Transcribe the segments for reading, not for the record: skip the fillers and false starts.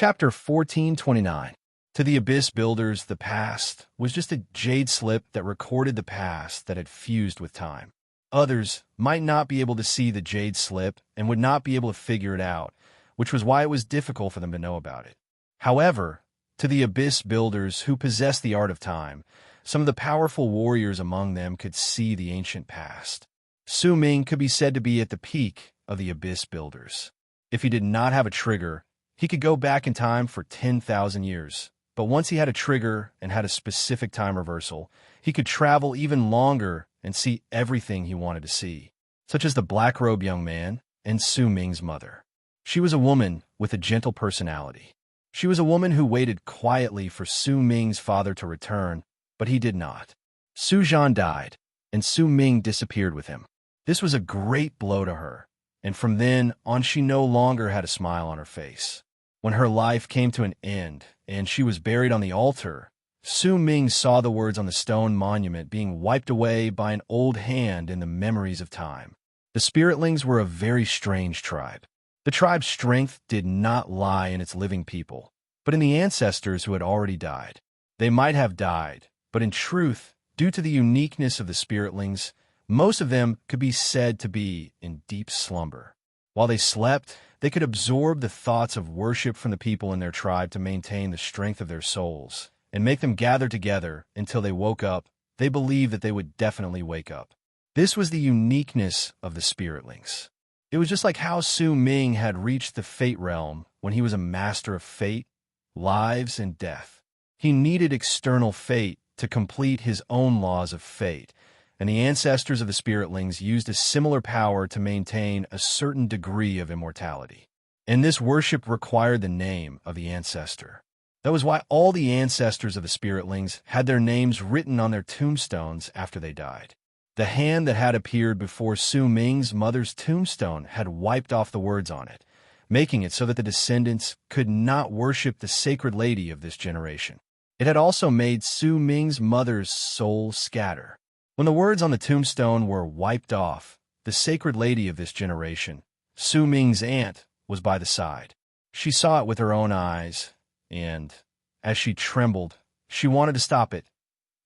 Chapter 1429. To the Abyss Builders, the past was just a jade slip that recorded the past that had fused with time. Others might not be able to see the jade slip and would not be able to figure it out, which was why it was difficult for them to know about it. However, to the Abyss Builders who possessed the art of time, some of the powerful warriors among them could see the ancient past. Su Ming could be said to be at the peak of the Abyss Builders. If he did not have a trigger, he could go back in time for 10,000 years. But once he had a trigger and had a specific time reversal, he could travel even longer and see everything he wanted to see, such as the black-robed young man and Su Ming's mother. She was a woman with a gentle personality. She was a woman who waited quietly for Su Ming's father to return, but he did not. Su Zhan died, and Su Ming disappeared with him. This was a great blow to her, and from then on she no longer had a smile on her face. When her life came to an end and she was buried on the altar, Su Ming saw the words on the stone monument being wiped away by an old hand in the memories of time. The Spiritlings were a very strange tribe. The tribe's strength did not lie in its living people, but in the ancestors who had already died. They might have died, but in truth, due to the uniqueness of the Spiritlings, most of them could be said to be in deep slumber. While they slept, they could absorb the thoughts of worship from the people in their tribe to maintain the strength of their souls and make them gather together until they woke up. They believed that they would definitely wake up. This was the uniqueness of the Spiritlings. It was just like how Su Ming had reached the Fate realm when he was a master of fate, lives, and death. He needed external fate to complete his own laws of fate, and the ancestors of the Spiritlings used a similar power to maintain a certain degree of immortality. And this worship required the name of the ancestor. That was why all the ancestors of the Spiritlings had their names written on their tombstones after they died. The hand that had appeared before Su Ming's mother's tombstone had wiped off the words on it, making it so that the descendants could not worship the sacred lady of this generation. It had also made Su Ming's mother's soul scatter. When the words on the tombstone were wiped off, the sacred lady of this generation, Su Ming's aunt, was by the side. She saw it with her own eyes, and, as she trembled, she wanted to stop it.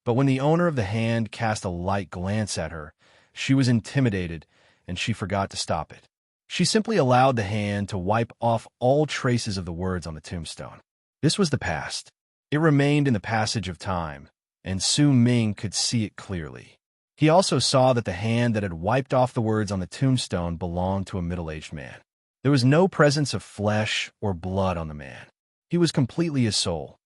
But when the owner of the hand cast a light glance at her, she was intimidated, and she forgot to stop it. She simply allowed the hand to wipe off all traces of the words on the tombstone. This was the past. It remained in the passage of time, and Su Ming could see it clearly. He also saw that the hand that had wiped off the words on the tombstone belonged to a middle-aged man. There was no presence of flesh or blood on the man. He was completely a soul.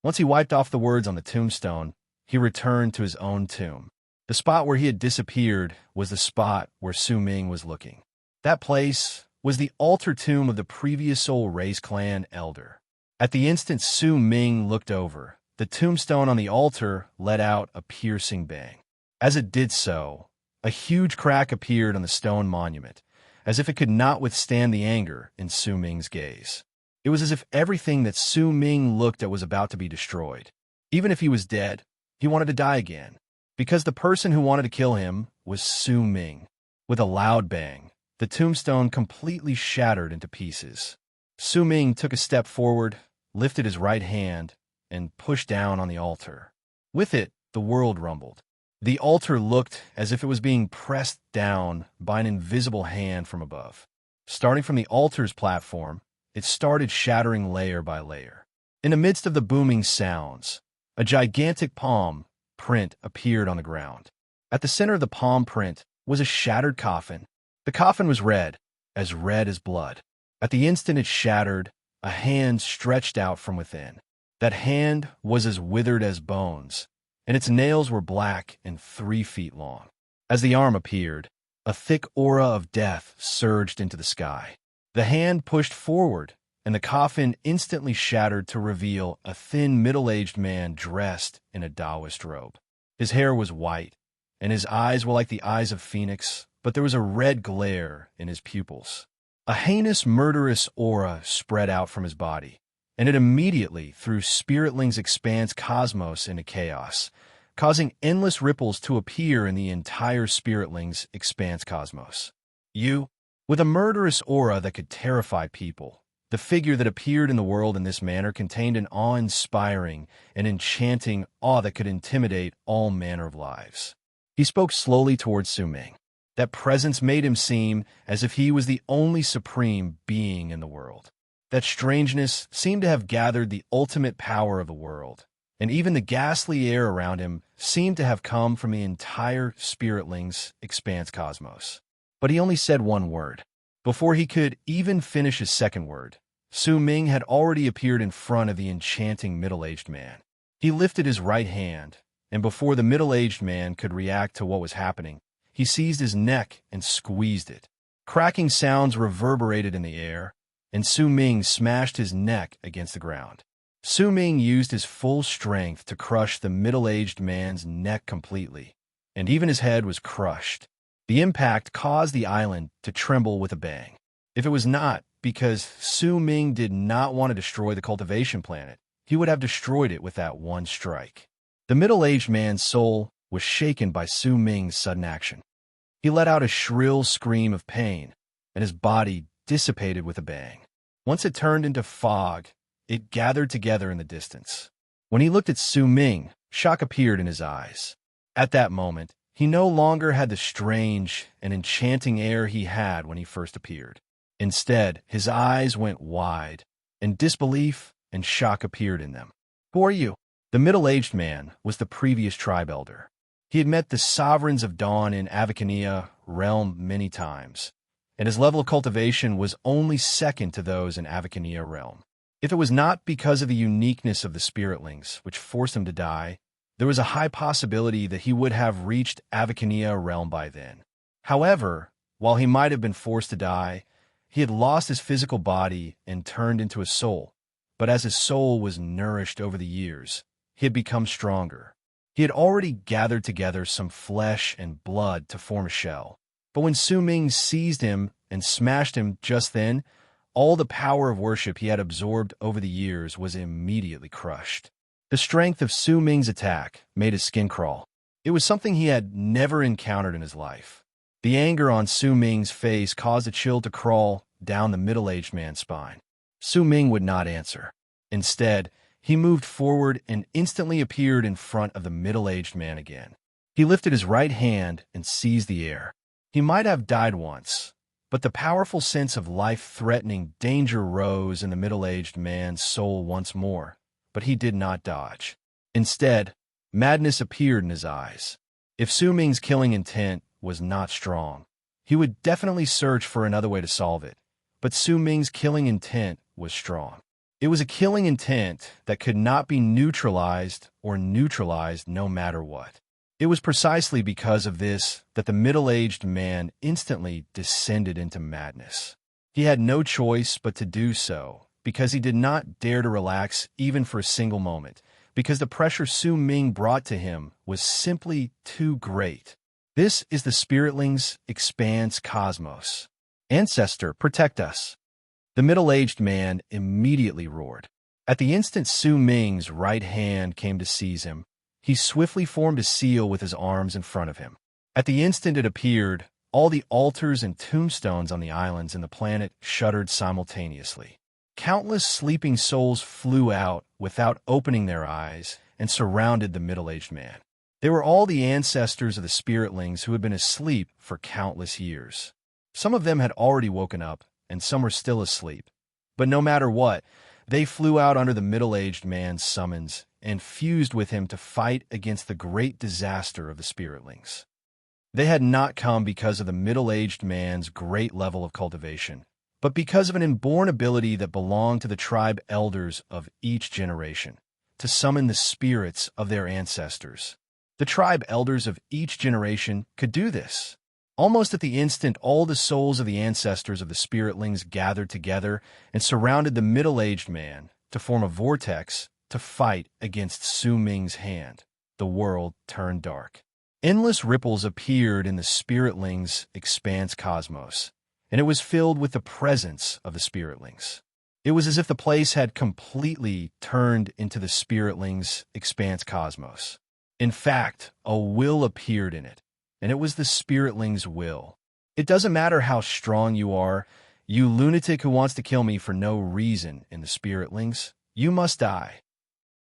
Once he wiped off the words on the tombstone, he returned to his own tomb. The spot where he had disappeared was the spot where Su Ming was looking. That place was the altar tomb of the previous Soul Race clan elder. At the instant Su Ming looked over, the tombstone on the altar let out a piercing bang. As it did so, a huge crack appeared on the stone monument, as if it could not withstand the anger in Su Ming's gaze. It was as if everything that Su Ming looked at was about to be destroyed. Even if he was dead, he wanted to die again, because the person who wanted to kill him was Su Ming. With a loud bang, the tombstone completely shattered into pieces. Su Ming took a step forward, lifted his right hand, and pushed down on the altar. With it, the world rumbled. The altar looked as if it was being pressed down by an invisible hand from above. Starting from the altar's platform, it started shattering layer by layer. In the midst of the booming sounds, a gigantic palm print appeared on the ground. At the center of the palm print was a shattered coffin. The coffin was red as blood. At the instant it shattered, a hand stretched out from within. That hand was as withered as bones, and its nails were black and 3 feet long. As the arm appeared, a thick aura of death surged into the sky. The hand pushed forward, and the coffin instantly shattered to reveal a thin, middle-aged man dressed in a Taoist robe. His hair was white, and his eyes were like the eyes of Phoenix, but there was a red glare in his pupils. A heinous, murderous aura spread out from his body, and it immediately threw Spiritling's expanse cosmos into chaos, causing endless ripples to appear in the entire Spiritling's expanse cosmos. You, with a murderous aura that could terrify people, The figure that appeared in the world in this manner contained an awe-inspiring and enchanting awe that could intimidate all manner of lives. He spoke slowly towards Su Ming. That presence made him seem as if he was the only supreme being in the world. That strangeness seemed to have gathered the ultimate power of the world, and even the ghastly air around him seemed to have come from the entire Spiritling's expanse cosmos. But he only said one word. Before he could even finish his second word, Su Ming had already appeared in front of the enchanting middle-aged man. He lifted his right hand, and before the middle-aged man could react to what was happening, he seized his neck and squeezed it. Cracking sounds reverberated in the air, and Su Ming smashed his neck against the ground. Su Ming used his full strength to crush the middle-aged man's neck completely, and even his head was crushed. The impact caused the island to tremble with a bang. If it was not because Su Ming did not want to destroy the cultivation planet, he would have destroyed it with that one strike. The middle-aged man's soul was shaken by Su Ming's sudden action. He let out a shrill scream of pain, and his body dissipated with a bang. Once it turned into fog, it gathered together in the distance. When he looked at Su Ming, shock appeared in his eyes. At that moment, he no longer had the strange and enchanting air he had when he first appeared. Instead, his eyes went wide, and disbelief and shock appeared in them. "Who are you?" The middle-aged man was the previous tribe elder. He had met the sovereigns of Dawn in Avacania realm many times, and his level of cultivation was only second to those in Avacania realm. If it was not because of the uniqueness of the Spiritlings, which forced him to die, there was a high possibility that he would have reached Avacania realm by then. However, while he might have been forced to die, he had lost his physical body and turned into a soul. But as his soul was nourished over the years, he had become stronger. He had already gathered together some flesh and blood to form a shell. But when Su Ming seized him and smashed him just then, all the power of worship he had absorbed over the years was immediately crushed. The strength of Su Ming's attack made his skin crawl. It was something he had never encountered in his life. The anger on Su Ming's face caused a chill to crawl down the middle-aged man's spine. Su Ming would not answer. Instead, he moved forward and instantly appeared in front of the middle-aged man again. He lifted his right hand and seized the air. He might have died once, but the powerful sense of life-threatening danger rose in the middle-aged man's soul once more. But he did not dodge. Instead, madness appeared in his eyes. If Su Ming's killing intent was not strong, he would definitely search for another way to solve it. But Su Ming's killing intent was strong. It was a killing intent that could not be neutralized or neutralized no matter what. It was precisely because of this that the middle-aged man instantly descended into madness. He had no choice but to do so, because he did not dare to relax even for a single moment, because the pressure Su Ming brought to him was simply too great. This is the Spiritling's expanse cosmos. Ancestor, protect us. The middle-aged man immediately roared. At the instant Su Ming's right hand came to seize him, he swiftly formed a seal with his arms in front of him. At the instant it appeared, all the altars and tombstones on the islands and the planet shuddered simultaneously. Countless sleeping souls flew out without opening their eyes and surrounded the middle-aged man. They were all the ancestors of the Spiritlings who had been asleep for countless years. Some of them had already woken up, and some were still asleep. But no matter what, they flew out under the middle-aged man's summons and fused with him to fight against the great disaster of the Spiritlings. They had not come because of the middle-aged man's great level of cultivation, but because of an inborn ability that belonged to the tribe elders of each generation, to summon the spirits of their ancestors. The tribe elders of each generation could do this. Almost at the instant, all the souls of the ancestors of the Spiritlings gathered together and surrounded the middle-aged man to form a vortex to fight against Su Ming's hand. The world turned dark. Endless ripples appeared in the Spiritlings' expanse cosmos, and it was filled with the presence of the Spiritlings. It was as if the place had completely turned into the Spiritlings' expanse cosmos. In fact, a will appeared in it, and it was the Spiritlings' will. It doesn't matter how strong you are, You lunatic who wants to kill me for no reason in the spiritlings, you must die."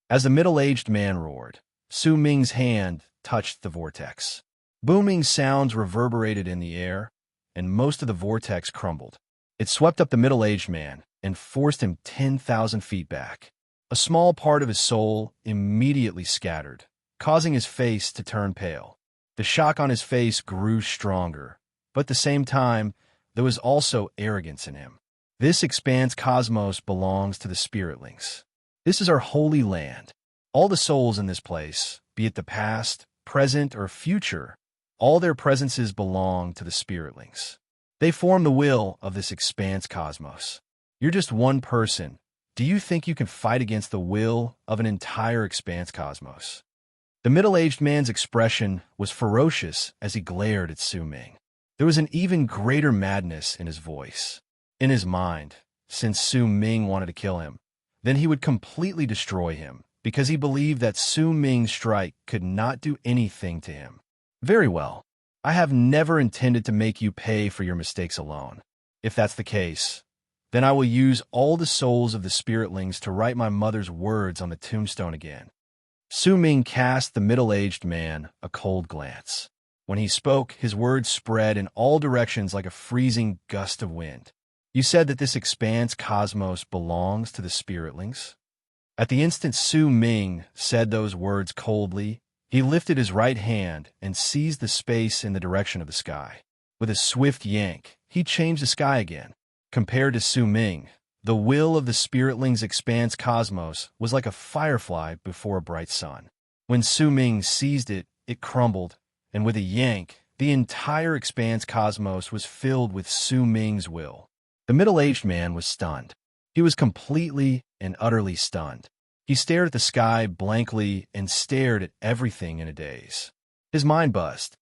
As the middle-aged man roared, Su Ming's hand touched the vortex. Booming sounds reverberated in the air, and most of the vortex crumbled. It swept up the middle-aged man and forced him 10,000 feet back. A small part of his soul immediately scattered, causing his face to turn pale. The shock on his face grew stronger, but at the same time, there was also arrogance in him. This expanse cosmos belongs to the spiritlings. This is our holy land. All the souls in this place, be it the past, present, or future, all their presences belong to the spiritlings. They form the will of this expanse cosmos. You're just one person. Do you think you can fight against the will of an entire expanse cosmos? The middle-aged man's expression was ferocious as he glared at Su Ming. There was an even greater madness in his voice. In his mind, since Su Ming wanted to kill him, then he would completely destroy him because he believed that Su Ming's strike could not do anything to him. Very well. I have never intended to make you pay for your mistakes alone. If that's the case, then I will use all the souls of the spiritlings to write my mother's words on the tombstone again. Su Ming cast the middle-aged man a cold glance. When he spoke, his words spread in all directions like a freezing gust of wind. You said that this expanse cosmos belongs to the spiritlings? At the instant Su Ming said those words coldly, he lifted his right hand and seized the space in the direction of the sky. With a swift yank, he changed the sky again. Compared to Su Ming, the will of the spiritlings' expanse cosmos was like a firefly before a bright sun. When Su Ming seized it, it crumbled, and with a yank, the entire expanse cosmos was filled with Su Ming's will. The middle-aged man was stunned. He was completely and utterly stunned. He stared at the sky blankly and stared at everything in a daze. His mind buzzed.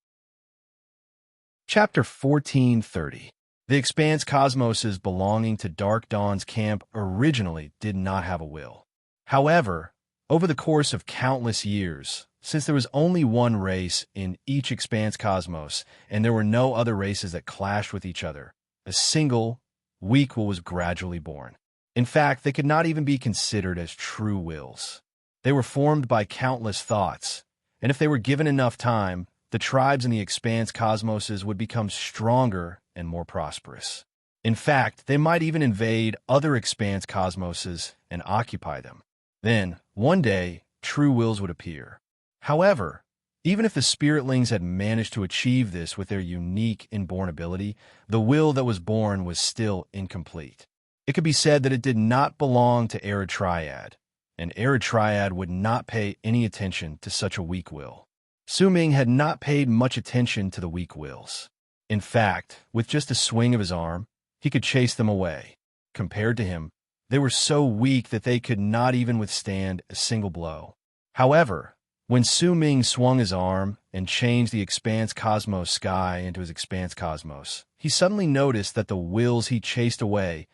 Chapter 1430. The expanse cosmoses belonging to Dark Dawn's camp originally did not have a will. However, over the course of countless years, since there was only one race in each expanse cosmos and there were no other races that clashed with each other, a single, weak will was gradually born. In fact, they could not even be considered as true wills. They were formed by countless thoughts, and if they were given enough time, the tribes in the expanse cosmoses would become stronger and more prosperous. In fact, they might even invade other expanse cosmoses and occupy them. Then, one day, true wills would appear. However, even if the spiritlings had managed to achieve this with their unique inborn ability, the will that was born was still incomplete. It could be said that it did not belong to Arid Triad, and Arid Triad would not pay any attention to such a weak will. Su Ming had not paid much attention to the weak wills. In fact, with just a swing of his arm, he could chase them away. Compared to him, they were so weak that they could not even withstand a single blow. However, when Su Ming swung his arm and changed the expanse cosmos sky into his expanse cosmos, he suddenly noticed that the wills he chased away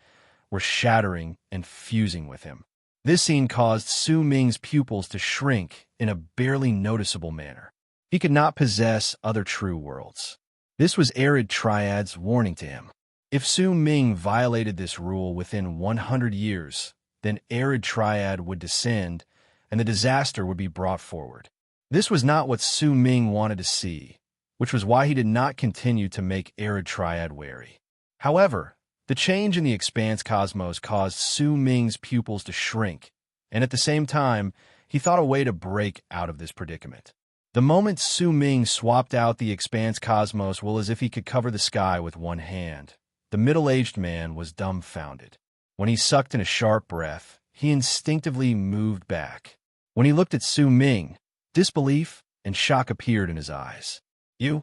were shattering and fusing with him. This scene caused Su Ming's pupils to shrink in a barely noticeable manner. He could not possess other true worlds. This was Arid Triad's warning to him. If Su Ming violated this rule within 100 years, then Arid Triad would descend and the disaster would be brought forward. This was not what Su Ming wanted to see, which was why he did not continue to make Arid Triad wary. However, the change in the expanse cosmos caused Su Ming's pupils to shrink, and at the same time, he thought a way to break out of this predicament. The moment Su Ming swapped out the expanse cosmos was as if he could cover the sky with one hand. The middle-aged man was dumbfounded. When he sucked in a sharp breath, he instinctively moved back. When he looked at Su Ming, disbelief and shock appeared in his eyes. You.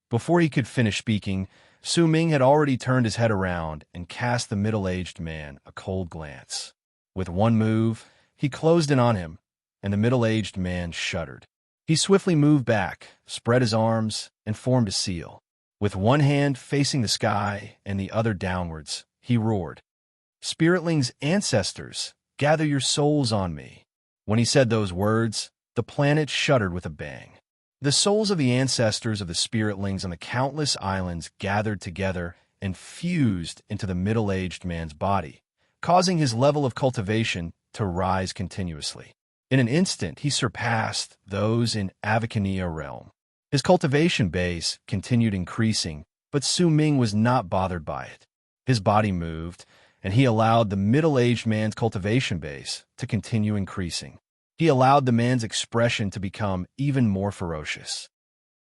Before he could finish speaking, Su Ming had already turned his head around and cast the middle-aged man a cold glance. With one move, he closed in on him, and the middle-aged man shuddered. He swiftly moved back, spread his arms, and formed a seal. With one hand facing the sky and the other downwards, he roared, "Spiritlings' ancestors, gather your souls on me." When he said those words, the planet shuddered with a bang. The souls of the ancestors of the spiritlings on the countless islands gathered together and fused into the middle-aged man's body, causing his level of cultivation to rise continuously. In an instant, he surpassed those in Avicania realm. His cultivation base continued increasing, but Su Ming was not bothered by it. His body moved, and he allowed the middle-aged man's cultivation base to continue increasing. He allowed the man's expression to become even more ferocious.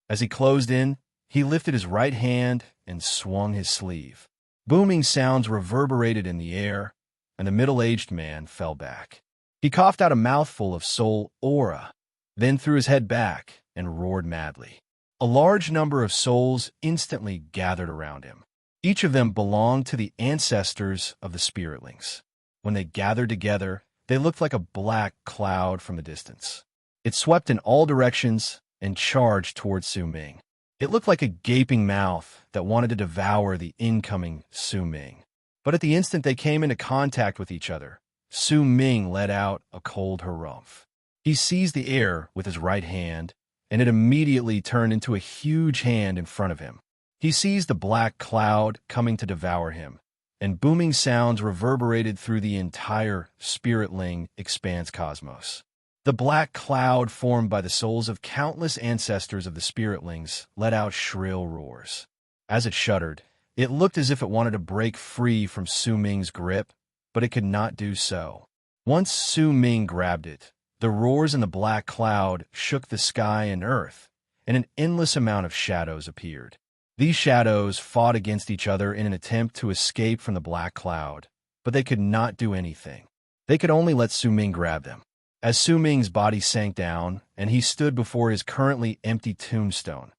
As he closed in, he lifted his right hand and swung his sleeve. Booming sounds reverberated in the air, and the middle-aged man fell back. He coughed out a mouthful of soul aura, then threw his head back and roared madly. A large number of souls instantly gathered around him. Each of them belonged to the ancestors of the spiritlings. When they gathered together, they looked like a black cloud from a distance. It swept in all directions and charged towards Su Ming. It looked like a gaping mouth that wanted to devour the incoming Su Ming. But at the instant they came into contact with each other, Su Ming let out a cold harumph. He seized the air with his right hand, and it immediately turned into a huge hand in front of him. He seized the black cloud coming to devour him, and booming sounds reverberated through the entire spiritling expanse cosmos. The black cloud formed by the souls of countless ancestors of the spiritlings let out shrill roars. As it shuddered, it looked as if it wanted to break free from Su Ming's grip, but it could not do so. Once Su Ming grabbed it, the roars in the black cloud shook the sky and earth, and an endless amount of shadows appeared. These shadows fought against each other in an attempt to escape from the black cloud, but they could not do anything. They could only let Su Ming grab them. As Su Ming's body sank down, and he stood before his currently empty tombstone,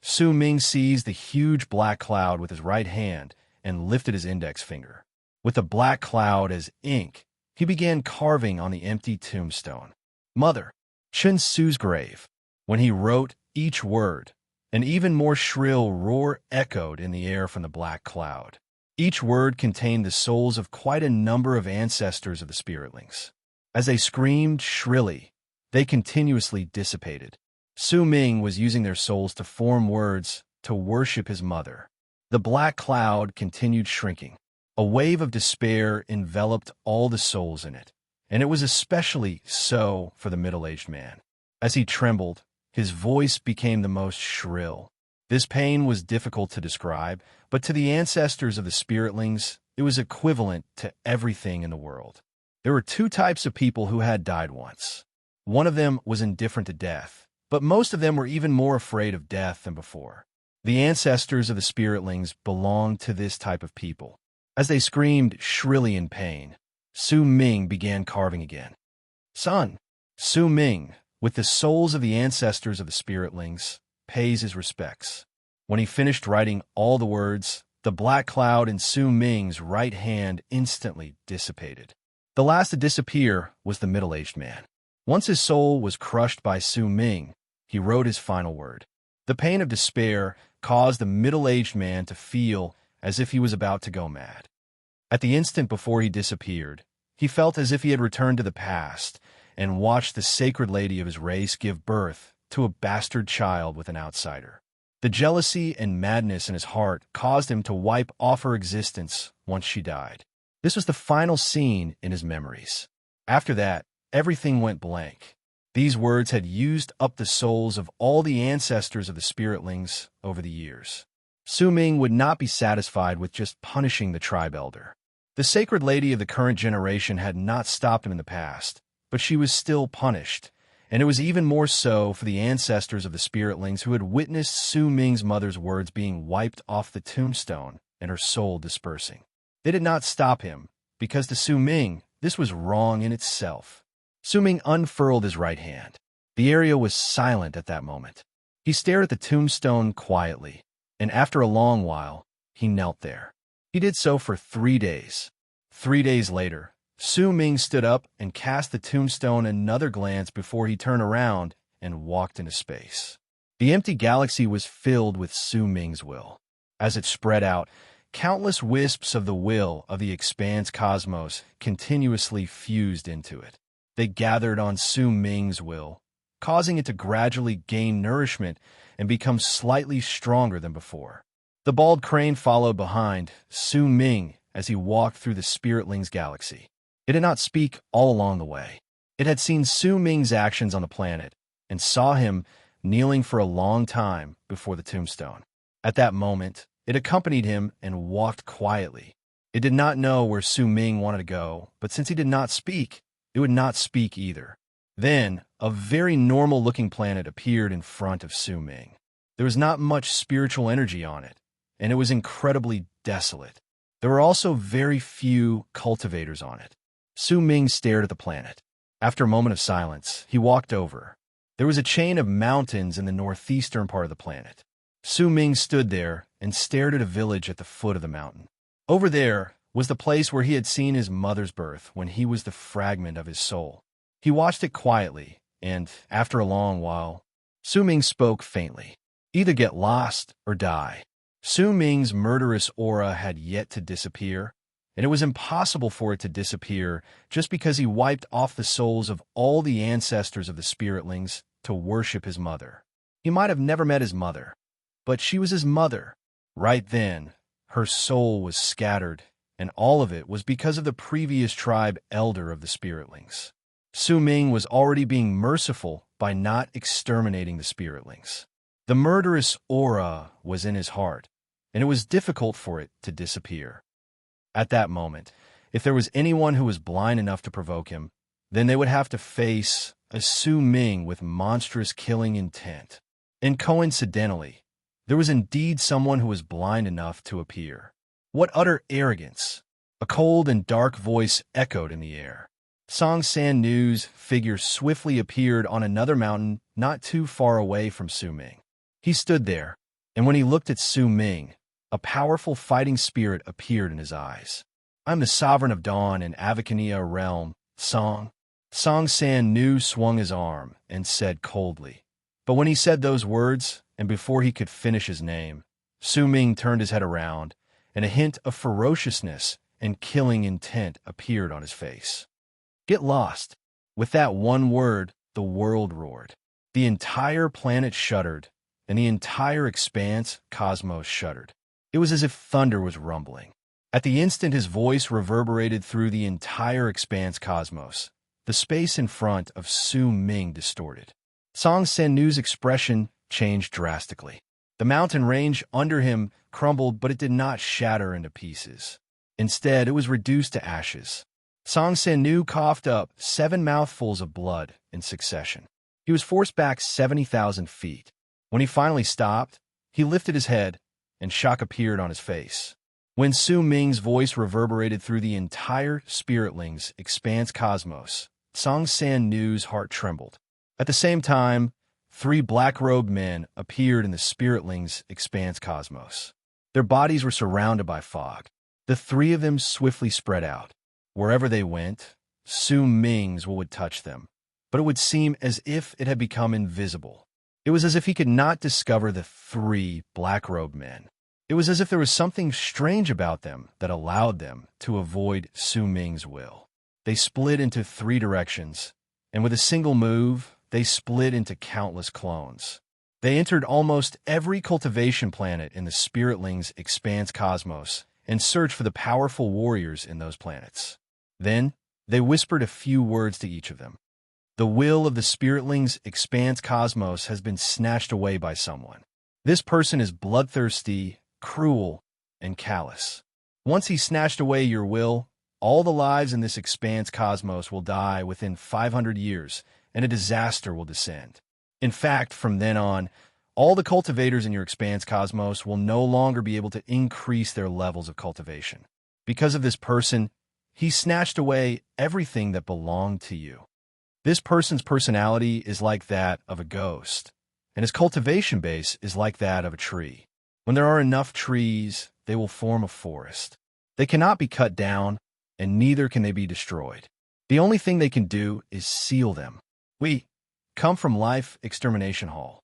Su Ming seized the huge black cloud with his right hand and lifted his index finger. With the black cloud as ink, he began carving on the empty tombstone. Mother, Chen Su's grave. When he wrote each word, an even more shrill roar echoed in the air from the black cloud. Each word contained the souls of quite a number of ancestors of the spiritlings. As they screamed shrilly, they continuously dissipated. Su Ming was using their souls to form words to worship his mother. The black cloud continued shrinking. A wave of despair enveloped all the souls in it, and it was especially so for the middle-aged man. As he trembled, his voice became the most shrill. This pain was difficult to describe, but to the ancestors of the spiritlings, it was equivalent to everything in the world. There were two types of people who had died once. One of them was indifferent to death, but most of them were even more afraid of death than before. The ancestors of the spiritlings belonged to this type of people. As they screamed shrilly in pain, Su Ming began carving again. Son, Su Ming, with the souls of the ancestors of the spiritlings, pays his respects. When he finished writing all the words, the black cloud in Su Ming's right hand instantly dissipated. The last to disappear was the middle-aged man. Once his soul was crushed by Su Ming, he wrote his final word. The pain of despair caused the middle-aged man to feel as if he was about to go mad. At the instant before he disappeared, he felt as if he had returned to the past and watched the sacred lady of his race give birth to a bastard child with an outsider. The jealousy and madness in his heart caused him to wipe off her existence once she died. This was the final scene in his memories. After that, everything went blank. These words had used up the souls of all the ancestors of the spiritlings over the years. Su Ming would not be satisfied with just punishing the tribe elder. The sacred lady of the current generation had not stopped him in the past, but she was still punished, and it was even more so for the ancestors of the spiritlings who had witnessed Su Ming's mother's words being wiped off the tombstone and her soul dispersing. They did not stop him, because to Su Ming, this was wrong in itself. Su Ming unfurled his right hand. The area was silent at that moment. He stared at the tombstone quietly, and after a long while, he knelt there. He did so for 3 days. 3 days later, Su Ming stood up and cast the tombstone another glance before he turned around and walked into space. The empty galaxy was filled with Su Ming's will. As it spread out, countless wisps of the will of the expanse cosmos continuously fused into it. They gathered on Su Ming's will, causing it to gradually gain nourishment and become slightly stronger than before. The bald crane followed behind Su Ming as he walked through the Spiritlings galaxy. It did not speak all along the way. It had seen Su Ming's actions on the planet and saw him kneeling for a long time before the tombstone. At that moment, it accompanied him and walked quietly. It did not know where Su Ming wanted to go, but since he did not speak, it would not speak either. Then, a very normal-looking planet appeared in front of Su Ming. There was not much spiritual energy on it, and it was incredibly desolate. There were also very few cultivators on it. Su Ming stared at the planet. After a moment of silence, he walked over. There was a chain of mountains in the northeastern part of the planet. Su Ming stood there and stared at a village at the foot of the mountain. Over there was the place where he had seen his mother's birth when he was the fragment of his soul. He watched it quietly, and after a long while, Su Ming spoke faintly. Either get lost or die. Su Ming's murderous aura had yet to disappear, and it was impossible for it to disappear just because he wiped off the souls of all the ancestors of the Spiritlings to worship his mother. He might have never met his mother, but she was his mother. Right then, her soul was scattered, and all of it was because of the previous tribe elder of the Spiritlings. Su Ming was already being merciful by not exterminating the Spiritlings. The murderous aura was in his heart, and it was difficult for it to disappear. At that moment, if there was anyone who was blind enough to provoke him, then they would have to face a Su Ming with monstrous killing intent. And coincidentally, there was indeed someone who was blind enough to appear. What utter arrogance! A cold and dark voice echoed in the air. Song San Nu's figure swiftly appeared on another mountain not too far away from Su Ming. He stood there, and when he looked at Su Ming, a powerful fighting spirit appeared in his eyes. I'm the sovereign of Dawn and Avacania realm, Song. Song San Nu swung his arm and said coldly. But when he said those words, and before he could finish his name, Su Ming turned his head around, and a hint of ferociousness and killing intent appeared on his face. Get lost. With that one word, the world roared. The entire planet shuddered, and the entire expanse cosmos shuddered. It was as if thunder was rumbling. At the instant his voice reverberated through the entire expanse cosmos, the space in front of Su Ming distorted. Song San Nu's expression changed drastically. The mountain range under him crumbled, but it did not shatter into pieces. Instead, it was reduced to ashes. Song San Nu coughed up 7 mouthfuls of blood in succession. He was forced back 70,000 feet. When he finally stopped, he lifted his head, and shock appeared on his face. When Su Ming's voice reverberated through the entire Spiritlings expanse cosmos, Song San Nu's heart trembled. At the same time, 3 black-robed men appeared in the Spiritlings expanse cosmos. Their bodies were surrounded by fog. The 3 of them swiftly spread out. Wherever they went, Su Ming's will would touch them, but it would seem as if it had become invisible. It was as if he could not discover the 3 black-robed men. It was as if there was something strange about them that allowed them to avoid Su Ming's will. They split into 3 directions, and with a single move, they split into countless clones. They entered almost every cultivation planet in the Spiritlings expanse cosmos and searched for the powerful warriors in those planets. Then, they whispered a few words to each of them. The will of the Spiritlings expanse cosmos has been snatched away by someone. This person is bloodthirsty, cruel, and callous. Once he snatched away your will, all the lives in this expanse cosmos will die within 500 years, and a disaster will descend. In fact, from then on, all the cultivators in your expanse cosmos will no longer be able to increase their levels of cultivation. Because of this person, he snatched away everything that belonged to you. This person's personality is like that of a ghost, and his cultivation base is like that of a tree. When there are enough trees, they will form a forest. They cannot be cut down, and neither can they be destroyed. The only thing they can do is seal them. We come from Life Extermination Hall.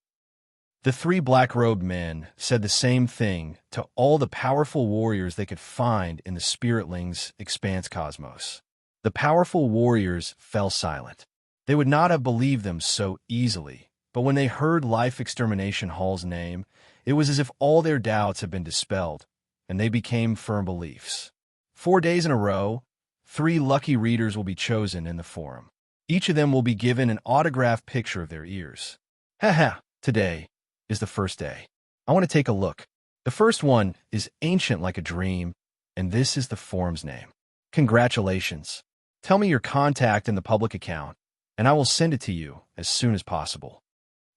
The 3 black-robed men said the same thing to all the powerful warriors they could find in the Spiritlings expanse cosmos. The powerful warriors fell silent. They would not have believed them so easily, but when they heard Life Extermination Hall's name, It was as if all their doubts had been dispelled, and they became firm beliefs. 4 days in a row, 3 lucky readers will be chosen in the forum. Each of them will be given an autographed picture of their ears. Haha, today is the first day. I want to take a look. The first one is Ancient Like a Dream, and this is the forum's name. Congratulations. Tell me your contact in the public account, and I will send it to you as soon as possible.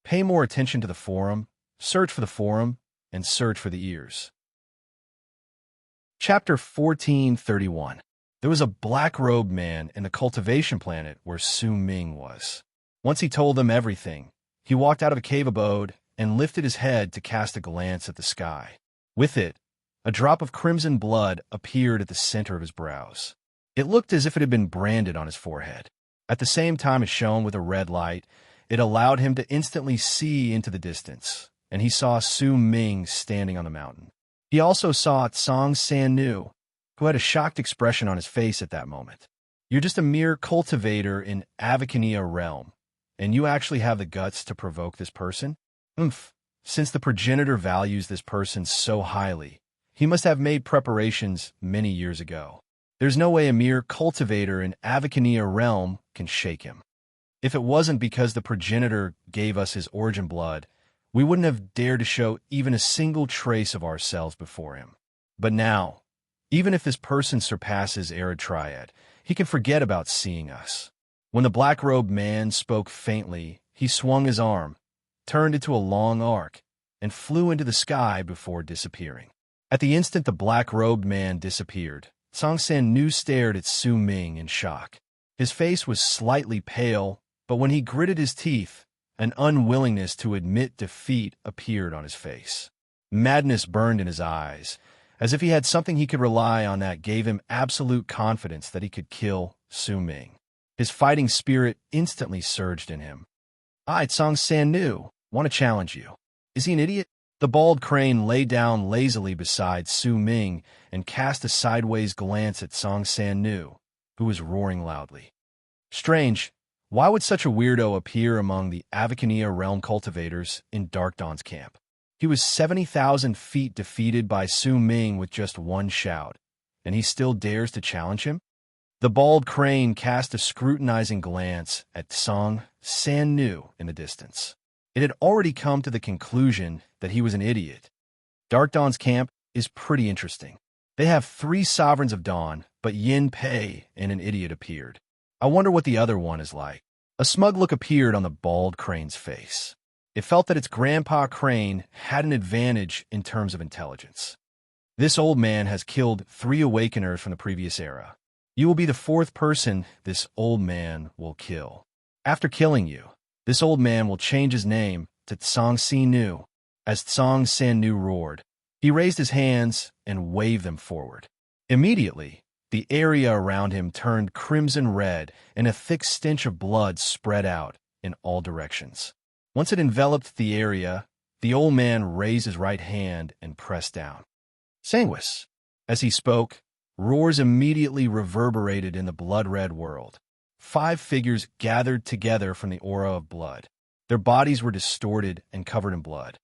Pay more attention to the forum, search for the forum, and search for the ears. Chapter 1431. There was a black-robed man in the cultivation planet where Su Ming was. Once he told them everything, he walked out of a cave abode and lifted his head to cast a glance at the sky. With it, a drop of crimson blood appeared at the center of his brows. It looked as if it had been branded on his forehead. At the same time as shone with a red light, it allowed him to instantly see into the distance, and he saw Su Ming standing on the mountain. He also saw Tsang San-nu, who had a shocked expression on his face at that moment. You're just a mere cultivator in Avacania realm, and you actually have the guts to provoke this person? Since the progenitor values this person so highly, he must have made preparations many years ago. There's no way a mere cultivator in Avacania realm can shake him. If it wasn't because the progenitor gave us his origin blood, we wouldn't have dared to show even a single trace of ourselves before him. But now, even if this person surpasses Arid Triad, he can forget about seeing us. When the black-robed man spoke faintly, he swung his arm, turned into a long arc, and flew into the sky before disappearing. At the instant the black-robed man disappeared, Tsang San-nu stared at Su Ming in shock. His face was slightly pale, but when he gritted his teeth, an unwillingness to admit defeat appeared on his face. Madness burned in his eyes, as if he had something he could rely on that gave him absolute confidence that he could kill Su Ming. His fighting spirit instantly surged in him. I, Tsang San-nu, want to challenge you. Is he an idiot? The bald crane lay down lazily beside Su Ming and cast a sideways glance at Tsang San-nu, who was roaring loudly. Strange, why would such a weirdo appear among the Avacania realm cultivators in Dark Dawn's camp? He was 70,000 feet defeated by Su Ming with just one shout, and he still dares to challenge him? The bald crane cast a scrutinizing glance at Tsang San-nu in the distance. It had already come to the conclusion that he was an idiot. Dark Dawn's camp is pretty interesting. They have 3 sovereigns of dawn, but Yin Pei and an idiot appeared. I wonder what the other one is like. A smug look appeared on the bald crane's face. It felt that its grandpa crane had an advantage in terms of intelligence. This old man has killed 3 awakeners from the previous era. You will be the 4th person this old man will kill. After killing you, this old man will change his name to Tsang San-nu. As Tsang San-nu roared, he raised his hands and waved them forward. Immediately, the area around him turned crimson red, and a thick stench of blood spread out in all directions. Once it enveloped the area, the old man raised his right hand and pressed down. Sanguis. As he spoke, roars immediately reverberated in the blood-red world. 5 figures gathered together from the aura of blood. Their bodies were distorted and covered in blood.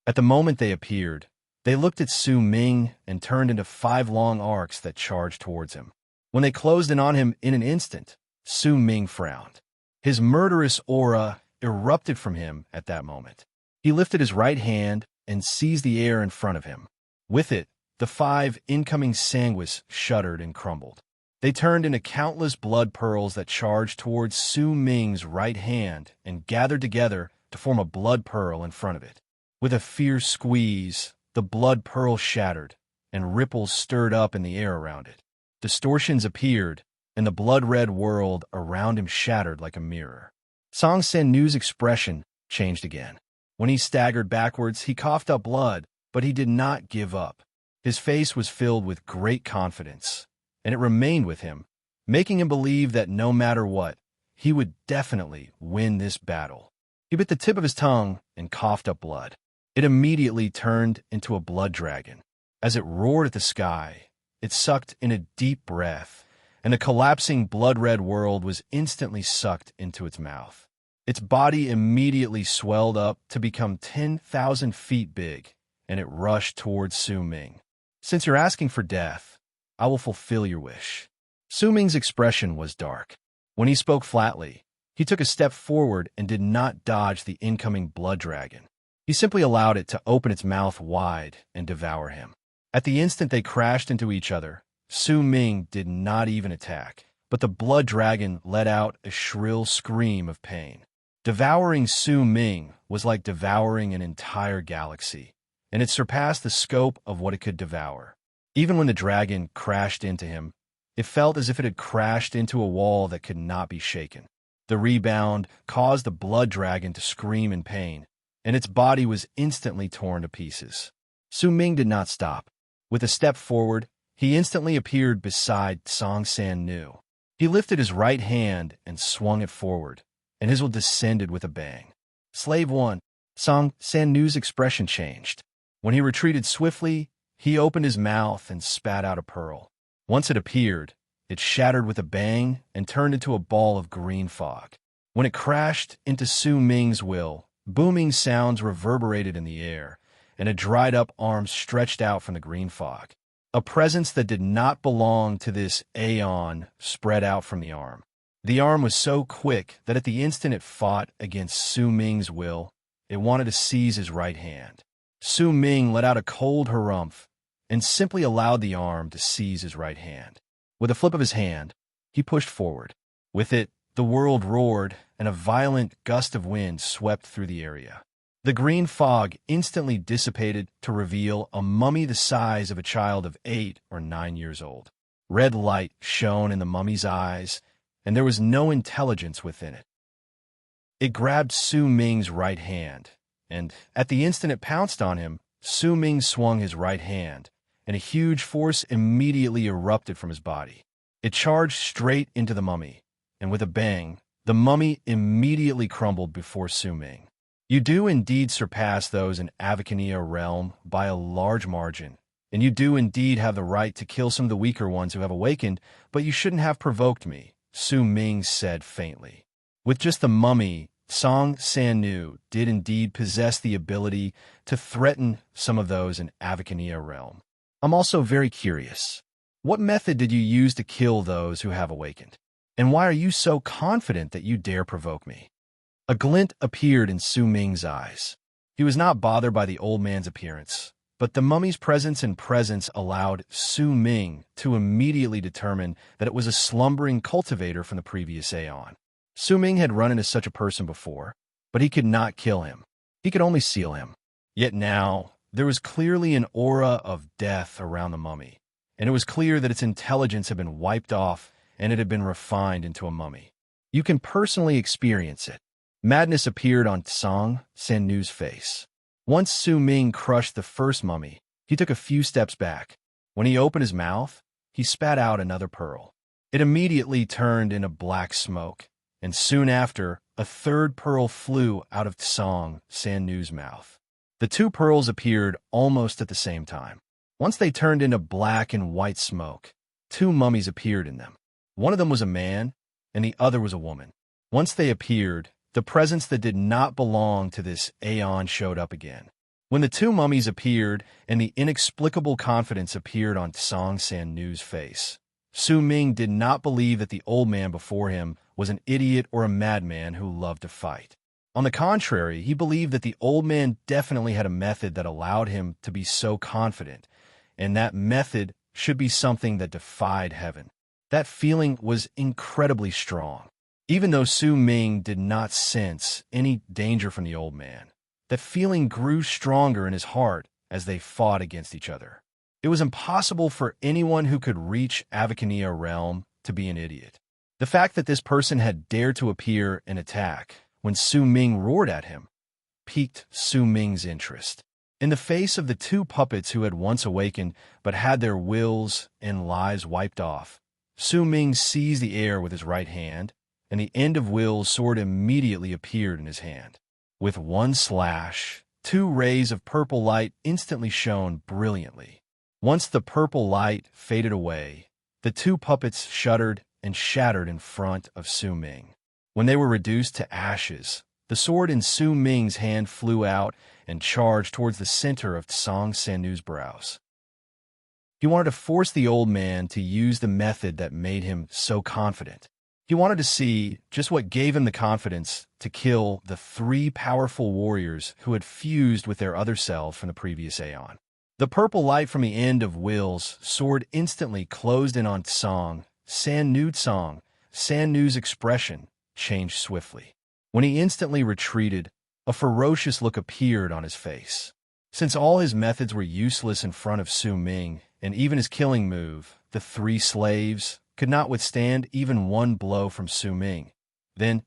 At the moment they appeared, they looked at Su Ming and turned into 5 long arcs that charged towards him. When they closed in on him in an instant, Su Ming frowned. His murderous aura erupted from him at that moment. He lifted his right hand and seized the air in front of him. With it, the 5 incoming Sanguis shuddered and crumbled. They turned into countless blood pearls that charged towards Su Ming's right hand and gathered together to form a blood pearl in front of it. With a fierce squeeze, the blood pearl shattered, and ripples stirred up in the air around it. Distortions appeared, and the blood-red world around him shattered like a mirror. Tsang San-nu's expression changed again. When he staggered backwards, he coughed up blood, but he did not give up. His face was filled with great confidence, and it remained with him, making him believe that no matter what, he would definitely win this battle. He bit the tip of his tongue and coughed up blood. It immediately turned into a blood dragon. As it roared at the sky, it sucked in a deep breath, and the collapsing blood-red world was instantly sucked into its mouth. Its body immediately swelled up to become 10,000 feet big, and it rushed towards Su Ming. "Since you're asking for death, I will fulfill your wish." Su Ming's expression was dark. When he spoke flatly, he took a step forward and did not dodge the incoming blood dragon. He simply allowed it to open its mouth wide and devour him. At the instant they crashed into each other, Su Ming did not even attack, but the blood dragon let out a shrill scream of pain. Devouring Su Ming was like devouring an entire galaxy, and it surpassed the scope of what it could devour. Even when the dragon crashed into him, it felt as if it had crashed into a wall that could not be shaken. The rebound caused the blood dragon to scream in pain, and its body was instantly torn to pieces. Su Ming did not stop. With a step forward, he instantly appeared beside Song San Nu. He lifted his right hand and swung it forward, and his will descended with a bang. Slave 1. Song San Nu's expression changed. When he retreated swiftly, he opened his mouth and spat out a pearl. Once it appeared, it shattered with a bang and turned into a ball of green fog. When it crashed into Su Ming's will, booming sounds reverberated in the air, and a dried-up arm stretched out from the green fog. A presence that did not belong to this aeon spread out from the arm. The arm was so quick that at the instant it fought against Su Ming's will, it wanted to seize his right hand. Su Ming let out a cold harumph and simply allowed the arm to seize his right hand. With a flip of his hand, he pushed forward. With it, the world roared, and a violent gust of wind swept through the area. The green fog instantly dissipated to reveal a mummy the size of a child of 8 or 9 years old. Red light shone in the mummy's eyes, and there was no intelligence within it. It grabbed Su Ming's right hand, and at the instant it pounced on him, Su Ming swung his right hand, and a huge force immediately erupted from his body. It charged straight into the mummy, and with a bang, the mummy immediately crumbled before Su Ming. "You do indeed surpass those in Avacania realm by a large margin, and you do indeed have the right to kill some of the weaker ones who have awakened, but you shouldn't have provoked me," Su Ming said faintly. With just the mummy, Song San Nu did indeed possess the ability to threaten some of those in Avacania realm. "I'm also very curious. What method did you use to kill those who have awakened? And why are you so confident that you dare provoke me?" A glint appeared in Su Ming's eyes. He was not bothered by the old man's appearance, but the mummy's presence allowed Su Ming to immediately determine that it was a slumbering cultivator from the previous aeon. Su Ming had run into such a person before, but he could not kill him. He could only seal him. Yet now, there was clearly an aura of death around the mummy, and it was clear that its intelligence had been wiped off and it had been refined into a mummy. You can personally experience it. Madness appeared on Song San Nu's face. Once Su Ming crushed the first mummy, he took a few steps back. When he opened his mouth, he spat out another pearl. It immediately turned into black smoke, and soon after, a third pearl flew out of Song San Nu's mouth. The two pearls appeared almost at the same time. Once they turned into black and white smoke, two mummies appeared in them. One of them was a man, and the other was a woman. Once they appeared, the presence that did not belong to this aeon showed up again. When the two mummies appeared and the inexplicable confidence appeared on Song San Nu's face, Su Ming did not believe that the old man before him was an idiot or a madman who loved to fight. On the contrary, he believed that the old man definitely had a method that allowed him to be so confident, and that method should be something that defied heaven. That feeling was incredibly strong. Even though Su Ming did not sense any danger from the old man, that feeling grew stronger in his heart as they fought against each other. It was impossible for anyone who could reach Avacania realm to be an idiot. The fact that this person had dared to appear and attack when Su Ming roared at him piqued Su Ming's interest. In the face of the two puppets who had once awakened but had their wills and lives wiped off, Su Ming seized the air with his right hand, and the end of Will's sword immediately appeared in his hand. With one slash, two rays of purple light instantly shone brilliantly. Once the purple light faded away, the two puppets shuddered and shattered in front of Su Ming. When they were reduced to ashes, the sword in Su Ming's hand flew out and charged towards the center of Tsang Sanu's brows. He wanted to force the old man to use the method that made him so confident. He wanted to see just what gave him the confidence to kill the three powerful warriors who had fused with their other selves from the previous aeon. The purple light from the end of Will's sword instantly closed in on Tsang Sanu's expression changed swiftly. When he instantly retreated, a ferocious look appeared on his face. Since all his methods were useless in front of Su Ming, and even his killing move, the three slaves, could not withstand even one blow from Su Ming, then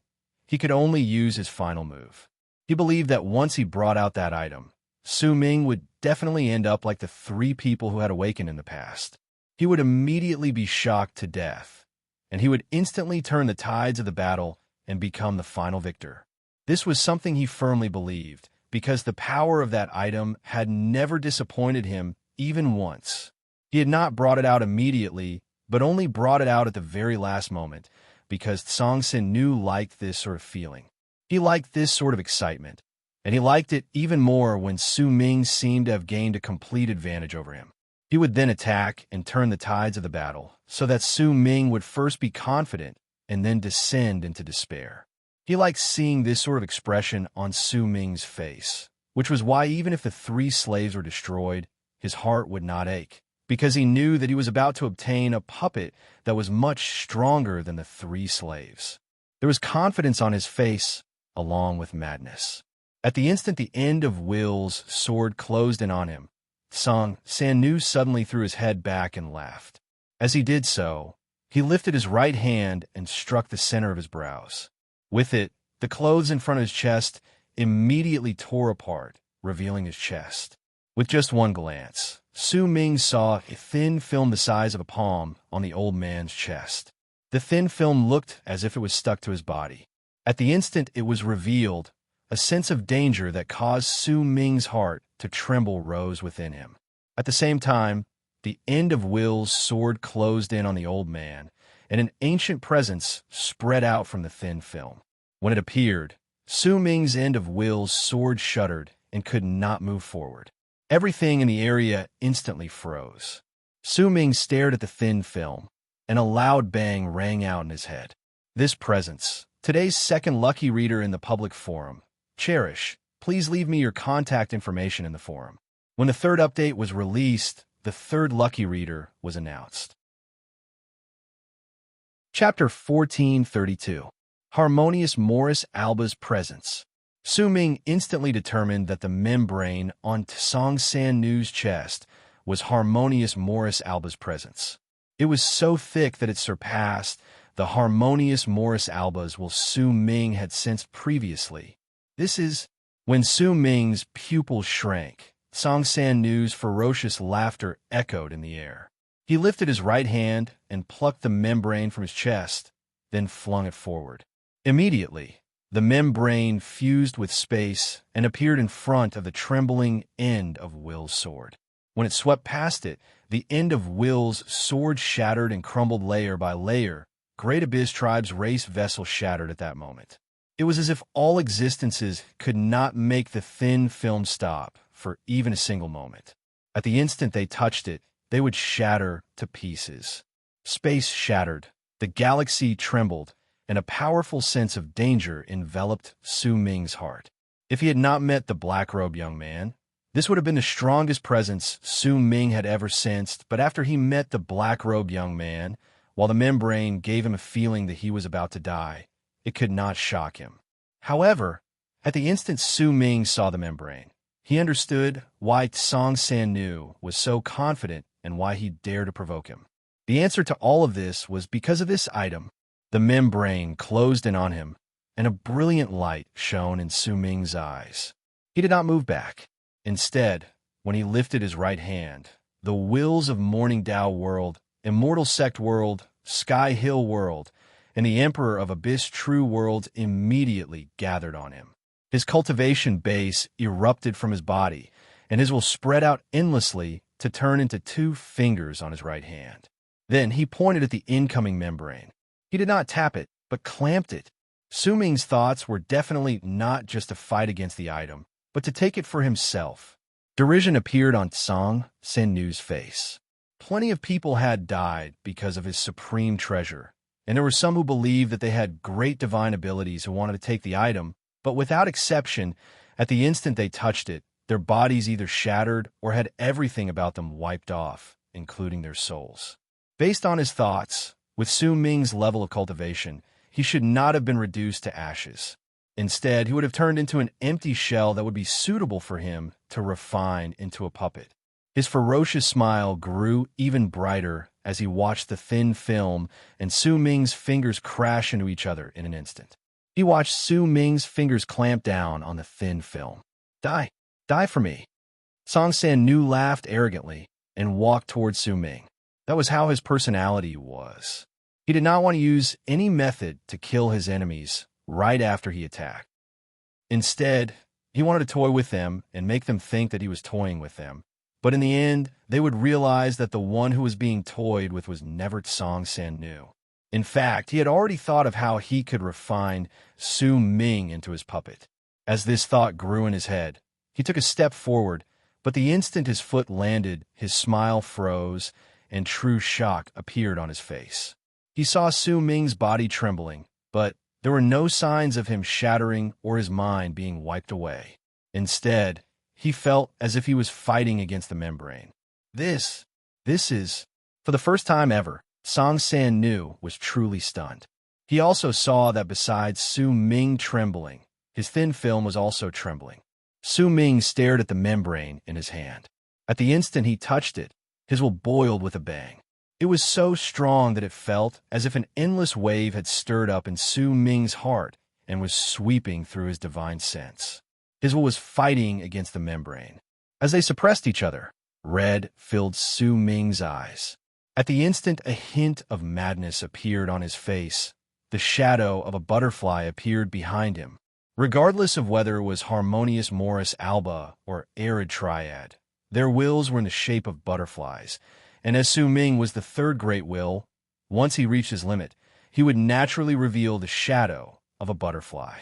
he could only use his final move. He believed that once he brought out that item, Su Ming would definitely end up like the three people who had awakened in the past. He would immediately be shocked to death, and he would instantly turn the tides of the battle and become the final victor. This was something he firmly believed, because the power of that item had never disappointed him even once. He had not brought it out immediately, but only brought it out at the very last moment, because Tsang Sanu liked this sort of feeling. He liked this sort of excitement, and he liked it even more when Su Ming seemed to have gained a complete advantage over him. He would then attack and turn the tides of the battle, so that Su Ming would first be confident and then descend into despair. He liked seeing this sort of expression on Su Ming's face, which was why even if the three slaves were destroyed, his heart would not ache, because he knew that he was about to obtain a puppet that was much stronger than the three slaves. There was confidence on his face, along with madness. At the instant the end of Will's sword closed in on him, Tsang Sanu suddenly threw his head back and laughed. As he did so, he lifted his right hand and struck the center of his brows. With it, the clothes in front of his chest immediately tore apart, revealing his chest. With just one glance, Su Ming saw a thin film the size of a palm on the old man's chest. The thin film looked as if it was stuck to his body. At the instant it was revealed, a sense of danger that caused Su Ming's heart to tremble rose within him. At the same time, the end of Will's sword closed in on the old man, and an ancient presence spread out from the thin film. When it appeared, Su Ming's end of Will's sword shuddered and could not move forward. Everything in the area instantly froze. Su Ming stared at the thin film, and a loud bang rang out in his head. This presence, today's second lucky reader in the public forum, Cherish, please leave me your contact information in the forum. When the third update was released, the third lucky reader was announced. Chapter 1432. Harmonious Morris Alba's Presence. Su Ming instantly determined that the membrane on Tsang Sanu's chest was Harmonious Morris Alba's presence. It was so thick that it surpassed the Harmonious Morris Albas which Su Ming had sensed previously. This is when Su Ming's pupils shrank. Tsang Sanu's ferocious laughter echoed in the air. He lifted his right hand and plucked the membrane from his chest, then flung it forward. Immediately, the membrane fused with space and appeared in front of the trembling end of Will's sword. When it swept past it, the end of Will's sword shattered and crumbled layer by layer. Great Abyss Tribe's race vessel shattered at that moment. It was as if all existences could not make the thin film stop for even a single moment. At the instant they touched it, they would shatter to pieces. Space shattered, the galaxy trembled, and a powerful sense of danger enveloped Su Ming's heart. If he had not met the black-robed young man, this would have been the strongest presence Su Ming had ever sensed, but after he met the black-robed young man, while the membrane gave him a feeling that he was about to die, it could not shock him. However, at the instant Su Ming saw the membrane, he understood why Tsang Sanu was so confident and why he dared to provoke him. The answer to all of this was because of this item. The membrane closed in on him, and a brilliant light shone in Su Ming's eyes. He did not move back. Instead, when he lifted his right hand, the wills of Morning Dao World, Immortal Sect World, Sky Hill World, and the Emperor of Abyss True World immediately gathered on him. His cultivation base erupted from his body, and his will spread out endlessly to turn into 2 fingers on his right hand. Then he pointed at the incoming membrane. He did not tap it, but clamped it. Su Ming's thoughts were definitely not just to fight against the item, but to take it for himself. Derision appeared on Song Sen-nu's face. Plenty of people had died because of his supreme treasure, and there were some who believed that they had great divine abilities who wanted to take the item, but without exception, at the instant they touched it, their bodies either shattered or had everything about them wiped off, including their souls. Based on his thoughts, with Su Ming's level of cultivation, he should not have been reduced to ashes. Instead, he would have turned into an empty shell that would be suitable for him to refine into a puppet. His ferocious smile grew even brighter as he watched the thin film and Su Ming's fingers crash into each other in an instant. He watched Su Ming's fingers clamp down on the thin film. Die. Die for me. Song Sen-nu laughed arrogantly and walked towards Su Ming. That was how his personality was. He did not want to use any method to kill his enemies right after he attacked. Instead, he wanted to toy with them and make them think that he was toying with them. But in the end, they would realize that the one who was being toyed with was never Song Sen-nu. In fact, he had already thought of how he could refine Su Ming into his puppet. As this thought grew in his head, he took a step forward, but the instant his foot landed, his smile froze, and true shock appeared on his face. He saw Su Ming's body trembling, but there were no signs of him shattering or his mind being wiped away. Instead, he felt as if he was fighting against the membrane. This is, for the first time ever, Song Sen-nu was truly stunned. He also saw that besides Su Ming trembling, his thin film was also trembling. Su Ming stared at the membrane in his hand. At the instant he touched it, his will boiled with a bang. It was so strong that it felt as if an endless wave had stirred up in Su Ming's heart and was sweeping through his divine sense. His will was fighting against the membrane. As they suppressed each other, red filled Su Ming's eyes. At the instant a hint of madness appeared on his face. The shadow of a butterfly appeared behind him. Regardless of whether it was Harmonious Morris Alba or Arid Triad, their wills were in the shape of butterflies, and as Su Ming was the third great will, once he reached his limit, he would naturally reveal the shadow of a butterfly.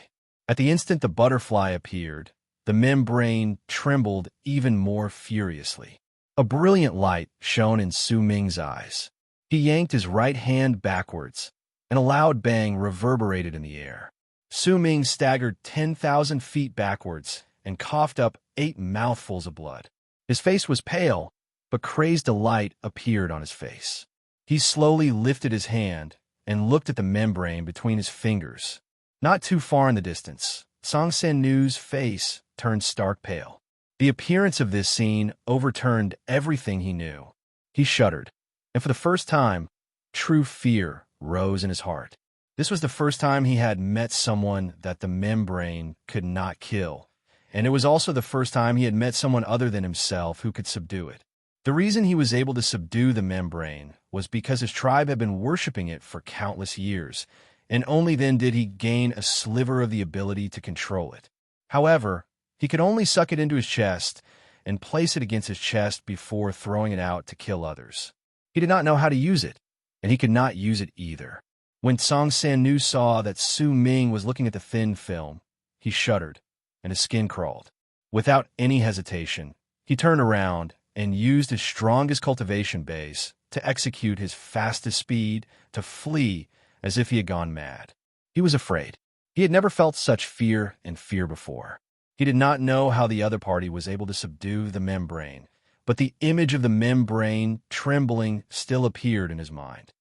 At the instant the butterfly appeared, the membrane trembled even more furiously. A brilliant light shone in Su Ming's eyes. He yanked his right hand backwards, and a loud bang reverberated in the air. Su Ming staggered 10,000 feet backwards and coughed up 8 mouthfuls of blood. His face was pale, but crazed delight appeared on his face. He slowly lifted his hand and looked at the membrane between his fingers. Not too far in the distance, Song Sen-nu's face turned stark pale. The appearance of this scene overturned everything he knew. He shuddered, and for the first time, true fear rose in his heart. This was the first time he had met someone that the membrane could not kill, and it was also the first time he had met someone other than himself who could subdue it. The reason he was able to subdue the membrane was because his tribe had been worshipping it for countless years, and only then did he gain a sliver of the ability to control it. However, he could only suck it into his chest and place it against his chest before throwing it out to kill others. He did not know how to use it, and he could not use it either. When Song Sen-nu saw that Su Ming was looking at the thin film, he shuddered, and his skin crawled. Without any hesitation, he turned around and used his strongest cultivation base to execute his fastest speed to flee as if he had gone mad. He was afraid. He had never felt such fear and fear before. He did not know how the other party was able to subdue the membrane, but the image of the membrane trembling still appeared in his mind.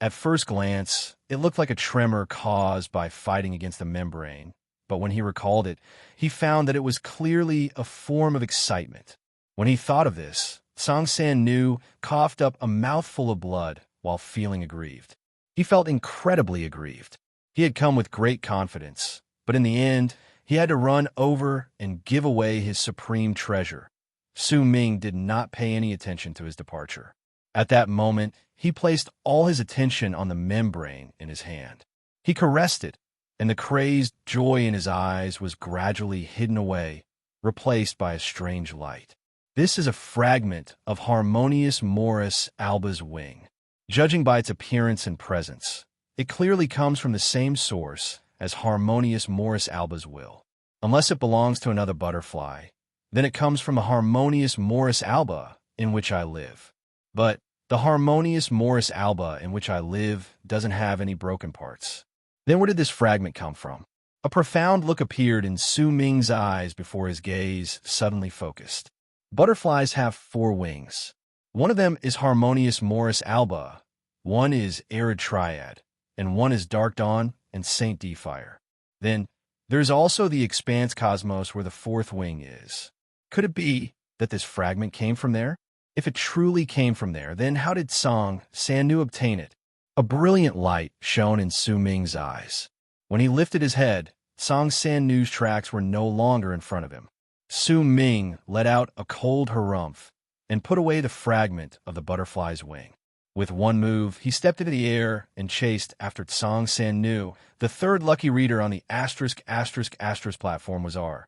At first glance, it looked like a tremor caused by fighting against the membrane, but when he recalled it, he found that it was clearly a form of excitement. When he thought of this, Song Sen-nu coughed up a mouthful of blood while feeling aggrieved. He felt incredibly aggrieved. He had come with great confidence, but in the end, he had to run over and give away his supreme treasure. Su Ming did not pay any attention to his departure. At that moment, he placed all his attention on the membrane in his hand. He caressed it, and the crazed joy in his eyes was gradually hidden away, replaced by a strange light. This is a fragment of Harmonious Morris Alba's wing. Judging by its appearance and presence, it clearly comes from the same source as harmonious Morris alba's will. Unless it belongs to another butterfly, then it comes from the harmonious Morris alba in which I live. But the harmonious Morris alba in which I live doesn't have any broken parts. Then where did this fragment come from? A profound look appeared in Su Ming's eyes before his gaze suddenly focused. Butterflies have 4 wings. One of them is harmonious Morris alba, one is arid triad, and one is dark dawn and Saint D fire. Then there's also the expanse cosmos where the 4th wing is. Could it be that this fragment came from there? If it truly came from there, then how did Song Sannu obtain it? A brilliant light shone in Su Ming's eyes. When he lifted his head, Song Sannu's tracks were no longer in front of him. Su Ming let out a cold harumph and put away the fragment of the butterfly's wing. With one move, he stepped into the air and chased after Song Sannu. The 3rd lucky reader on the **** platform was R.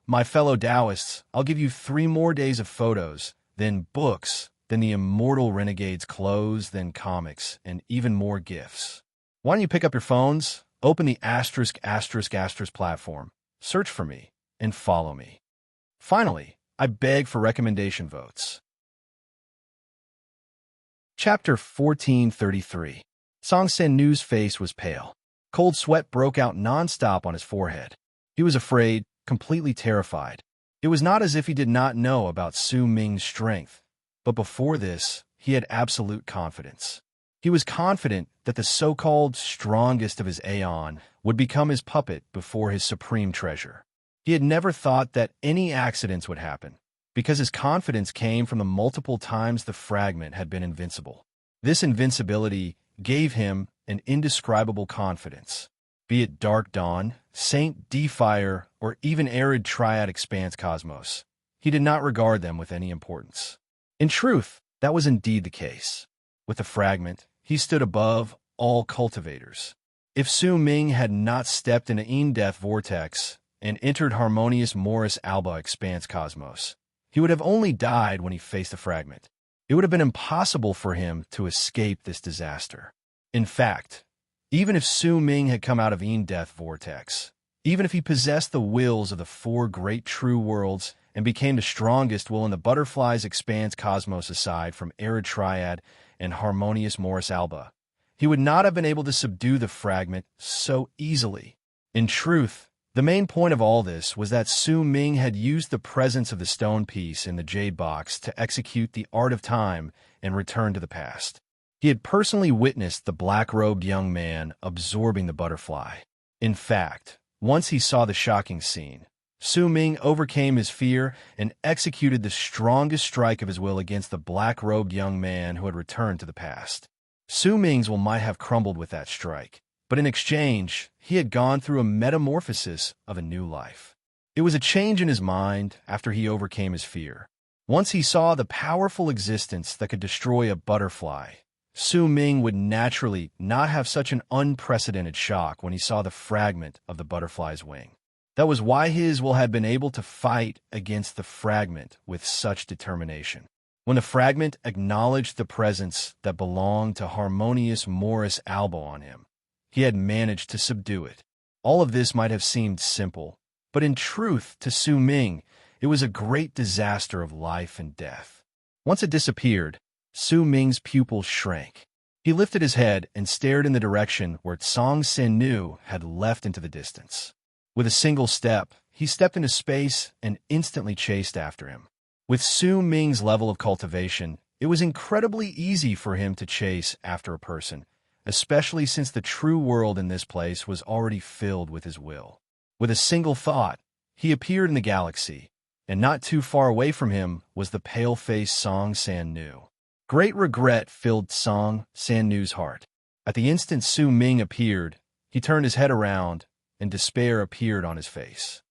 My fellow Taoists, I'll give you 3 more days of photos, then books, then the immortal renegade's clothes, then comics, and even more gifts. Why don't you pick up your phones, open the **** platform, search for me, and follow me. Finally, I beg for recommendation votes. Chapter 1433. Song Sannu's face was pale. Cold sweat broke out non-stop on his forehead. He was afraid, completely terrified. It was not as if he did not know about Su Ming's strength, but before this, he had absolute confidence. He was confident that the so-called strongest of his aeon would become his puppet before his supreme treasure. He had never thought that any accidents would happen, because his confidence came from the multiple times the fragment had been invincible. This invincibility gave him an indescribable confidence. Be it Dark Dawn, Saint D Fire, or even arid triad expanse cosmos, he did not regard them with any importance. In truth, that was indeed the case. With the fragment, he stood above all cultivators. If Su Ming had not stepped into Death Vortex and entered harmonious Morris alba expanse cosmos, he would have only died when he faced the fragment. It would have been impossible for him to escape this disaster. In fact, even if Su Ming had come out of Death Vortex, even if he possessed the wills of the 4 great true worlds and became the strongest will in the butterfly's expanse cosmos aside from arid triad and harmonious Morris alba, he would not have been able to subdue the fragment so easily. In truth, the main point of all this was that Su Ming had used the presence of the stone piece in the jade box to execute the art of time and return to the past. He had personally witnessed the black-robed young man absorbing the butterfly. In fact, once he saw the shocking scene, Su Ming overcame his fear and executed the strongest strike of his will against the black-robed young man who had returned to the past. Su Ming's will might have crumbled with that strike, but in exchange, he had gone through a metamorphosis of a new life. It was a change in his mind after he overcame his fear. Once he saw the powerful existence that could destroy a butterfly, Su Ming would naturally not have such an unprecedented shock when he saw the fragment of the butterfly's wing. That was why his will had been able to fight against the fragment with such determination. When the fragment acknowledged the presence that belonged to harmonious Morris alba on him, he had managed to subdue it. All of this might have seemed simple, but in truth, to Su Ming, it was a great disaster of life and death. Once it disappeared, Su Ming's pupils shrank. He lifted his head and stared in the direction where Song Sannu had left into the distance. With a single step, he stepped into space and instantly chased after him. With Su Ming's level of cultivation, it was incredibly easy for him to chase after a person, especially since the true world in this place was already filled with his will. With a single thought, he appeared in the galaxy, and not too far away from him was the pale-faced Song Sannu. Great regret filled Song Sannu's heart. At the instant Su Ming appeared, he turned his head around, and despair appeared on his face.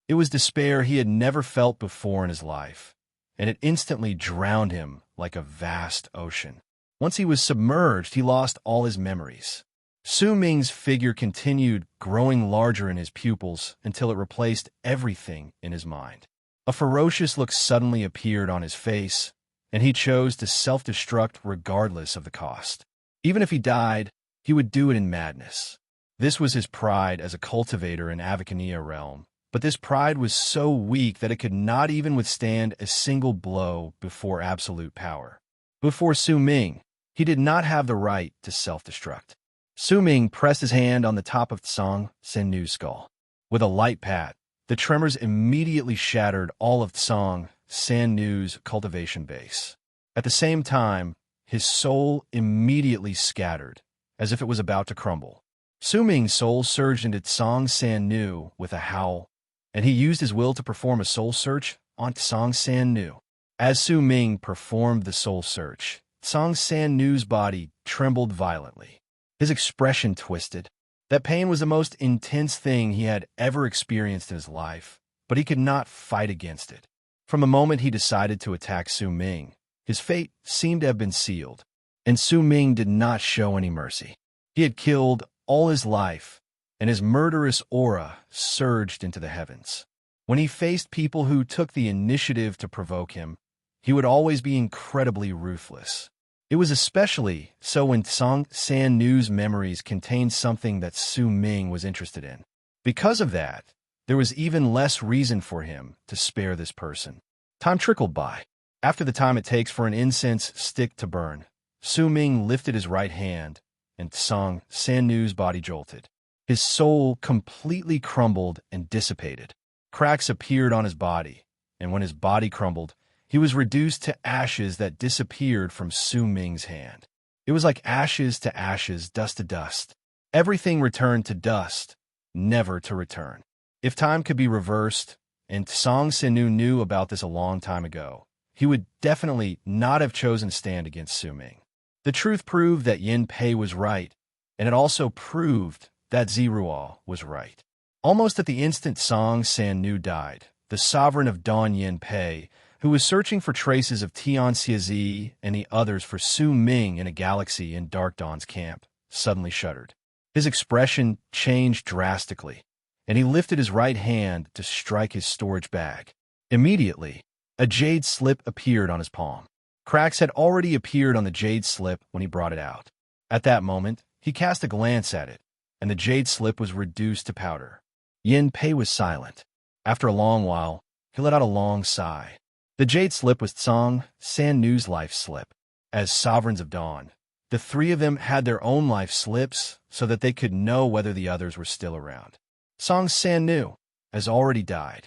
It was despair he had never felt before in his life, and it instantly drowned him like a vast ocean. Once he was submerged, he lost all his memories. Su Ming's figure continued growing larger in his pupils until it replaced everything in his mind. A ferocious look suddenly appeared on his face, and he chose to self-destruct regardless of the cost. Even if he died, he would do it in madness. This was his pride as a cultivator in Avacania realm, but this pride was so weak that it could not even withstand a single blow before absolute power. Before Su Ming, he did not have the right to self-destruct. Su Ming pressed his hand on the top of Tsang Sen-Nu's skull. With a light pat, the tremors immediately shattered all of Tsang Sen-Nu's cultivation base. At the same time, his soul immediately scattered, as if it was about to crumble. Su Ming's soul surged into Tsang Sen-Nu with a howl, and he used his will to perform a soul search on Tsang Sen-Nu. As Su Ming performed the soul search, Tsang Sen-Nu's body trembled violently. His expression twisted. That pain was the most intense thing he had ever experienced in his life, but he could not fight against it. From the moment he decided to attack Su Ming, his fate seemed to have been sealed, and Su Ming did not show any mercy. He had killed all his life, and his murderous aura surged into the heavens. When he faced people who took the initiative to provoke him, he would always be incredibly ruthless. It was especially so when Tsang Sen-Nu's memories contained something that Su Ming was interested in. Because of that, there was even less reason for him to spare this person. Time trickled by. After the time it takes for an incense stick to burn, Su Ming lifted his right hand, and Tsang Sen-Nu's body jolted. His soul completely crumbled and dissipated. Cracks appeared on his body, and when his body crumbled, he was reduced to ashes that disappeared from Su Ming's hand. It was like ashes to ashes, dust to dust. Everything returned to dust, never to return. If time could be reversed, and Tsang Sen-Nu knew about this a long time ago, he would definitely not have chosen to stand against Su Ming. The truth proved that Yin Pei was right, and it also proved that Ziruo was right. Almost at the instant Tsang Sen-Nu died, the sovereign of Dawn Yin Pei, who was searching for traces of Tian Xiezi and the others for Su Ming in a galaxy in Dark Dawn's camp, suddenly shuddered. His expression changed drastically, and he lifted his right hand to strike his storage bag. Immediately, a jade slip appeared on his palm. Cracks had already appeared on the jade slip when he brought it out. At that moment, he cast a glance at it, and the jade slip was reduced to powder. Yin Pei was silent. After a long while, he let out a long sigh. The jade slip was Tsang Sen-Nu's life slip. As sovereigns of Dawn, the three of them had their own life slips so that they could know whether the others were still around. Tsang Sen-Nu has already died.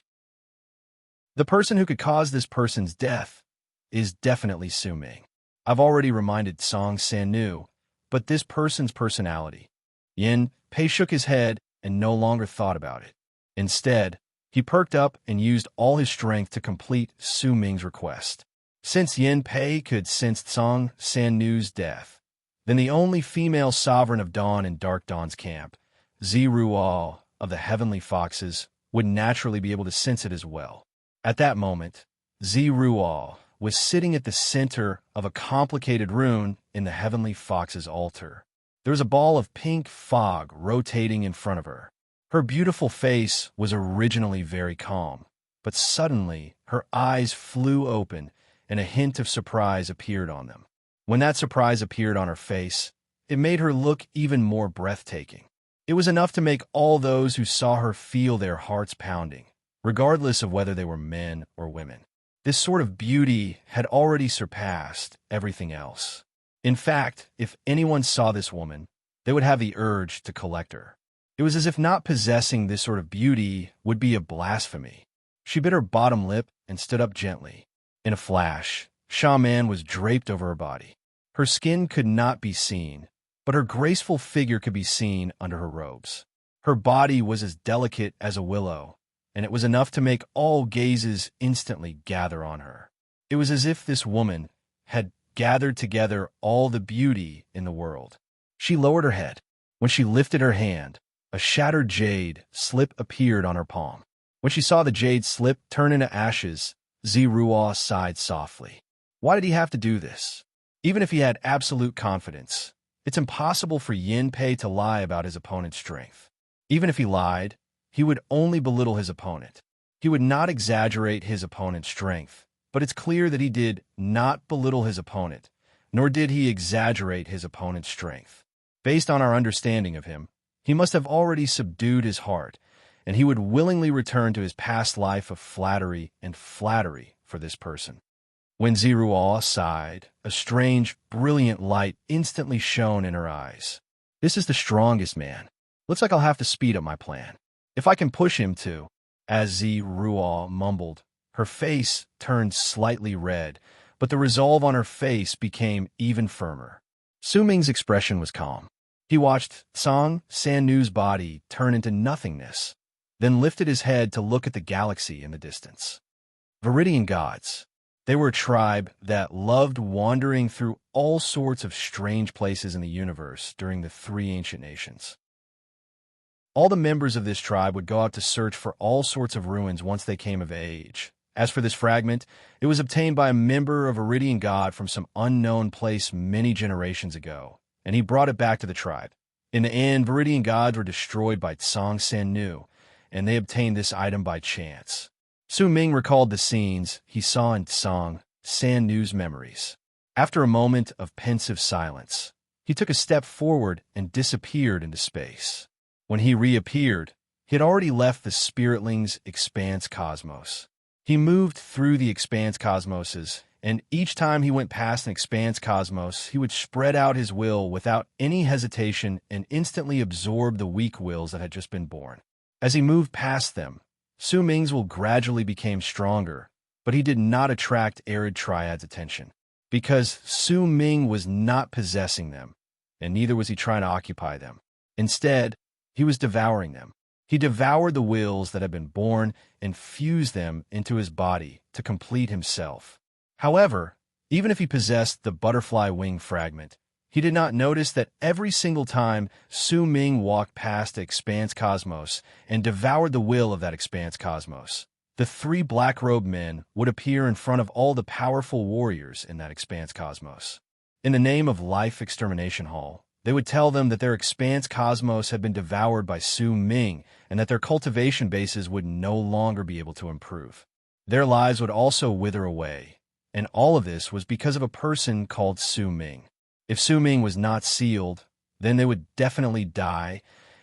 The person who could cause this person's death is definitely Su Ming. I've already reminded Tsang Sen-Nu, but this person's personality. Yin Pei shook his head and no longer thought about it. Instead, he perked up and used all his strength to complete Su Ming's request. Since Yin Pei could sense Tsang Sen-Nu's death, then the only female sovereign of Dawn in Dark Dawn's camp, Ziruo of the Heavenly Foxes, would naturally be able to sense it as well. At that moment, Ziruo was sitting at the center of a complicated rune in the Heavenly Fox's altar. There was a ball of pink fog rotating in front of her. Her beautiful face was originally very calm, but suddenly her eyes flew open and a hint of surprise appeared on them. When that surprise appeared on her face, it made her look even more breathtaking. It was enough to make all those who saw her feel their hearts pounding, regardless of whether they were men or women. This sort of beauty had already surpassed everything else. In fact, if anyone saw this woman, they would have the urge to collect her. It was as if not possessing this sort of beauty would be a blasphemy. She bit her bottom lip and stood up gently. In a flash, Shaman was draped over her body. Her skin could not be seen, but her graceful figure could be seen under her robes. Her body was as delicate as a willow, and it was enough to make all gazes instantly gather on her. It was as if this woman had gathered together all the beauty in the world. She lowered her head. When she lifted her hand, a shattered jade slip appeared on her palm. When she saw the jade slip turn into ashes, Ziruo sighed softly. Why did he have to do this? Even if he had absolute confidence, it's impossible for Yin Pei to lie about his opponent's strength. Even if he lied, he would only belittle his opponent. He would not exaggerate his opponent's strength, but it's clear that he did not belittle his opponent, nor did he exaggerate his opponent's strength. Based on our understanding of him, he must have already subdued his heart, and he would willingly return to his past life of flattery and flattery for this person. When Zeruah sighed, a strange, brilliant light instantly shone in her eyes. This is the strongest man. Looks like I'll have to speed up my plan. If I can push him to, as Zeruah mumbled, her face turned slightly red, but the resolve on her face became even firmer. Su Ming's expression was calm. He watched Song San-nu's body turn into nothingness, then lifted his head to look at the galaxy in the distance. Viridian gods. They were a tribe that loved wandering through all sorts of strange places in the universe during the three ancient nations. All the members of this tribe would go out to search for all sorts of ruins once they came of age. As for this fragment, it was obtained by a member of a Viridian god from some unknown place many generations ago, and he brought it back to the tribe. In the end, Viridian gods were destroyed by Song San-nu, and they obtained this item by chance. Su Ming recalled the scenes he saw in Song San-nu's memories. After a moment of pensive silence, he took a step forward and disappeared into space. When he reappeared, he had already left the Spiritling's expanse cosmos. He moved through the expanse cosmoses, and each time he went past an expanse cosmos, he would spread out his will without any hesitation and instantly absorb the weak wills that had just been born. As he moved past them, Su Ming's will gradually became stronger, but he did not attract Arid Triad's attention, because Su Ming was not possessing them, and neither was he trying to occupy them. Instead, he was devouring them. He devoured the wills that had been born and fused them into his body to complete himself. However, even if he possessed the butterfly wing fragment, he did not notice that every single time Su Ming walked past the expanse cosmos and devoured the will of that expanse cosmos, the three black-robed men would appear in front of all the powerful warriors in that expanse cosmos. In the name of Life Extermination Hall, they would tell them that their expanse cosmos had been devoured by Su Ming and that their cultivation bases would no longer be able to improve. Their lives would also wither away, and all of this was because of a person called Su Ming. If Su Ming was not sealed, then they would definitely die,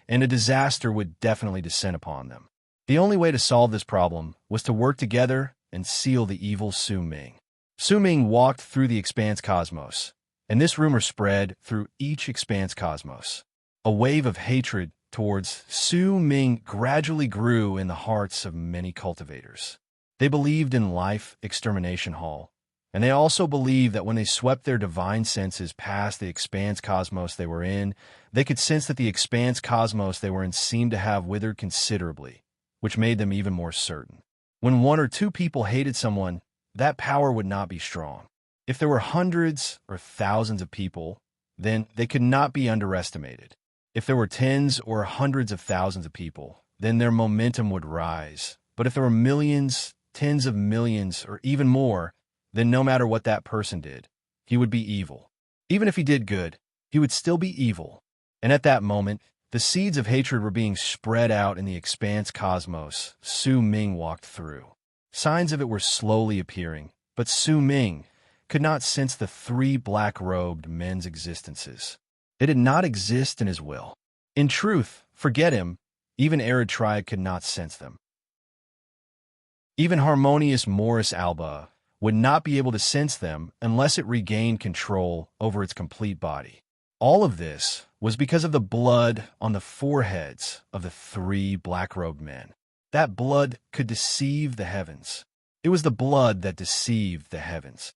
and a disaster would definitely descend upon them. The only way to solve this problem was to work together and seal the evil Su Ming. Su Ming walked through the expanse cosmos, and this rumor spread through each expanse cosmos. A wave of hatred towards Su Ming gradually grew in the hearts of many cultivators. They believed in Life Extermination Hall, and they also believed that when they swept their divine senses past the expanse cosmos they were in, they could sense that the expanse cosmos they were in seemed to have withered considerably, which made them even more certain. When one or two people hated someone, that power would not be strong. If there were hundreds or thousands of people, then they could not be underestimated. If there were tens or hundreds of thousands of people, then their momentum would rise. But if there were millions, tens of millions, or even more, then no matter what that person did, he would be evil. Even if he did good, he would still be evil. And at that moment, the seeds of hatred were being spread out in the expanse cosmos Su Ming walked through. Signs of it were slowly appearing, but Su Ming could not sense the three black-robed men's existences. They did not exist in his will. In truth, forget him, even Arid Triad could not sense them. Even harmonious Morris Alba would not be able to sense them unless it regained control over its complete body. All of this was because of the blood on the foreheads of the three black-robed men. That blood could deceive the heavens. It was the blood that deceived the heavens.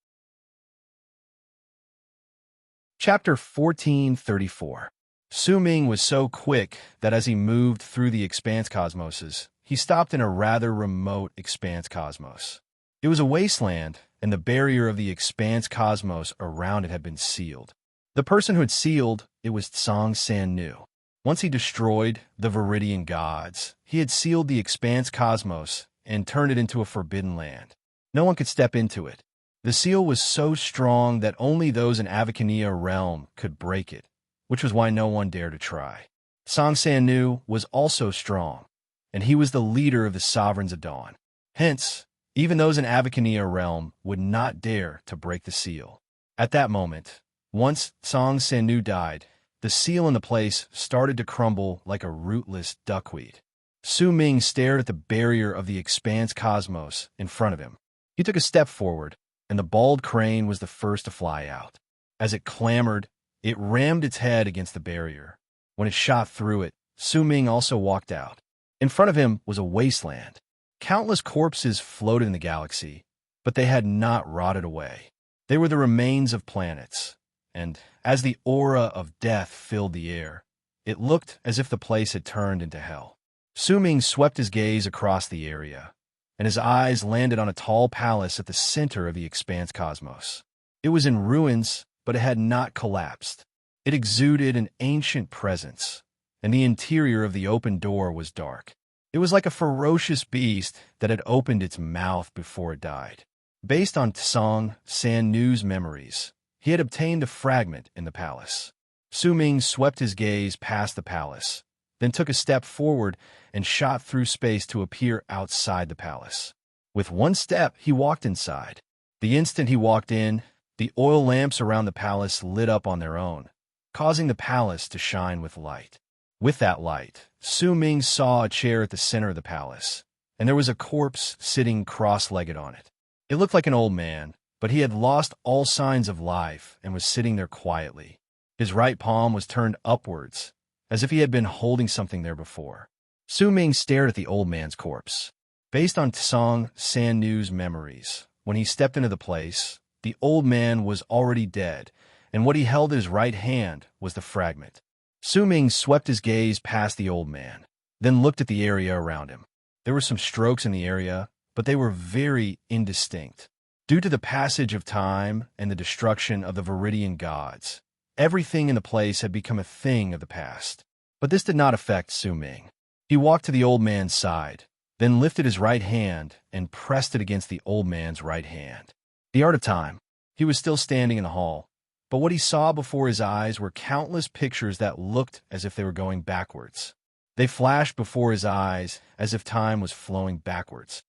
Chapter 1434. Su Ming was so quick that as he moved through the expanse cosmoses, he stopped in a rather remote expanse cosmos. It was a wasteland, and the barrier of the expanse cosmos around it had been sealed. The person who had sealed it was Song San-nu. Once he destroyed the Viridian gods, he had sealed the expanse cosmos and turned it into a forbidden land. No one could step into it. The seal was so strong that only those in Avacania realm could break it, which was why no one dared to try. Song San-nu was also strong, and he was the leader of the Sovereigns of Dawn. Hence, even those in Avacania realm would not dare to break the seal. At that moment, once Song San-nu died, the seal in the place started to crumble like a rootless duckweed. Su Ming stared at the barrier of the expanse cosmos in front of him. He took a step forward, and the bald crane was the first to fly out. As it clambered, it rammed its head against the barrier. When it shot through it, Su Ming also walked out. In front of him was a wasteland. Countless corpses floated in the galaxy, but they had not rotted away. They were the remains of planets, and as the aura of death filled the air, it looked as if the place had turned into hell. Su Ming swept his gaze across the area, and his eyes landed on a tall palace at the center of the expanse cosmos. It was in ruins, but it had not collapsed. It exuded an ancient presence, and the interior of the open door was dark. It was like a ferocious beast that had opened its mouth before it died. Based on Tsang San-Nu's memories, he had obtained a fragment in the palace. Su Ming swept his gaze past the palace, then took a step forward and shot through space to appear outside the palace. With one step, he walked inside. The instant he walked in, the oil lamps around the palace lit up on their own, causing the palace to shine with light. With that light, Su Ming saw a chair at the center of the palace, and there was a corpse sitting cross-legged on it. It looked like an old man, but he had lost all signs of life and was sitting there quietly. His right palm was turned upwards, as if he had been holding something there before. Su Ming stared at the old man's corpse. Based on Tsang San-Nu's memories, when he stepped into the place, the old man was already dead, and what he held in his right hand was the fragment. Su Ming swept his gaze past the old man, then looked at the area around him. There were some strokes in the area, but they were very indistinct. Due to the passage of time and the destruction of the Viridian gods, everything in the place had become a thing of the past. But this did not affect Su Ming. He walked to the old man's side, then lifted his right hand and pressed it against the old man's right hand. The art of time. He was still standing in the hall, but what he saw before his eyes were countless pictures that looked as if they were going backwards. They flashed before his eyes as if time was flowing backwards.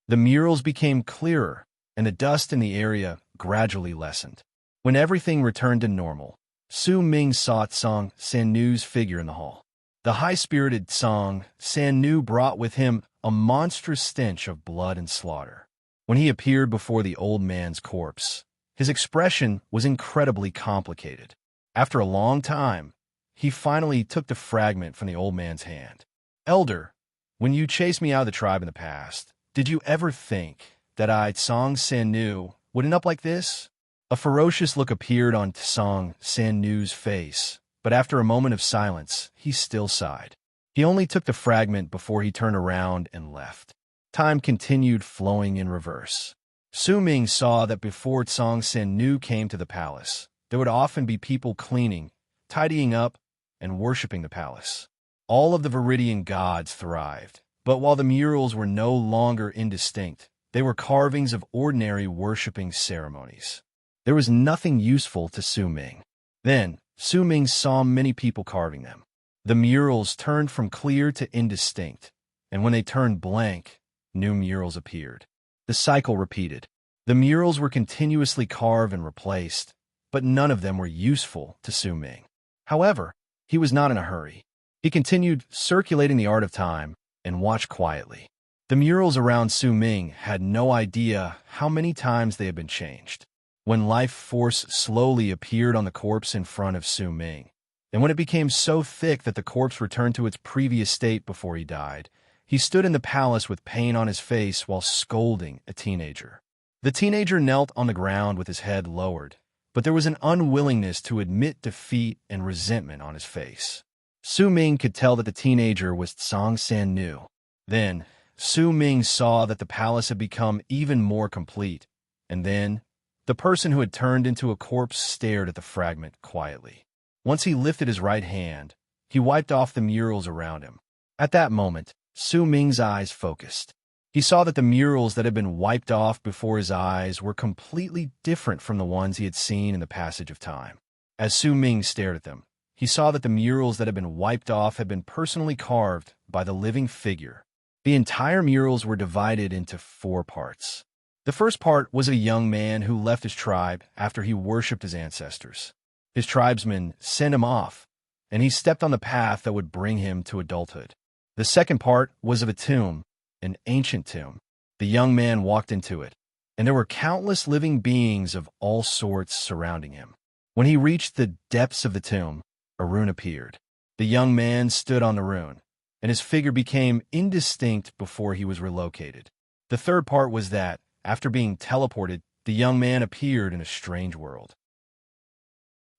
The murals became clearer, and the dust in the area gradually lessened. When everything returned to normal, Su Ming saw Tsang San-Nu's figure in the hall. The high-spirited Tsang San-Nu brought with him a monstrous stench of blood and slaughter. When he appeared before the old man's corpse, his expression was incredibly complicated. After a long time, he finally took the fragment from the old man's hand. "Elder, when you chased me out of the tribe in the past, did you ever think that I, Tsang San-Nu, would end up like this?" A ferocious look appeared on Tsang San-Nu's face, but after a moment of silence, he still sighed. He only took the fragment before he turned around and left. Time continued flowing in reverse. Su Ming saw that before Tsang San-Nu came to the palace, there would often be people cleaning, tidying up, and worshipping the palace. All of the Viridian gods thrived, but while the murals were no longer indistinct, they were carvings of ordinary worshipping ceremonies. There was nothing useful to Su Ming. Then, Su Ming saw many people carving them. The murals turned from clear to indistinct, and when they turned blank, new murals appeared. The cycle repeated. The murals were continuously carved and replaced, but none of them were useful to Su Ming. However, he was not in a hurry. He continued circulating the art of time and watched quietly. The murals around Su Ming had no idea how many times they had been changed. When life force slowly appeared on the corpse in front of Su Ming, and when it became so thick that the corpse returned to its previous state before he died, he stood in the palace with pain on his face while scolding a teenager. The teenager knelt on the ground with his head lowered, but there was an unwillingness to admit defeat and resentment on his face. Su Ming could tell that the teenager was Tsang San-Nu. Then, Su Ming saw that the palace had become even more complete, and then, the person who had turned into a corpse stared at the fragment quietly. Once he lifted his right hand, he wiped off the murals around him. At that moment, Su Ming's eyes focused. He saw that the murals that had been wiped off before his eyes were completely different from the ones he had seen in the passage of time. As Su Ming stared at them, he saw that the murals that had been wiped off had been personally carved by the living figure. The entire murals were divided into 4 parts. The first part was a young man who left his tribe after he worshipped his ancestors. His tribesmen sent him off, and he stepped on the path that would bring him to adulthood. The second part was of a tomb, an ancient tomb. The young man walked into it, and there were countless living beings of all sorts surrounding him. When he reached the depths of the tomb, a rune appeared. The young man stood on the rune, and his figure became indistinct before he was relocated. The third part was that, after being teleported, the young man appeared in a strange world.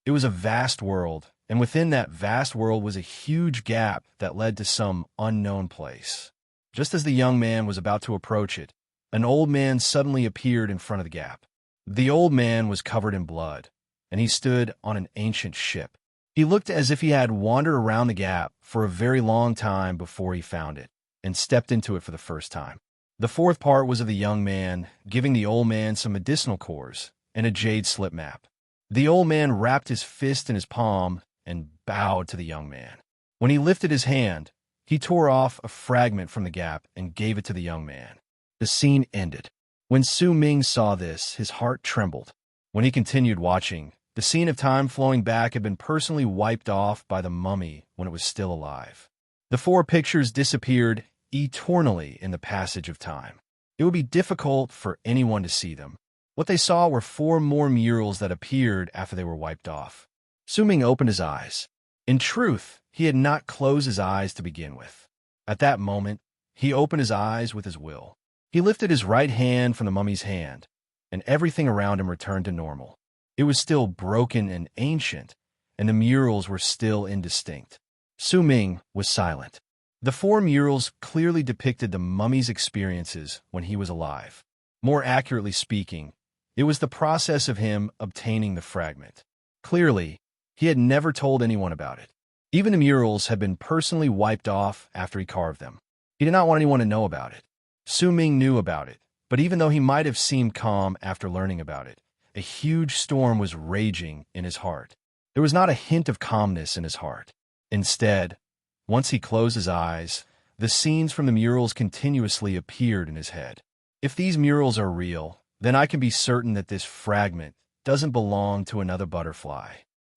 It was a vast world, and within that vast world was a huge gap that led to some unknown place. Just as the young man was about to approach it, an old man suddenly appeared in front of the gap. The old man was covered in blood, and he stood on an ancient ship. He looked as if he had wandered around the gap for a very long time before he found it, and stepped into it for the first time. The fourth part was of the young man giving the old man some medicinal cores and a jade slip map. The old man wrapped his fist in his palm and bowed to the young man. When he lifted his hand, he tore off a fragment from the gap and gave it to the young man. The scene ended. When Su Ming saw this, his heart trembled. When he continued watching, the scene of time flowing back had been personally wiped off by the mummy when it was still alive. The four pictures disappeared eternally in the passage of time. It would be difficult for anyone to see them. What they saw were four more murals that appeared after they were wiped off. Su Ming opened his eyes. In truth, he had not closed his eyes to begin with. At that moment, he opened his eyes with his will. He lifted his right hand from the mummy's hand, and everything around him returned to normal. It was still broken and ancient, and the murals were still indistinct. Su Ming was silent. The four murals clearly depicted the mummy's experiences when he was alive. More accurately speaking, it was the process of him obtaining the fragment. Clearly, he had never told anyone about it. Even the murals had been personally wiped off after he carved them. He did not want anyone to know about it. Su Ming knew about it, but even though he might have seemed calm after learning about it, a huge storm was raging in his heart. There was not a hint of calmness in his heart. Instead, once he closed his eyes, the scenes from the murals continuously appeared in his head. If these murals are real, then I can be certain that this fragment doesn't belong to another butterfly.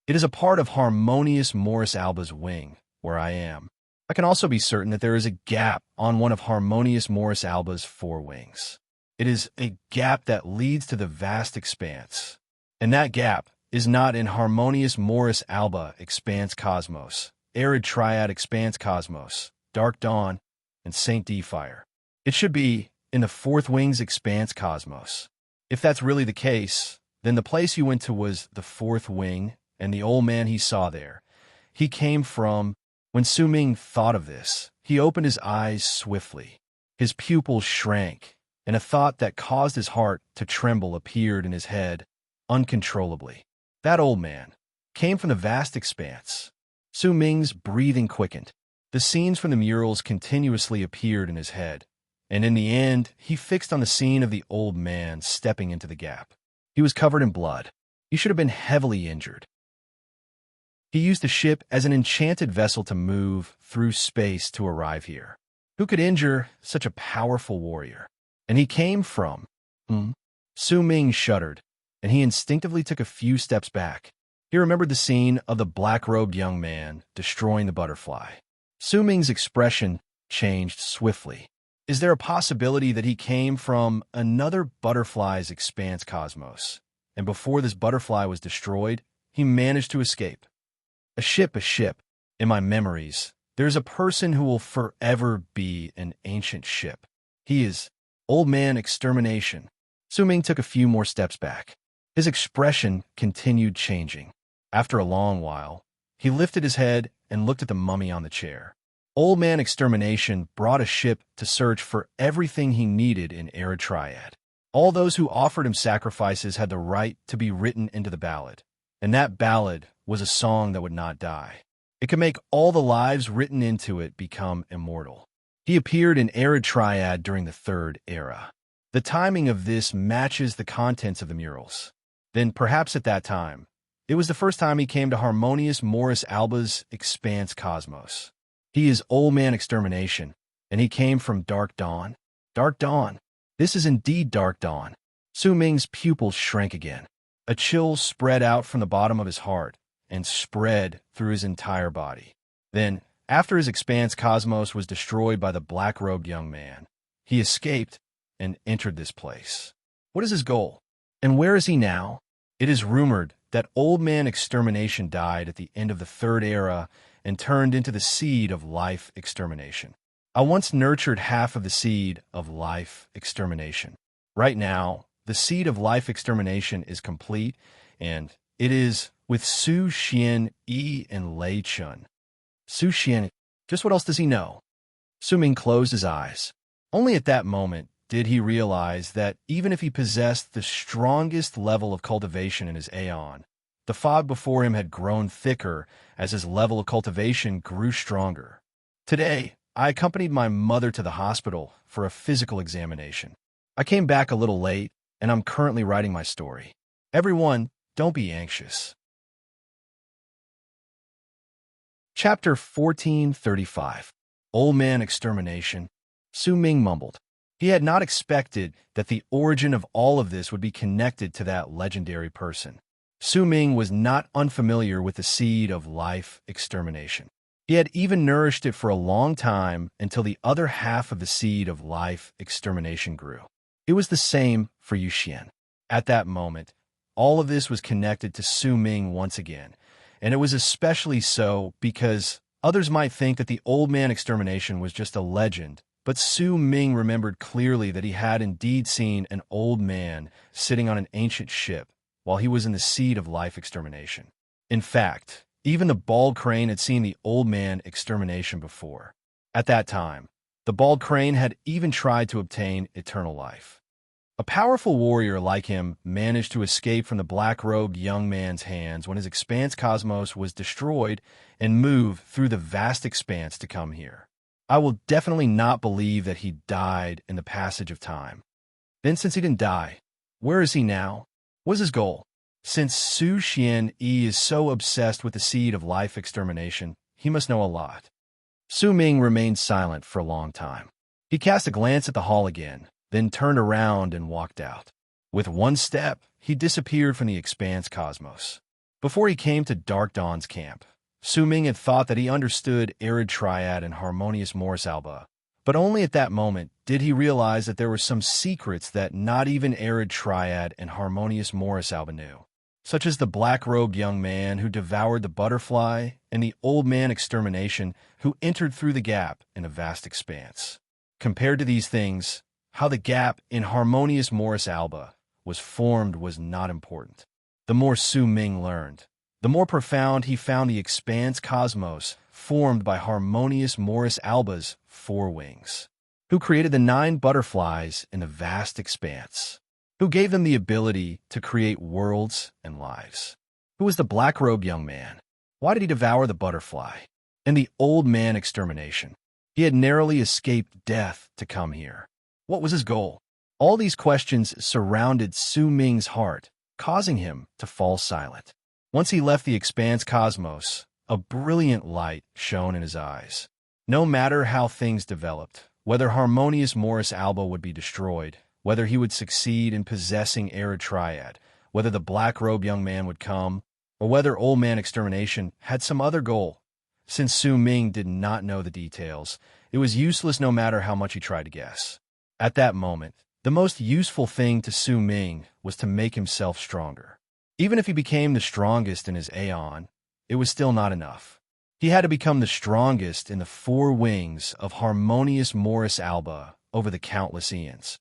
It is a part of Harmonious Morris Alba's wing, where I am. I can also be certain that there is a gap on one of Harmonious Morris Alba's four wings. It is a gap that leads to the vast expanse. And that gap is not in Harmonious Morris Alba Expanse Cosmos, Arid Triad Expanse Cosmos, Dark Dawn, and Saint D Fire. It should be in the fourth wing's Expanse Cosmos. If that's really the case, then the place you went to was the fourth wing, and the old man he saw there. He came from... When Su Ming thought of this, he opened his eyes swiftly. His pupils shrank, and a thought that caused his heart to tremble appeared in his head uncontrollably. That old man came from the vast expanse. Su Ming's breathing quickened. The scenes from the murals continuously appeared in his head, and in the end, he fixed on the scene of the old man stepping into the gap. He was covered in blood. He should have been heavily injured. He used the ship as an enchanted vessel to move through space to arrive here. Who could injure such a powerful warrior? And he came from... Su Ming shuddered, and he instinctively took a few steps back. He remembered the scene of the black-robed young man destroying the butterfly. Su Ming's expression changed swiftly. Is there a possibility that he came from another butterfly's expanse cosmos, and before this butterfly was destroyed, he managed to escape? A ship. In my memories, there's a person who will forever be an ancient ship. He is Old Man Extermination. Su Ming took a few more steps back. His expression continued changing. After a long while, he lifted his head and looked at the mummy on the chair. Old Man Extermination brought a ship to search for everything he needed in Arid Triad. All those who offered him sacrifices had the right to be written into the ballad, and that ballad was a song that would not die. It could make all the lives written into it become immortal. He appeared in Arid Triad during the Third Era. The timing of this matches the contents of the murals. Then, perhaps at that time, it was the first time he came to Harmonious Morris Alba's Expanse Cosmos. He is Old Man Extermination, and he came from Dark Dawn. Dark Dawn. This is indeed Dark Dawn. Su Ming's pupils shrank again. A chill spread out from the bottom of his heart, and spread through his entire body. Then, after his expanse cosmos was destroyed by the black-robed young man, he escaped and entered this place. What is his goal? And where is he now? It is rumored that Old Man Extermination died at the end of the Third Era and turned into the seed of life extermination. I once nurtured half of the seed of life extermination. Right now, the seed of life extermination is complete, and it is with Su Xian, Yi, and Lei Chun. Su Xian, just what else does he know? Su Ming closed his eyes. Only at that moment did he realize that even if he possessed the strongest level of cultivation in his aeon, the fog before him had grown thicker as his level of cultivation grew stronger. Today, I accompanied my mother to the hospital for a physical examination. I came back a little late, and I'm currently writing my story. Everyone, don't be anxious. Chapter 1435. Old Man Extermination. Su Ming mumbled. He had not expected that the origin of all of this would be connected to that legendary person. Su Ming was not unfamiliar with the seed of life extermination. He had even nourished it for a long time until the other half of the seed of life extermination grew. It was the same for Yu Xian. At that moment, all of this was connected to Su Ming once again, and it was especially so because others might think that the Old Man Extermination was just a legend, but Su Ming remembered clearly that he had indeed seen an old man sitting on an ancient ship while he was in the seed of life extermination. In fact, even the bald crane had seen the Old Man Extermination before. At that time, the bald crane had even tried to obtain eternal life. A powerful warrior like him managed to escape from the black-robed young man's hands when his expanse cosmos was destroyed and moved through the vast expanse to come here. I will definitely not believe that he died in the passage of time. Then since he didn't die, where is he now? What is his goal? Since Su Xian Yi is so obsessed with the seed of life extermination, he must know a lot. Su Ming remained silent for a long time. He cast a glance at the hall again, then turned around and walked out. With one step, he disappeared from the expanse cosmos. Before he came to Dark Dawn's camp, Su Ming had thought that he understood Arid Triad and Harmonious Morris Alba, but only at that moment did he realize that there were some secrets that not even Arid Triad and Harmonious Morris Alba knew, such as the black-robed young man who devoured the butterfly and the Old Man Extermination who entered through the gap in a vast expanse. Compared to these things, how the gap in Harmonious Morris Alba was formed was not important. The more Su Ming learned, the more profound he found the expanse cosmos formed by Harmonious Morris Alba's 4 wings, who created the 9 butterflies in the vast expanse, who gave them the ability to create worlds and lives. Who was the black-robed young man? Why did he devour the butterfly? And the Old Man Extermination. He had narrowly escaped death to come here. What was his goal? All these questions surrounded Su Ming's heart, causing him to fall silent. Once he left the expanse cosmos, a brilliant light shone in his eyes. No matter how things developed, whether Harmonious Morris Alba would be destroyed, whether he would succeed in possessing Arid Triad, whether the black-robed young man would come, or whether Old Man Extermination had some other goal. Since Su Ming did not know the details, it was useless no matter how much he tried to guess. At that moment, the most useful thing to Su Ming was to make himself stronger. Even if he became the strongest in his aeon, it was still not enough. He had to become the strongest in the 4 wings of Harmonious Morris Alba over the countless eons.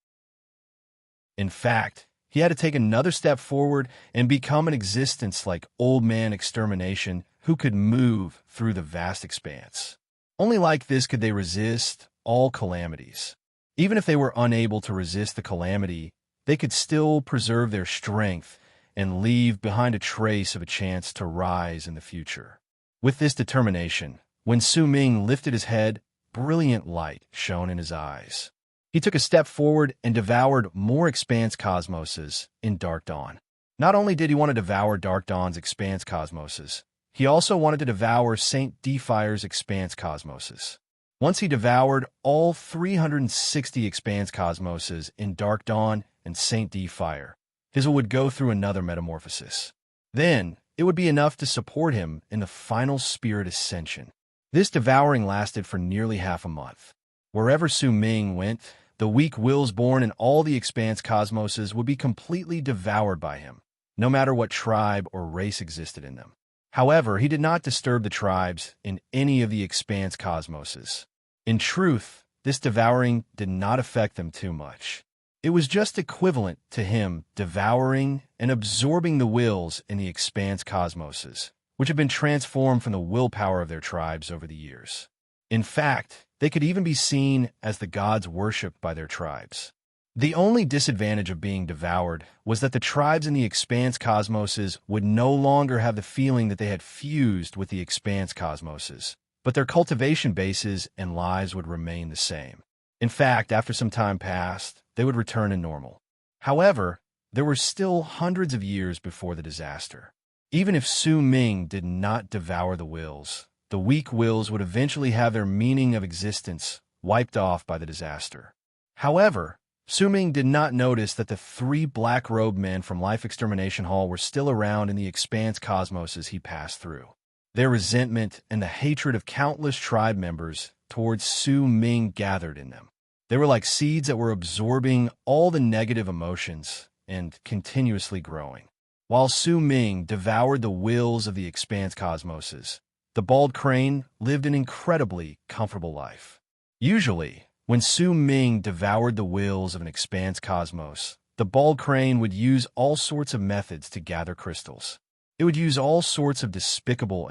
In fact, he had to take another step forward and become an existence like Old Man Extermination who could move through the vast expanse. Only like this could they resist all calamities. Even if they were unable to resist the calamity, they could still preserve their strength and leave behind a trace of a chance to rise in the future. With this determination, when Su Ming lifted his head, brilliant light shone in his eyes. He took a step forward and devoured more expanse cosmoses in Dark Dawn. Not only did he want to devour Dark Dawn's expanse cosmoses, he also wanted to devour Saint Defire's expanse cosmoses. Once he devoured all 360 expanse cosmoses in Dark Dawn and Saint Defire, his will would go through another metamorphosis. Then, It would be enough to support him in the final spirit ascension. This devouring lasted for nearly half a month. Wherever Su Ming went, the weak wills born in all the expanse cosmoses would be completely devoured by him, no matter what tribe or race existed in them. However, he did not disturb the tribes in any of the expanse cosmoses. In truth, this devouring did not affect them too much. It was just equivalent to him devouring and absorbing the wills in the expanse cosmoses, which had been transformed from the willpower of their tribes over the years. In fact, they could even be seen as the gods worshipped by their tribes. The only disadvantage of being devoured was that the tribes in the expanse cosmoses would no longer have the feeling that they had fused with the expanse cosmoses, but their cultivation bases and lives would remain the same. In fact, after some time passed, they would return to normal. However, there were still hundreds of years before the disaster. Even if Su Ming did not devour the wills, the weak wills would eventually have their meaning of existence wiped off by the disaster. However, Su Ming did not notice that the 3 black-robed men from Life Extermination Hall were still around in the expanse cosmoses he passed through. Their resentment and the hatred of countless tribe members towards Su Ming gathered in them. They were like seeds that were absorbing all the negative emotions and continuously growing. While Su Ming devoured the wills of the expanse cosmoses, the bald crane lived an incredibly comfortable life. Usually, when Su Ming devoured the wills of an expanse cosmos, the bald crane would use all sorts of methods to gather crystals. It would use all sorts of despicable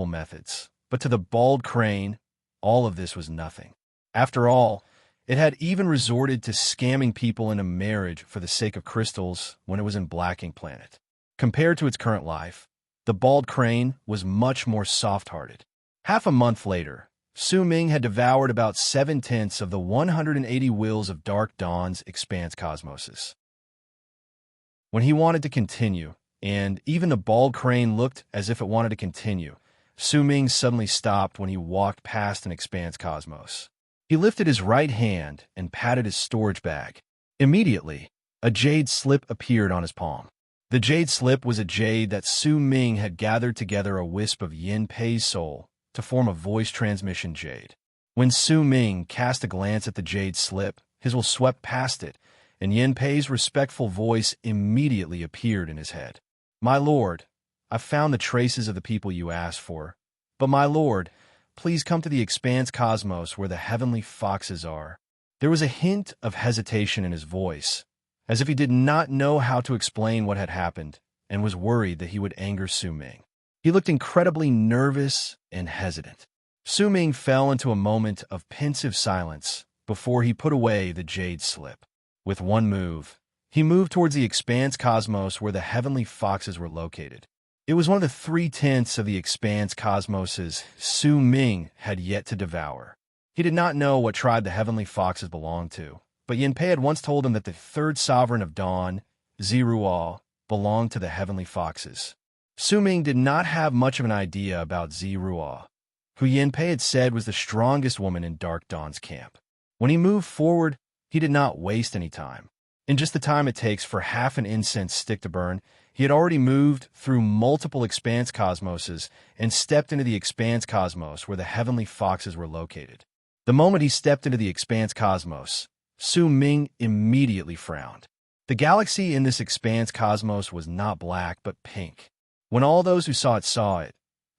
methods, but to the bald crane, all of this was nothing. After all, it had even resorted to scamming people into marriage for the sake of crystals when it was in Black Ink Planet. Compared to its current life, the bald crane was much more soft-hearted. Half a month later, Su Ming had devoured about 7/10 of the 180 wills of Dark Dawn's expanse cosmoses. When he wanted to continue, and even the bald crane looked as if it wanted to continue, Su Ming suddenly stopped when he walked past an expanse cosmos. He lifted his right hand and patted his storage bag. Immediately, a jade slip appeared on his palm. The jade slip was a jade that Su Ming had gathered together a wisp of Yin Pei's soul to form a voice transmission jade. When Su Ming cast a glance at the jade slip, his will swept past it, and Yin Pei's respectful voice immediately appeared in his head. "My lord, I've found the traces of the people you asked for. But my lord, please come to the expanse cosmos where the heavenly foxes are." There was a hint of hesitation in his voice, as if he did not know how to explain what had happened and was worried that he would anger Su Ming. He looked incredibly nervous and hesitant. Su Ming fell into a moment of pensive silence before he put away the jade slip. With one move, he moved towards the expanse cosmos where the heavenly foxes were located. It was one of the 3/10 of the expanse cosmoses Su Ming had yet to devour. He did not know what tribe the heavenly foxes belonged to, but Yin Pei had once told him that the 3rd sovereign of Dawn, Ziruo, belonged to the heavenly foxes. Su Ming did not have much of an idea about Ziruo, who Yin Pei had said was the strongest woman in Dark Dawn's camp. When he moved forward, he did not waste any time. In just the time it takes for half an incense stick to burn, he had already moved through multiple expanse cosmoses and stepped into the expanse cosmos where the heavenly foxes were located. The moment he stepped into the expanse cosmos, Su Ming immediately frowned. The galaxy in this expanse cosmos was not black but pink. When all those who saw it,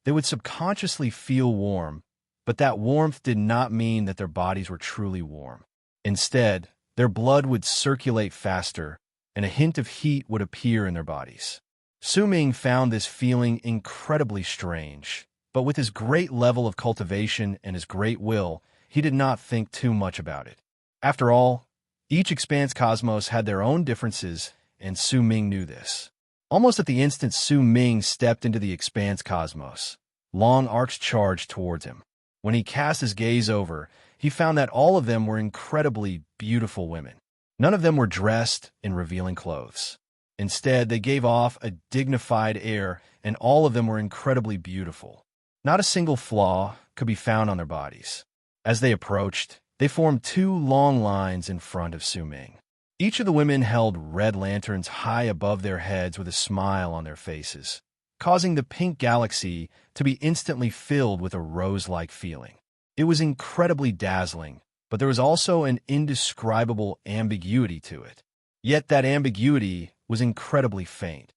they would subconsciously feel warm, but that warmth did not mean that their bodies were truly warm. Instead, their blood would circulate faster, and a hint of heat would appear in their bodies. Su Ming found this feeling incredibly strange, but with his great level of cultivation and his great will, he did not think too much about it. After all, each expanse cosmos had their own differences, and Su Ming knew this. Almost at the instant Su Ming stepped into the expanse cosmos, long arcs charged towards him. When he cast his gaze over, he found that all of them were incredibly beautiful women. None of them were dressed in revealing clothes. Instead, they gave off a dignified air, and all of them were incredibly beautiful. Not a single flaw could be found on their bodies. As they approached, they formed 2 long lines in front of Su Ming. Each of the women held red lanterns high above their heads with a smile on their faces. causing the pink galaxy to be instantly filled with a rose-like feeling. It was incredibly dazzling, but there was also an indescribable ambiguity to it. Yet that ambiguity was incredibly faint.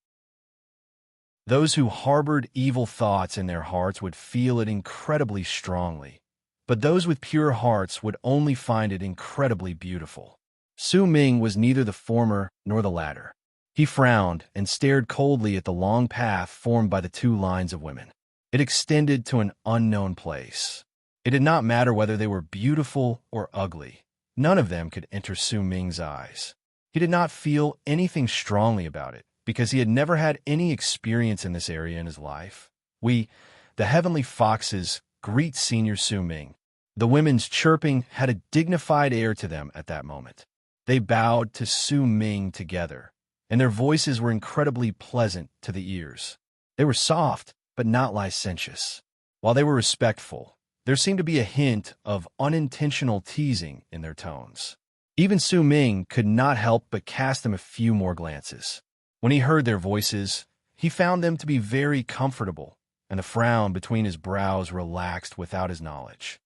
Those who harbored evil thoughts in their hearts would feel it incredibly strongly, but those with pure hearts would only find it incredibly beautiful. Su Ming was neither the former nor the latter. He frowned and stared coldly at the long path formed by the two lines of women. It extended to an unknown place. It did not matter whether they were beautiful or ugly. None of them could enter Su Ming's eyes. He did not feel anything strongly about it, because he had never had any experience in this area in his life. We, the heavenly foxes, greet Senior Su Ming. The women's chirping had a dignified air to them at that moment. They bowed to Su Ming together, and their voices were incredibly pleasant to the ears. They were soft, but not licentious. While they were respectful, there seemed to be a hint of unintentional teasing in their tones. Even Su Ming could not help but cast them a few more glances. When he heard their voices, he found them to be very comfortable, and the frown between his brows relaxed without his knowledge.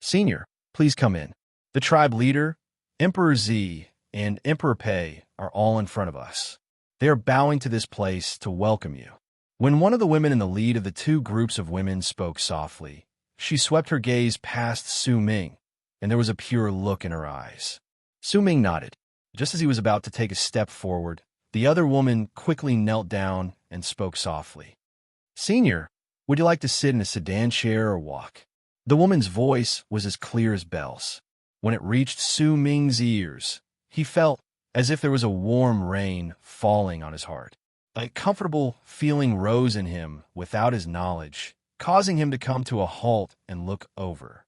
"Senior, please come in. The tribe leader, Emperor Z, and Emperor Pei are all in front of us. They are bowing to this place to welcome you." When one of the women in the lead of the two groups of women spoke softly, she swept her gaze past Su Ming, and there was a pure look in her eyes. Su Ming nodded. Just as he was about to take a step forward, the other woman quickly knelt down and spoke softly. "Senior, would you like to sit in a sedan chair or walk?" The woman's voice was as clear as bells. When it reached Su Ming's ears, he felt as if there was a warm rain falling on his heart. A comfortable feeling rose in him without his knowledge, causing him to come to a halt and look over.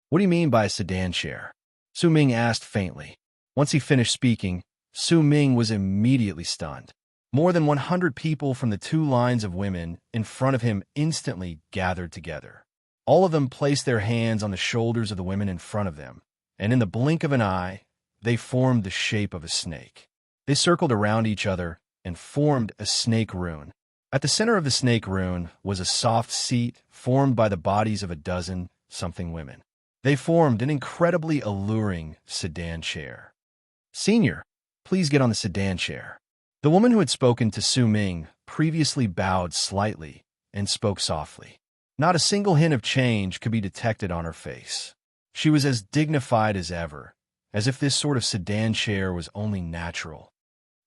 "What do you mean by a sedan chair?" Su Ming asked faintly. Once he finished speaking, Su Ming was immediately stunned. More than 100 people from the two lines of women in front of him instantly gathered together. All of them placed their hands on the shoulders of the women in front of them, and in the blink of an eye, they formed the shape of a snake. They circled around each other and formed a snake rune. At the center of the snake rune was a soft seat formed by the bodies of a dozen something women. They formed an incredibly alluring sedan chair. "Senior, please get on the sedan chair." The woman who had spoken to Su Ming previously bowed slightly and spoke softly. Not a single hint of change could be detected on her face. She was as dignified as ever, as if this sort of sedan chair was only natural.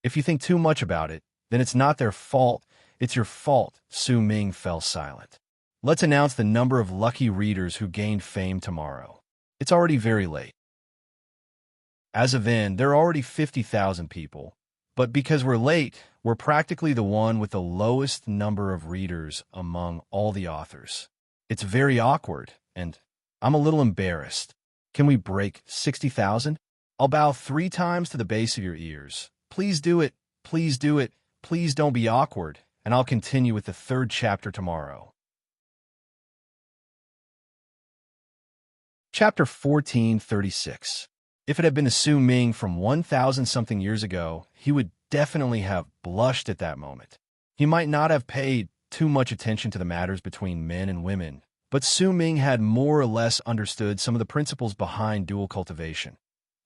"If you think too much about it, then it's not their fault, it's your fault." Su Ming fell silent. "Let's announce the number of lucky readers who gained fame tomorrow. It's already very late. As of then, there are already 50,000 people, but because we're late, we're practically the one with the lowest number of readers among all the authors. It's very awkward, and I'm a little embarrassed. Can we break 60,000? I'll bow 3 times to the base of your ears. Please do it, please do it, please don't be awkward, and I'll continue with the 3rd chapter tomorrow." Chapter 1436. If it had been a Su Ming from 1,000-something years ago, he would definitely have blushed at that moment. He might not have paid too much attention to the matters between men and women, but Su Ming had more or less understood some of the principles behind dual cultivation.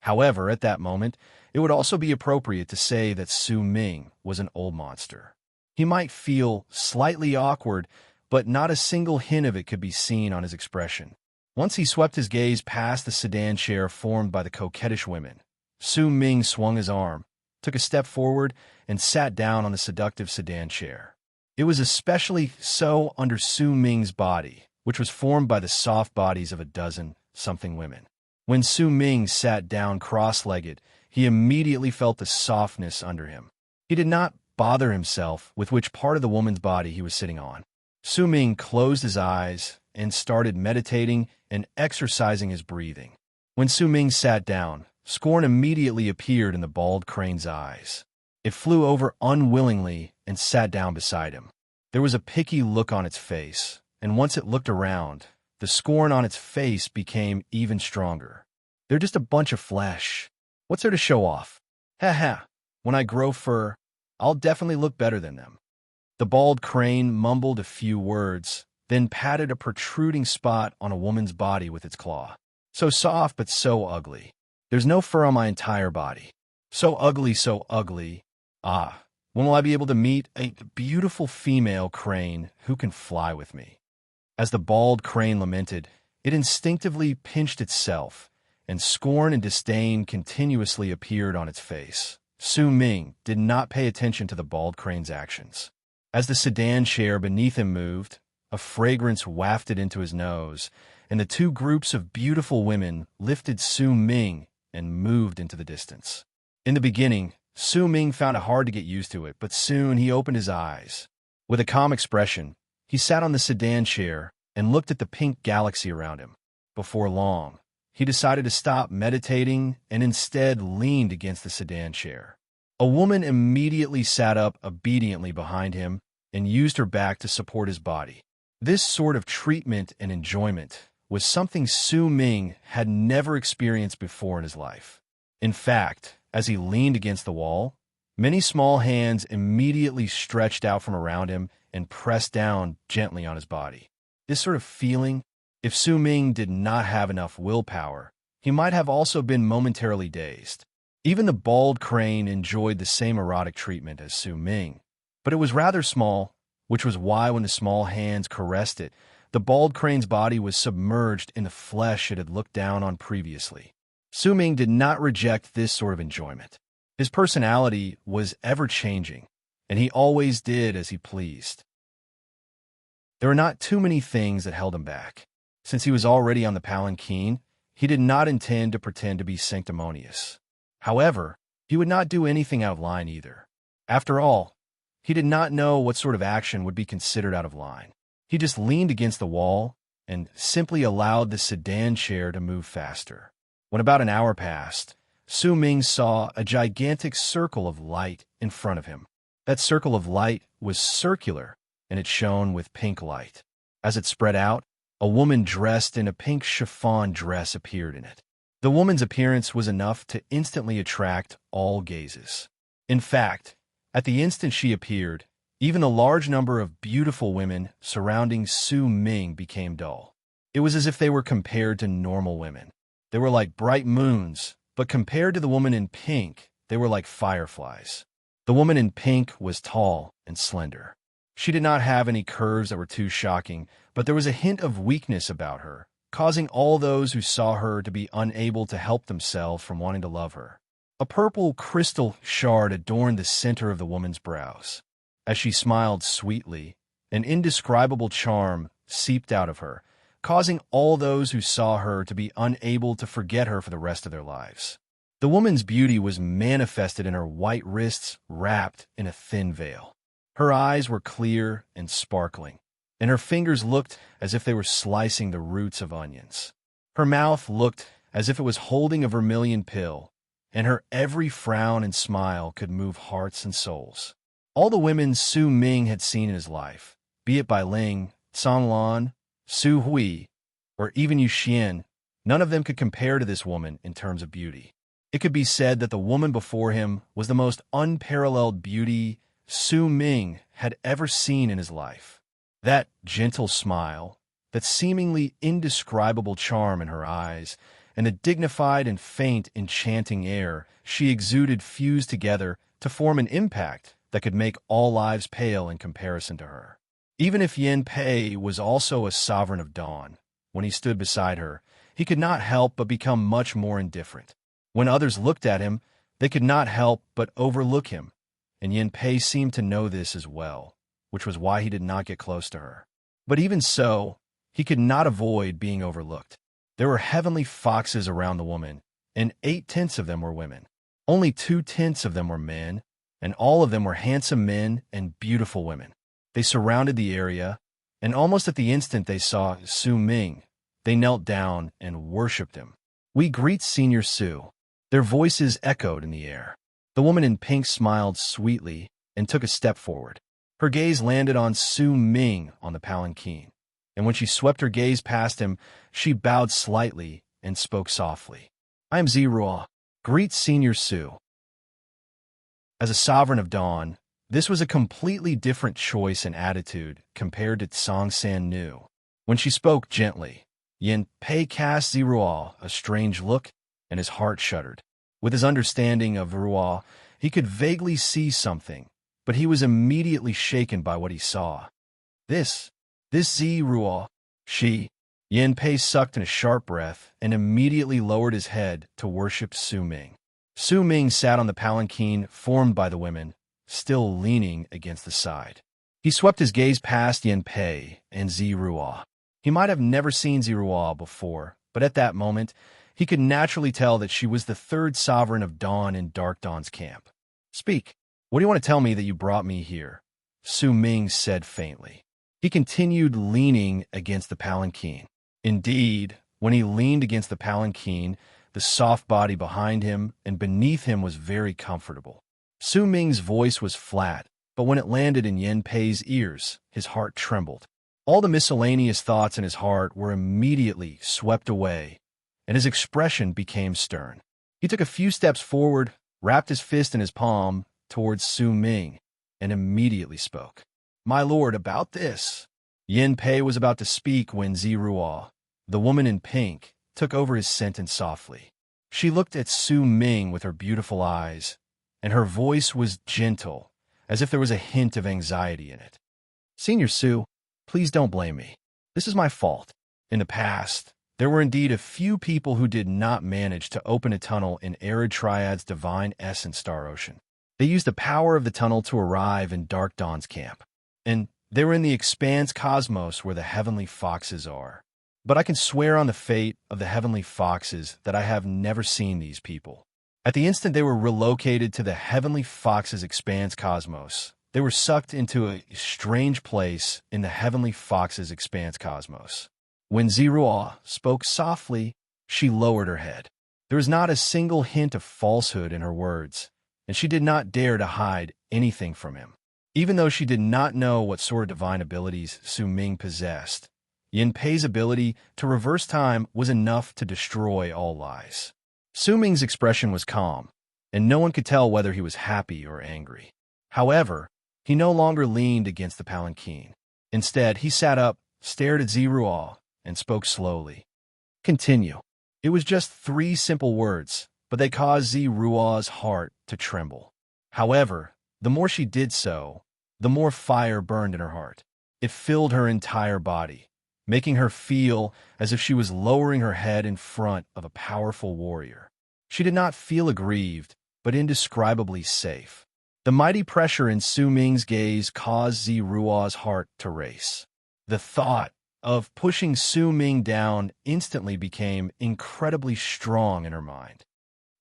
However, at that moment, it would also be appropriate to say that Su Ming was an old monster. He might feel slightly awkward, but not a single hint of it could be seen on his expression. Once he swept his gaze past the sedan chair formed by the coquettish women, Su Ming swung his arm, took a step forward, and sat down on the seductive sedan chair. It was especially so under Su Ming's body, which was formed by the soft bodies of a dozen something women. When Su Ming sat down cross-legged, he immediately felt the softness under him. He did not bother himself with which part of the woman's body he was sitting on. Su Ming closed his eyes and started meditating and exercising his breathing. When Su Ming sat down, scorn immediately appeared in the bald crane's eyes. It flew over unwillingly and sat down beside him. There was a picky look on its face, and once it looked around, the scorn on its face became even stronger. "They're just a bunch of flesh. What's there to show off? Ha ha, when I grow fur, I'll definitely look better than them." The bald crane mumbled a few words, then patted a protruding spot on a woman's body with its claw. So soft, but so ugly. There's no fur on my entire body. So ugly, so ugly. Ah, when will I be able to meet a beautiful female crane who can fly with me? As the bald crane lamented, it instinctively pinched itself, and scorn and disdain continuously appeared on its face. Su Ming did not pay attention to the bald crane's actions. As the sedan chair beneath him moved, a fragrance wafted into his nose, and the two groups of beautiful women lifted Su Ming and moved into the distance. In the beginning, Su Ming found it hard to get used to it, but soon he opened his eyes. With a calm expression, he sat on the sedan chair and looked at the pink galaxy around him. Before long, he decided to stop meditating and instead leaned against the sedan chair. A woman immediately sat up obediently behind him and used her back to support his body. This sort of treatment and enjoyment was something Su Ming had never experienced before in his life. In fact, as he leaned against the wall, many small hands immediately stretched out from around him and pressed down gently on his body. This sort of feeling, if Su Ming did not have enough willpower, he might have also been momentarily dazed. Even the bald crane enjoyed the same erotic treatment as Su Ming, but it was rather small, which was why when the small hands caressed it, the bald crane's body was submerged in the flesh it had looked down on previously. Su Ming did not reject this sort of enjoyment. His personality was ever-changing, and he always did as he pleased. There were not too many things that held him back. Since he was already on the palanquin, he did not intend to pretend to be sanctimonious. However, he would not do anything out of line either. After all, he did not know what sort of action would be considered out of line. He just leaned against the wall and simply allowed the sedan chair to move faster. When about an hour passed, Su Ming saw a gigantic circle of light in front of him. That circle of light was circular, and it shone with pink light. As it spread out, a woman dressed in a pink chiffon dress appeared in it. The woman's appearance was enough to instantly attract all gazes. In fact, at the instant she appeared, even the large number of beautiful women surrounding Su Ming became dull. It was as if they were compared to normal women. They were like bright moons, but compared to the woman in pink, they were like fireflies. The woman in pink was tall and slender. She did not have any curves that were too shocking, but there was a hint of weakness about her, causing all those who saw her to be unable to help themselves from wanting to love her. A purple crystal shard adorned the center of the woman's brows. As she smiled sweetly, an indescribable charm seeped out of her, causing all those who saw her to be unable to forget her for the rest of their lives. The woman's beauty was manifested in her white wrists wrapped in a thin veil. Her eyes were clear and sparkling, and her fingers looked as if they were slicing the roots of onions. Her mouth looked as if it was holding a vermilion pill, and her every frown and smile could move hearts and souls. All the women Su Ming had seen in his life, be it Bai Ling, San Lan, Su Hui, or even Yu Xian, none of them could compare to this woman in terms of beauty. It could be said that the woman before him was the most unparalleled beauty Su Ming had ever seen in his life. That gentle smile, that seemingly indescribable charm in her eyes, and the dignified and faint, enchanting air she exuded fused together to form an impact that could make all lives pale in comparison to her. Even if Yen Pei was also a sovereign of dawn, when he stood beside her, he could not help but become much more indifferent. When others looked at him, they could not help but overlook him, and Yen Pei seemed to know this as well, which was why he did not get close to her. But even so, he could not avoid being overlooked. There were heavenly foxes around the woman, and 8/10 of them were women. Only 2/10 of them were men, and all of them were handsome men and beautiful women. They surrounded the area, and almost at the instant they saw Su Ming, they knelt down and worshipped him. "We greet Senior Su." Their voices echoed in the air. The woman in pink smiled sweetly and took a step forward. Her gaze landed on Su Ming on the palanquin, and when she swept her gaze past him, she bowed slightly and spoke softly. "I am Ziruo. Greet Senior Su." As a sovereign of dawn, This was a completely different choice and attitude compared to Song San Nu. When she spoke gently, Yin Pei cast Ziruo a strange look, and his heart shuddered. With his understanding of Ruo, he could vaguely see something, but he was immediately shaken by what he saw. This Ziruo, she. Yin Pei sucked in a sharp breath and immediately lowered his head to worship Su Ming. Su Ming sat on the palanquin formed by the women, still leaning against the side. He swept his gaze past Yin Pei and Ziruo. He might have never seen Ziruo before, but at that moment, he could naturally tell that she was the third sovereign of Dawn in Dark Dawn's camp. "Speak. What do you want to tell me that you brought me here?" Su Ming said faintly. He continued leaning against the palanquin. Indeed, when he leaned against the palanquin, the soft body behind him and beneath him was very comfortable. Su Ming's voice was flat, but when it landed in Yin Pei's ears, his heart trembled. All the miscellaneous thoughts in his heart were immediately swept away, and his expression became stern. He took a few steps forward, wrapped his fist in his palm towards Su Ming, and immediately spoke. "My lord, about this." Yin Pei was about to speak when Ziruo, the woman in pink, took over his sentence softly. She looked at Su Ming with her beautiful eyes, and her voice was gentle, as if there was a hint of anxiety in it. "Senior Su, please don't blame me. This is my fault. In the past, there were indeed a few people who did not manage to open a tunnel in Arid Triad's divine essence star ocean. They used the power of the tunnel to arrive in Dark Dawn's camp, and they were in the expanse cosmos where the heavenly foxes are. But I can swear on the fate of the heavenly foxes that I have never seen these people. At the instant they were relocated to the heavenly foxes' expanse cosmos, they were sucked into a strange place in the heavenly foxes' expanse cosmos. When Ziruo spoke softly, she lowered her head. There was not a single hint of falsehood in her words, and she did not dare to hide anything from him. Even though she did not know what sort of divine abilities Su Ming possessed, Yin Pei's ability to reverse time was enough to destroy all lies. Su Ming's expression was calm, and no one could tell whether he was happy or angry. However, he no longer leaned against the palanquin. Instead, he sat up, stared at Ziruo, and spoke slowly. "Continue." It was just 3 simple words, but they caused Ziruo's heart to tremble. However, the more she did so, the more fire burned in her heart. It filled her entire body, making her feel as if she was lowering her head in front of a powerful warrior. She did not feel aggrieved, but indescribably safe. The mighty pressure in Su Ming's gaze caused Ziruo's heart to race. The thought of pushing Su Ming down instantly became incredibly strong in her mind.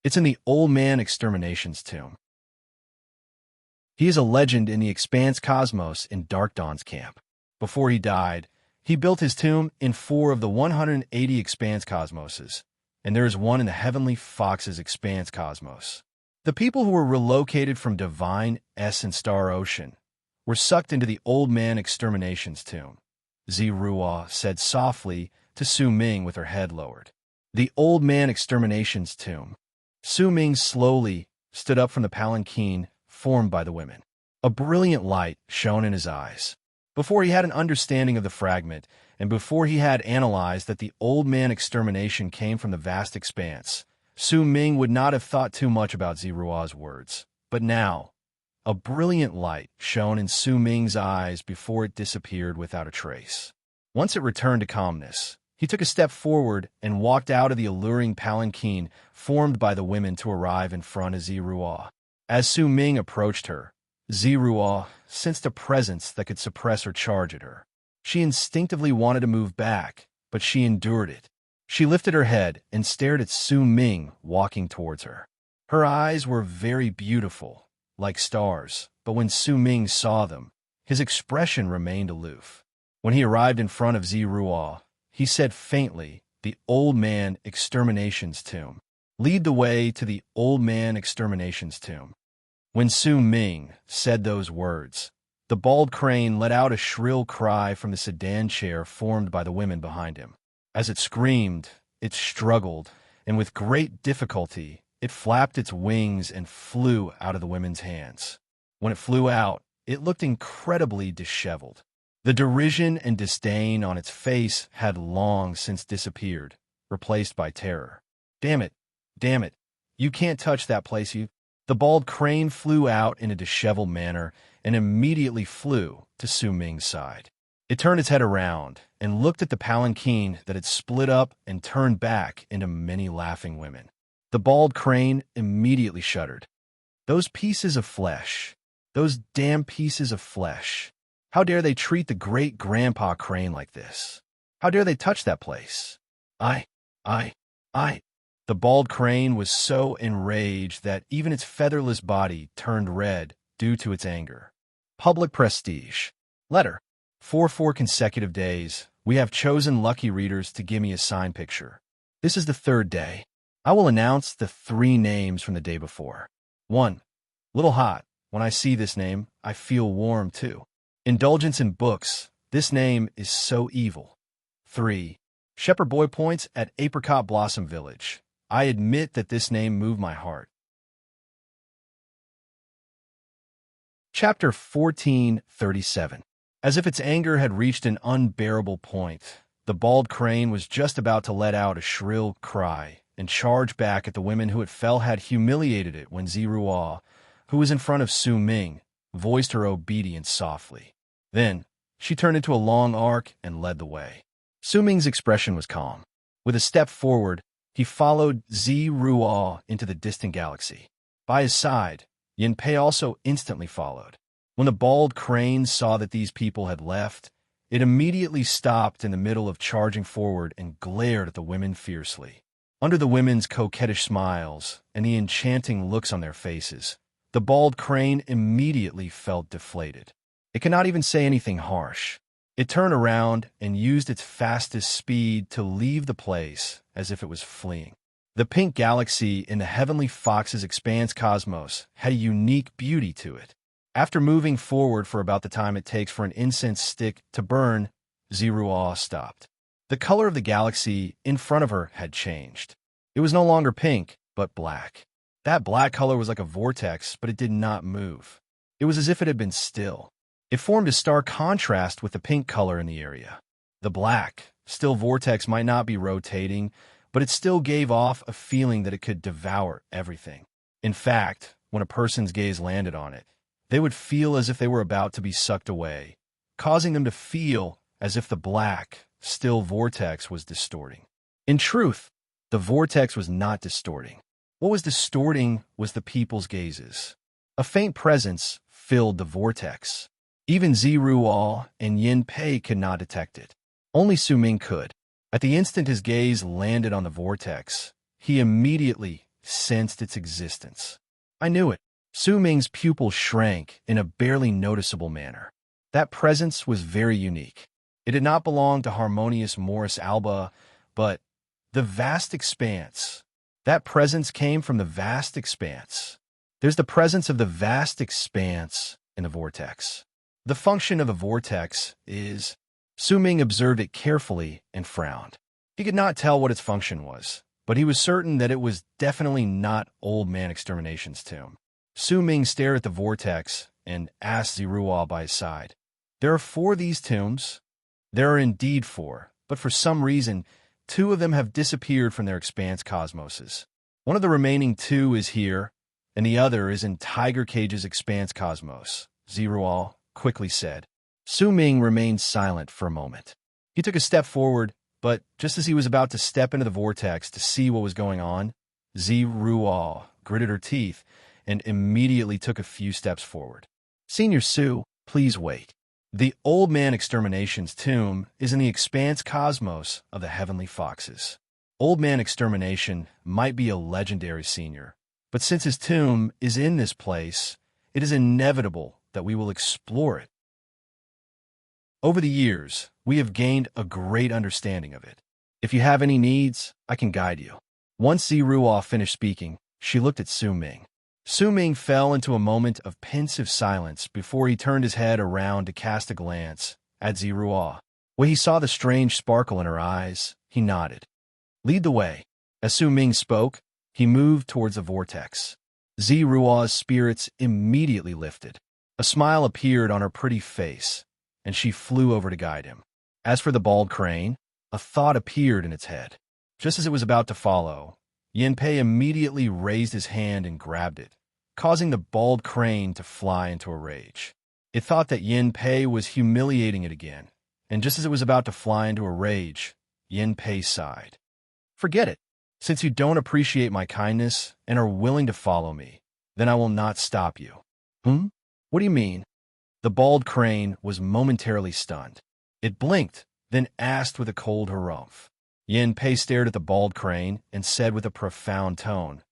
It's in the Old Man Extermination's tomb. He is a legend in the Expanse Cosmos in Dark Dawn's camp. Before he died, he built his tomb in 4 of the 180 Expanse Cosmoses, and there is one in the Heavenly Fox's Expanse Cosmos. The people who were relocated from Divine Essence Star Ocean were sucked into the Old Man Extermination's tomb, Ziruo said softly to Su Ming with her head lowered. The Old Man Extermination's tomb. Su Ming slowly stood up from the palanquin formed by the women. A brilliant light shone in his eyes. Before he had an understanding of the fragment, and before he had analyzed that the Old Man Extermination came from the vast expanse, Su Ming would not have thought too much about Ziruo's words. But now, a brilliant light shone in Su Ming's eyes before it disappeared without a trace. Once it returned to calmness, he took a step forward and walked out of the alluring palanquin formed by the women to arrive in front of Ziruo. As Su Ming approached her, Ziruo sensed a presence that could suppress her charge at her. She instinctively wanted to move back, but she endured it. She lifted her head and stared at Su Ming walking towards her. Her eyes were very beautiful, like stars, but when Su Ming saw them, his expression remained aloof. When he arrived in front of Ziruo, he said faintly, "The Old Man Extermination's tomb. Lead the way to the Old Man Extermination's tomb." When Su Ming said those words, the bald crane let out a shrill cry from the sedan chair formed by the women behind him. As it screamed, it struggled, and with great difficulty, it flapped its wings and flew out of the women's hands. When it flew out, it looked incredibly disheveled. The derision and disdain on its face had long since disappeared, replaced by terror. Damn it! Damn it! You can't touch that place, you. The bald crane flew out in a disheveled manner and immediately flew to Su Ming's side. It turned its head around and looked at the palanquin that had split up and turned back into many laughing women. The bald crane immediately shuddered. Those pieces of flesh. Those damn pieces of flesh. How dare they treat the great-grandpa crane like this? How dare they touch that place? I. The bald crane was so enraged that even its featherless body turned red due to its anger. Public prestige. Letter. For 4 consecutive days, we have chosen lucky readers to give me a sign picture. This is the 3rd day. I will announce the 3 names from the day before. 1. Little hot. When I see this name, I feel warm too. Indulgence in books. This name is so evil. 3. Shepherd Boy points at Apricot Blossom Village. I admit that this name moved my heart. Chapter 1437. As if its anger had reached an unbearable point, the bald crane was just about to let out a shrill cry and charge back at the women who it felt had humiliated it when Ziruo, who was in front of Su Ming, voiced her obedience softly. Then, she turned into a long arc and led the way. Su Ming's expression was calm. With a step forward, he followed Ziruo into the distant galaxy. By his side, Yin Pei also instantly followed. When the bald crane saw that these people had left, it immediately stopped in the middle of charging forward and glared at the women fiercely. Under the women's coquettish smiles and the enchanting looks on their faces, the bald crane immediately felt deflated. It could not even say anything harsh. It turned around and used its fastest speed to leave the place as if it was fleeing. The pink galaxy in the Heavenly Fox's expanse cosmos had a unique beauty to it. After moving forward for about the time it takes for an incense stick to burn, Ziruo stopped. The color of the galaxy in front of her had changed. It was no longer pink, but black. That black color was like a vortex, but it did not move. It was as if it had been still. It formed a stark contrast with the pink color in the area. The black, still vortex might not be rotating, but it still gave off a feeling that it could devour everything. In fact, when a person's gaze landed on it, they would feel as if they were about to be sucked away, causing them to feel as if the black, still vortex was distorting. In truth, the vortex was not distorting. What was distorting was the people's gazes. A faint presence filled the vortex. Even Ziruo and Yin Pei could not detect it. Only Su Ming could. At the instant his gaze landed on the vortex, he immediately sensed its existence. I knew it. Su Ming's pupil shrank in a barely noticeable manner. That presence was very unique. It did not belong to harmonious Morris Alba, but the vast expanse. That presence came from the vast expanse. There's the presence of the vast expanse in the vortex. The function of a vortex is... Su Ming observed it carefully and frowned. He could not tell what its function was, but he was certain that it was definitely not Old Man Extermination's tomb. Su Ming stared at the vortex and asked Ziruo by his side, "There are 4 of these tombs?" "There are indeed 4, but for some reason, 2 of them have disappeared from their expanse cosmoses. One of the remaining 2 is here, and the other is in Tiger Cage's expanse cosmos," Ziruo quickly said. Su Ming remained silent for a moment. He took a step forward, but just as he was about to step into the vortex to see what was going on, Ziruo gritted her teeth and immediately took a few steps forward. "Senior Su, please wait. The Old Man Extermination's tomb is in the expanse cosmos of the Heavenly Foxes. Old Man Extermination might be a legendary senior, but since his tomb is in this place, it is inevitable that we will explore it. Over the years, we have gained a great understanding of it. If you have any needs, I can guide you." Once Ziruo finished speaking, she looked at Su Ming. Su Ming fell into a moment of pensive silence before he turned his head around to cast a glance at Ziruo. When he saw the strange sparkle in her eyes, he nodded. "Lead the way." As Su Ming spoke, he moved towards the vortex. Ziruo's spirits immediately lifted. A smile appeared on her pretty face, and she flew over to guide him. As for the bald crane, a thought appeared in its head. Just as it was about to follow, Yin Pei immediately raised his hand and grabbed it, causing the bald crane to fly into a rage. It thought that Yin Pei was humiliating it again, and just as it was about to fly into a rage, Yin Pei sighed. Forget it. Since you don't appreciate my kindness and are willing to follow me, then I will not stop you. What do you mean? The bald crane was momentarily stunned. It blinked, then asked with a cold harumph. Yin Pei stared at the bald crane and said with a profound tone,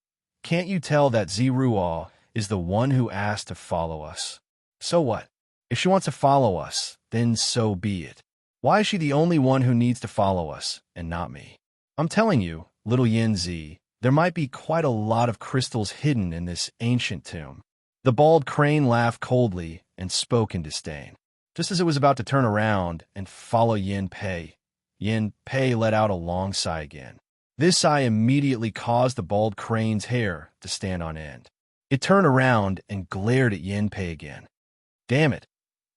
"Can't you tell that Ziruo is the one who asked to follow us? So what? If she wants to follow us, then so be it. Why is she the only one who needs to follow us, and not me? I'm telling you, little Yin Zi, there might be quite a lot of crystals hidden in this ancient tomb." The bald crane laughed coldly and spoke in disdain. Just as it was about to turn around and follow Yin Pei let out a long sigh again. This sigh immediately caused the bald crane's hair to stand on end. It turned around and glared at Yin Pei again. "Damn it.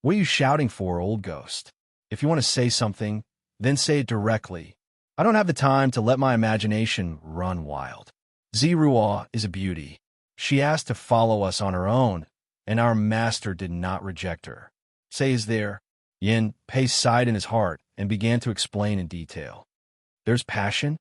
What are you shouting for, old ghost? If you want to say something, then say it directly. I don't have the time to let my imagination run wild. Ziruo is a beauty. She asked to follow us on her own, and our master did not reject her. Say is there." Yin Pei sighed in his heart and began to explain in detail. "There's passion?"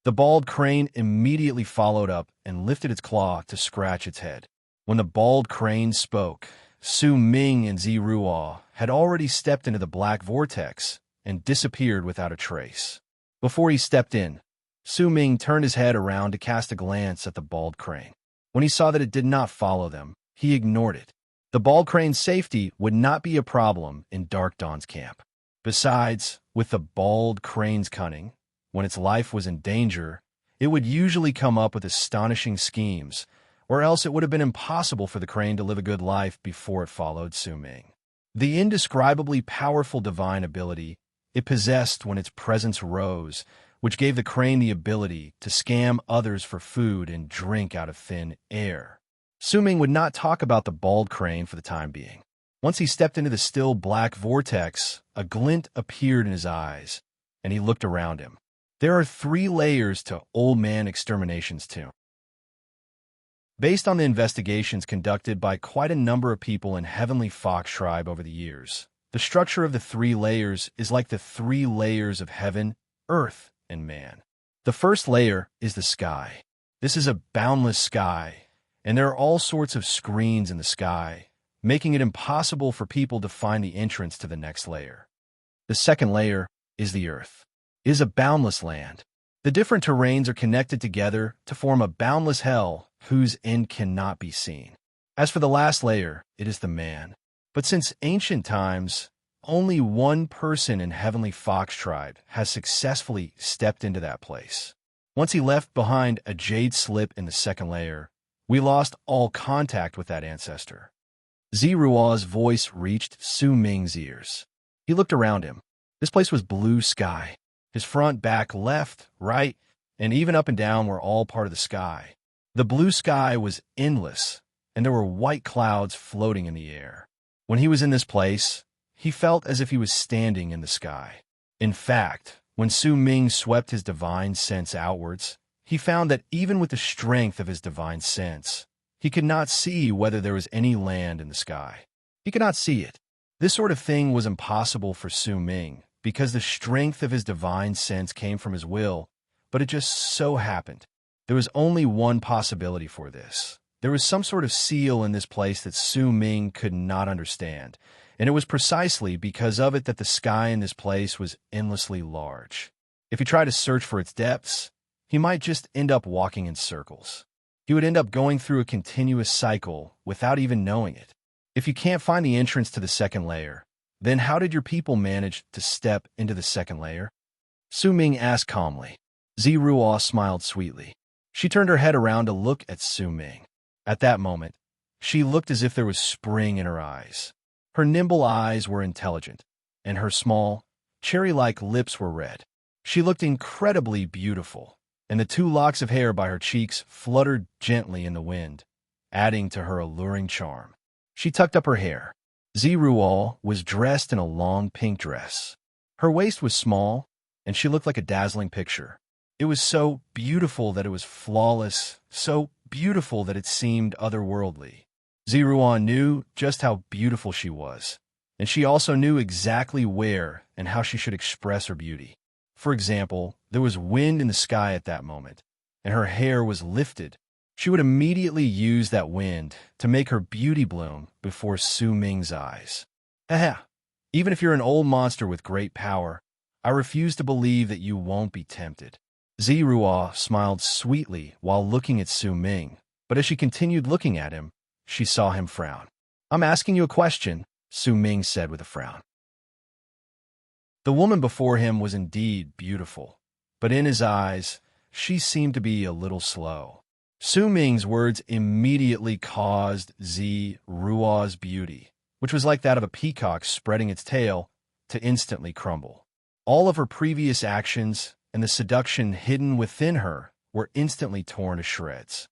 The bald crane immediately followed up and lifted its claw to scratch its head. When the bald crane spoke, Su Ming and Ziruo had already stepped into the black vortex and disappeared without a trace. Before he stepped in, Su Ming turned his head around to cast a glance at the bald crane. When he saw that it did not follow them, he ignored it. The bald crane's safety would not be a problem in Dark Dawn's camp. Besides, with the bald crane's cunning, when its life was in danger, it would usually come up with astonishing schemes, or else it would have been impossible for the crane to live a good life before it followed Su Ming. The indescribably powerful divine ability it possessed when its presence rose, which gave the crane the ability to scam others for food and drink out of thin air. Su Ming would not talk about the bald crane for the time being. Once he stepped into the still black vortex, a glint appeared in his eyes, and he looked around him. There are 3 layers to Old Man Extermination's tomb. Based on the investigations conducted by quite a number of people in Heavenly Fox Tribe over the years, the structure of the 3 layers is like the 3 layers of heaven, earth, and man. The first layer is the sky. This is a boundless sky, and there are all sorts of screens in the sky, making it impossible for people to find the entrance to the next layer. The second layer is the earth. It is a boundless land. The different terrains are connected together to form a boundless hell whose end cannot be seen. As for the last layer, it is the man. But since ancient times, only one person in Heavenly Fox Tribe has successfully stepped into that place. Once he left behind a jade slip in the second layer, we lost all contact with that ancestor. Ziruo's voice reached Su Ming's ears. He looked around him. This place was blue sky. His front, back, left, right, and even up and down were all part of the sky. The blue sky was endless, and there were white clouds floating in the air. When he was in this place, he felt as if he was standing in the sky. In fact, when Su Ming swept his divine sense outwards, he found that even with the strength of his divine sense, he could not see whether there was any land in the sky. He could not see it. This sort of thing was impossible for Su Ming, because the strength of his divine sense came from his will, but it just so happened. There was only one possibility for this. There was some sort of seal in this place that Su Ming could not understand, and it was precisely because of it that the sky in this place was endlessly large. If he tried to search for its depths, he might just end up walking in circles. He would end up going through a continuous cycle without even knowing it. If you can't find the entrance to the second layer, then how did your people manage to step into the second layer? Su Ming asked calmly. Ziruo smiled sweetly. She turned her head around to look at Su Ming. At that moment, she looked as if there was spring in her eyes. Her nimble eyes were intelligent, and her small, cherry-like lips were red. She looked incredibly beautiful, and the 2 locks of hair by her cheeks fluttered gently in the wind, adding to her alluring charm. She tucked up her hair. Zerual was dressed in a long pink dress. Her waist was small, and she looked like a dazzling picture. It was so beautiful that it was flawless, so beautiful that it seemed otherworldly. Zeruan knew just how beautiful she was, and she also knew exactly where and how she should express her beauty. For example, there was wind in the sky at that moment, and her hair was lifted. She would immediately use that wind to make her beauty bloom before Su Ming's eyes. Haha, even if you're an old monster with great power, I refuse to believe that you won't be tempted. Zerua smiled sweetly while looking at Su Ming, but as she continued looking at him, she saw him frown. I'm asking you a question, Su Ming said with a frown. The woman before him was indeed beautiful, but in his eyes, she seemed to be a little slow. Su Ming's words immediately caused Zerua's beauty, which was like that of a peacock spreading its tail, to instantly crumble. All of her previous actions and the seduction hidden within her were instantly torn to shreds.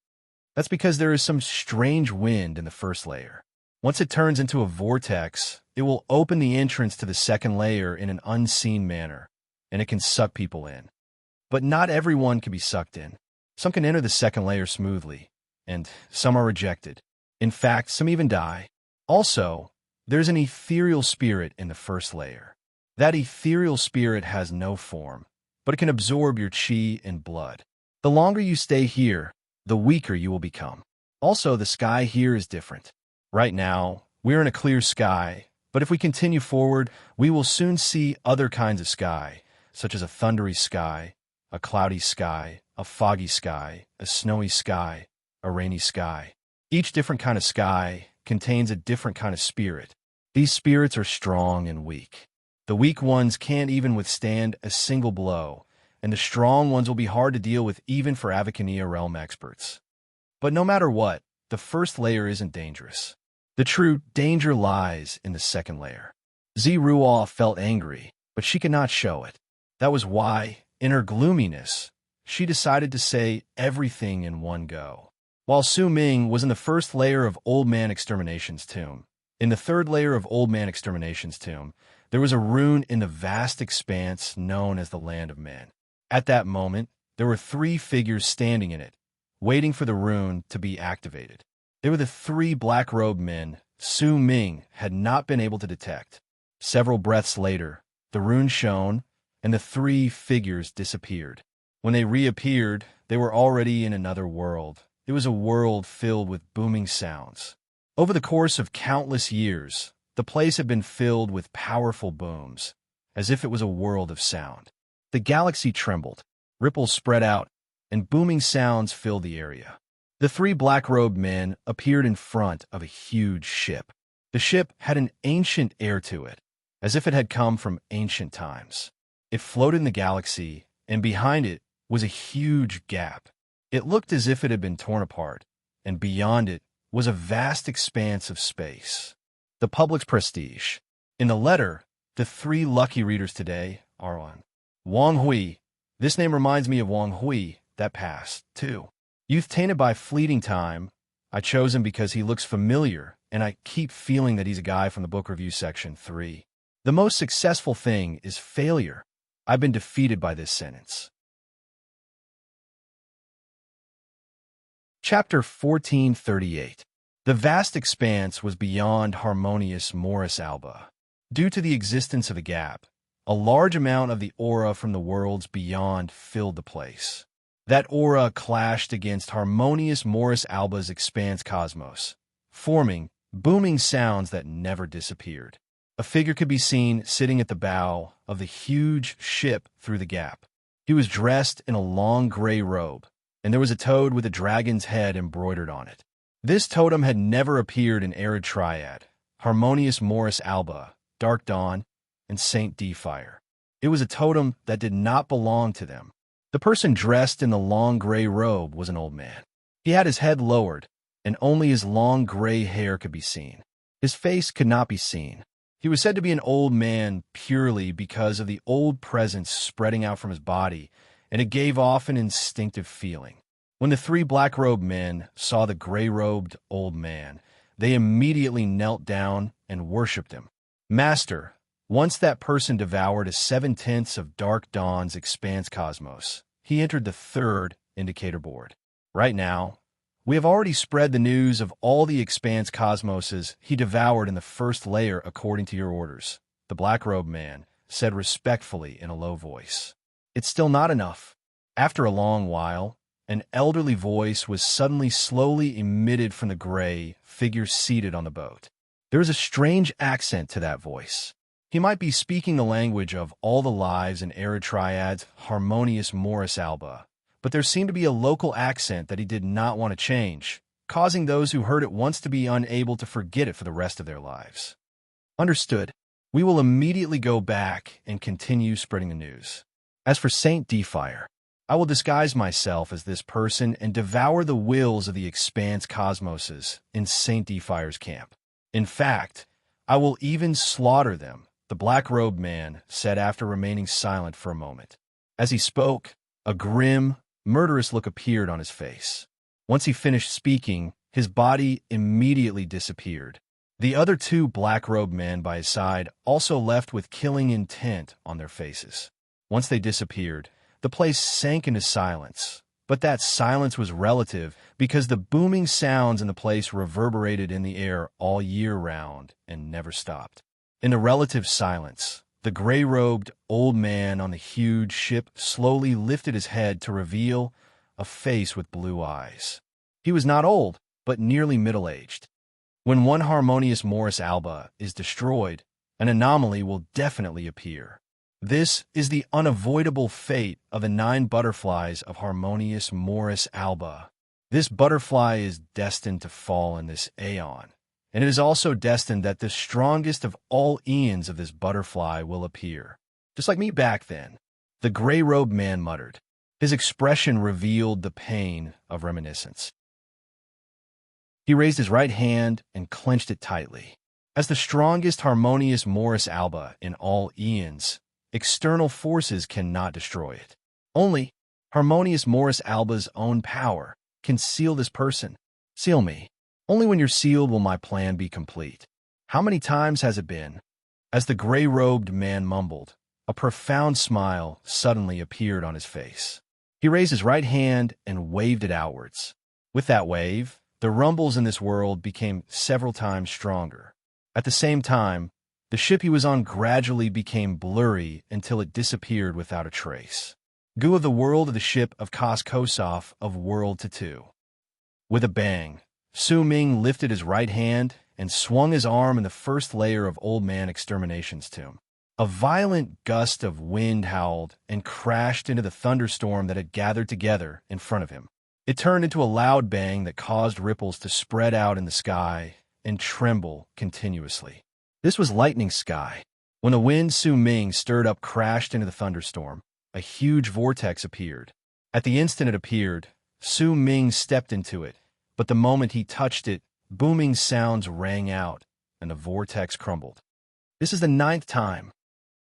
That's because there is some strange wind in the first layer. Once it turns into a vortex, it will open the entrance to the second layer in an unseen manner, and it can suck people in. But not everyone can be sucked in. Some can enter the second layer smoothly, and some are rejected. In fact, some even die. Also, there's an ethereal spirit in the first layer. That ethereal spirit has no form, but it can absorb your chi and blood. The longer you stay here, the weaker you will become. Also, the sky here is different. Right now, we're in a clear sky, but if we continue forward, we will soon see other kinds of sky, such as a thundery sky, a cloudy sky, a foggy sky, a snowy sky, a rainy sky. Each different kind of sky contains a different kind of spirit. These spirits are strong and weak. The weak ones can't even withstand a single blow, and the strong ones will be hard to deal with even for Avicania realm experts. But no matter what, the first layer isn't dangerous. The true danger lies in the second layer. Zerual felt angry, but she could not show it. That was why, in her gloominess, she decided to say everything in one go. While Su Ming was in the first layer of Old Man Extermination's tomb, in the third layer of Old Man Extermination's tomb, there was a rune in the vast expanse known as the Land of Men. At that moment, there were 3 figures standing in it, waiting for the rune to be activated. They were the 3 black-robed men Su Ming had not been able to detect. Several breaths later, the rune shone, and the 3 figures disappeared. When they reappeared, they were already in another world. It was a world filled with booming sounds. Over the course of countless years, the place had been filled with powerful booms, as if it was a world of sound. The galaxy trembled, ripples spread out, and booming sounds filled the area. The 3 black-robed men appeared in front of a huge ship. The ship had an ancient air to it, as if it had come from ancient times. It floated in the galaxy, and behind it was a huge gap. It looked as if it had been torn apart, and beyond it was a vast expanse of space. The public's prestige. In the letter, the 3 lucky readers today are on Wang Hui. This name reminds me of Wang Hui that passed, too. Youth tainted by fleeting time. I chose him because he looks familiar, and I keep feeling that he's a guy from the book review section 3. The most successful thing is failure. I've been defeated by this sentence. Chapter 1438. The vast expanse was beyond harmonious Morris Alba. Due to the existence of a gap, a large amount of the aura from the worlds beyond filled the place. That aura clashed against harmonious Morris Alba's expanse cosmos, forming booming sounds that never disappeared. A figure could be seen sitting at the bow of the huge ship through the gap. He was dressed in a long gray robe, and there was a toad with a dragon's head embroidered on it. This totem had never appeared in Arid Triad, Harmonious Morris Alba, Dark Dawn, and Saint D Fire. It was a totem that did not belong to them. The person dressed in the long gray robe was an old man. He had his head lowered, and only his long gray hair could be seen. His face could not be seen. He was said to be an old man purely because of the old presence spreading out from his body, and it gave off an instinctive feeling. When the 3 black-robed men saw the gray-robed old man, They immediately knelt down and worshipped him. Master, once that person devoured a 7/10 of Dark Dawn's expanse cosmos, he entered the third indicator board. Right now, we have already spread the news of all the expanse cosmoses he devoured in the first layer according to your orders, the black-robed man said respectfully in a low voice. It's still not enough. After a long while, an elderly voice was suddenly slowly emitted from the gray figure seated on the boat. There was a strange accent to that voice. He might be speaking the language of all the lives in Erytriad's harmonious Morris Alba, but there seemed to be a local accent that he did not want to change, causing those who heard it once to be unable to forget it for the rest of their lives. Understood. We will immediately go back and continue spreading the news. As for Saint Defire, I will disguise myself as this person and devour the wills of the expanse cosmoses in Saint Defire's camp. In fact, I will even slaughter them, the black-robed man said after remaining silent for a moment. As he spoke, a grim, murderous look appeared on his face. Once he finished speaking, his body immediately disappeared. The other two black-robed men by his side also left with killing intent on their faces. Once they disappeared, the place sank into silence, but that silence was relative because the booming sounds in the place reverberated in the air all year round and never stopped. In the relative silence, the gray-robed old man on the huge ship slowly lifted his head to reveal a face with blue eyes. He was not old, but nearly middle-aged. When one harmonious Morris Alba is destroyed, an anomaly will definitely appear. This is the unavoidable fate of the 9 butterflies of harmonious Morris Alba. This butterfly is destined to fall in this aeon, and it is also destined that the strongest of all eons of this butterfly will appear. Just like me back then, the gray-robed man muttered. His expression revealed the pain of reminiscence. He raised his right hand and clenched it tightly. As the strongest harmonious Morris Alba in all eons, external forces cannot destroy it. Only harmonious Morris Alba's own power can seal this person. Seal me. Only when you're sealed will my plan be complete. How many times has it been? As the gray-robed man mumbled, a profound smile suddenly appeared on his face. He raised his right hand and waved it outwards. With that wave, the rumbles in this world became several times stronger. At the same time, the ship he was on gradually became blurry until it disappeared without a trace. Goo of the world of the ship of Koskosov of World to 2. With a bang, Su Ming lifted his right hand and swung his arm in the first layer of Old Man Extermination's tomb. A violent gust of wind howled and crashed into the thunderstorm that had gathered together in front of him. It turned into a loud bang that caused ripples to spread out in the sky and tremble continuously. This was lightning sky. When the wind Su Ming stirred up crashed into the thunderstorm, a huge vortex appeared. At the instant it appeared, Su Ming stepped into it, but the moment he touched it, booming sounds rang out, and the vortex crumbled. This is the 9th time.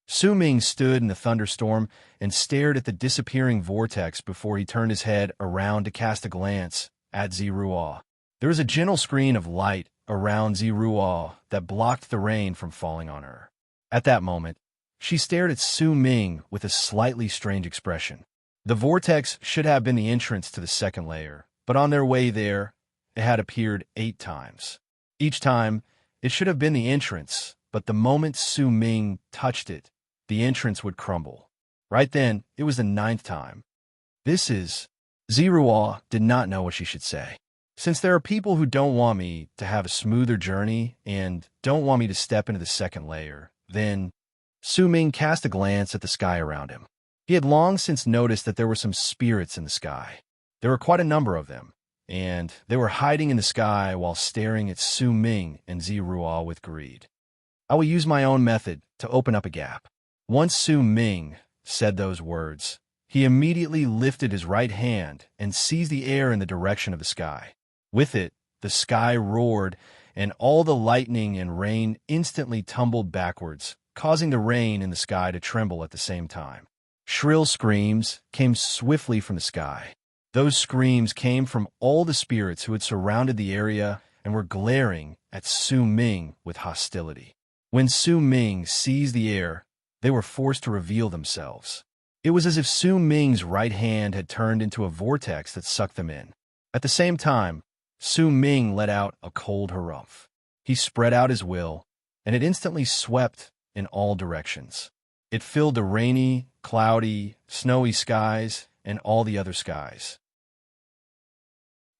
Su Ming stood in the thunderstorm and stared at the disappearing vortex before he turned his head around to cast a glance at Ziruo. There was a gentle screen of light around Ziruo that blocked the rain from falling on her. At that moment, she stared at Su Ming with a slightly strange expression. The vortex should have been the entrance to the second layer, but on their way there, it had appeared 8 times. Each time, it should have been the entrance, but the moment Su Ming touched it, the entrance would crumble. Right then, it was the 9th time. This is... Ziruo did not know what she should say. Since there are people who don't want me to have a smoother journey and don't want me to step into the second layer, then Su Ming cast a glance at the sky around him. He had long since noticed that there were some spirits in the sky. There were quite a number of them, and they were hiding in the sky while staring at Su Ming and Ziruo with greed. I will use my own method to open up a gap. Once Su Ming said those words, he immediately lifted his right hand and seized the air in the direction of the sky. With it, the sky roared, and all the lightning and rain instantly tumbled backwards, causing the rain in the sky to tremble at the same time. Shrill screams came swiftly from the sky. Those screams came from all the spirits who had surrounded the area and were glaring at Su Ming with hostility. When Su Ming seized the air, they were forced to reveal themselves. It was as if Su Ming's right hand had turned into a vortex that sucked them in. At the same time, Su Ming let out a cold harumph. He spread out his will, and it instantly swept in all directions. It filled the rainy, cloudy, snowy skies and all the other skies.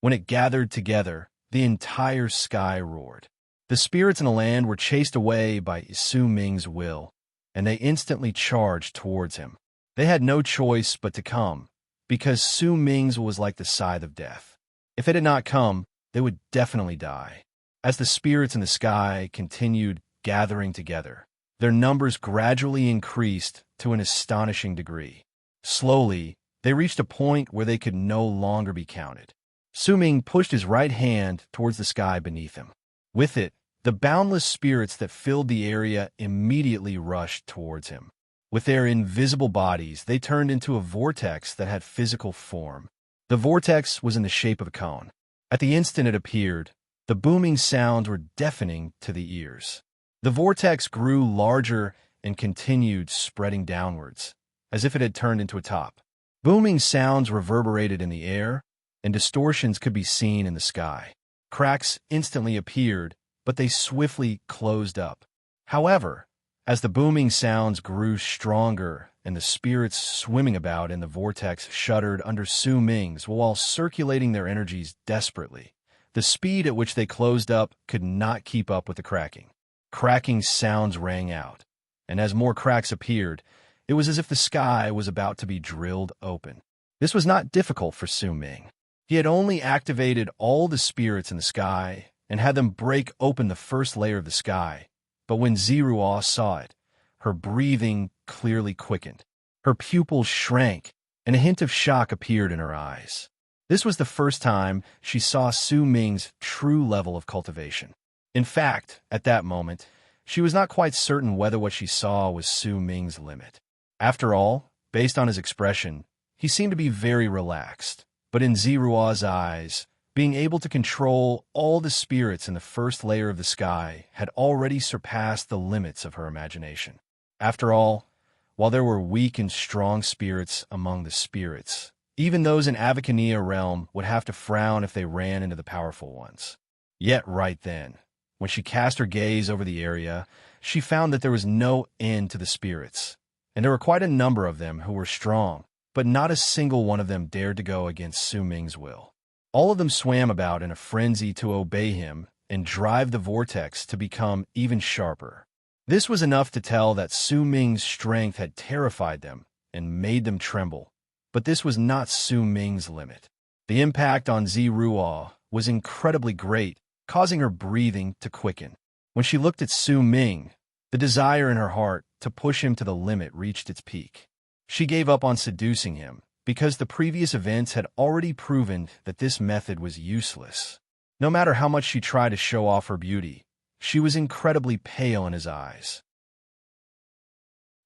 When it gathered together, the entire sky roared. The spirits in the land were chased away by Su Ming's will, and they instantly charged towards him. They had no choice but to come, because Su Ming's was like the scythe of death. If it had not come, they would definitely die. As the spirits in the sky continued gathering together, their numbers gradually increased to an astonishing degree. Slowly, they reached a point where they could no longer be counted. Su Ming pushed his right hand towards the sky beneath him. With it, the boundless spirits that filled the area immediately rushed towards him. With their invisible bodies, they turned into a vortex that had physical form. The vortex was in the shape of a cone. At the instant it appeared, the booming sounds were deafening to the ears. The vortex grew larger and continued spreading downwards, as if it had turned into a top. Booming sounds reverberated in the air, and distortions could be seen in the sky. Cracks instantly appeared, but they swiftly closed up. However, as the booming sounds grew stronger and the spirits swimming about in the vortex shuddered under Su Ming's while circulating their energies desperately, the speed at which they closed up could not keep up with the cracking. Cracking sounds rang out, and as more cracks appeared, it was as if the sky was about to be drilled open. This was not difficult for Su Ming. He had only activated all the spirits in the sky and had them break open the first layer of the sky. But when Ziruo saw it, her breathing clearly quickened. Her pupils shrank, and a hint of shock appeared in her eyes. This was the first time she saw Su Ming's true level of cultivation. In fact, at that moment, she was not quite certain whether what she saw was Su Ming's limit. After all, based on his expression, he seemed to be very relaxed. But in Ziruo's eyes, being able to control all the spirits in the first layer of the sky had already surpassed the limits of her imagination. After all, while there were weak and strong spirits among the spirits, even those in Avacania realm would have to frown if they ran into the powerful ones. Yet right then, when she cast her gaze over the area, she found that there was no end to the spirits, and there were quite a number of them who were strong, but not a single one of them dared to go against Su Ming's will. All of them swam about in a frenzy to obey him and drive the vortex to become even sharper. This was enough to tell that Su Ming's strength had terrified them and made them tremble, but this was not Su Ming's limit. The impact on Ziruo was incredibly great, causing her breathing to quicken. When she looked at Su Ming, the desire in her heart to push him to the limit reached its peak. She gave up on seducing him, because the previous events had already proven that this method was useless. No matter how much she tried to show off her beauty, she was incredibly pale in his eyes.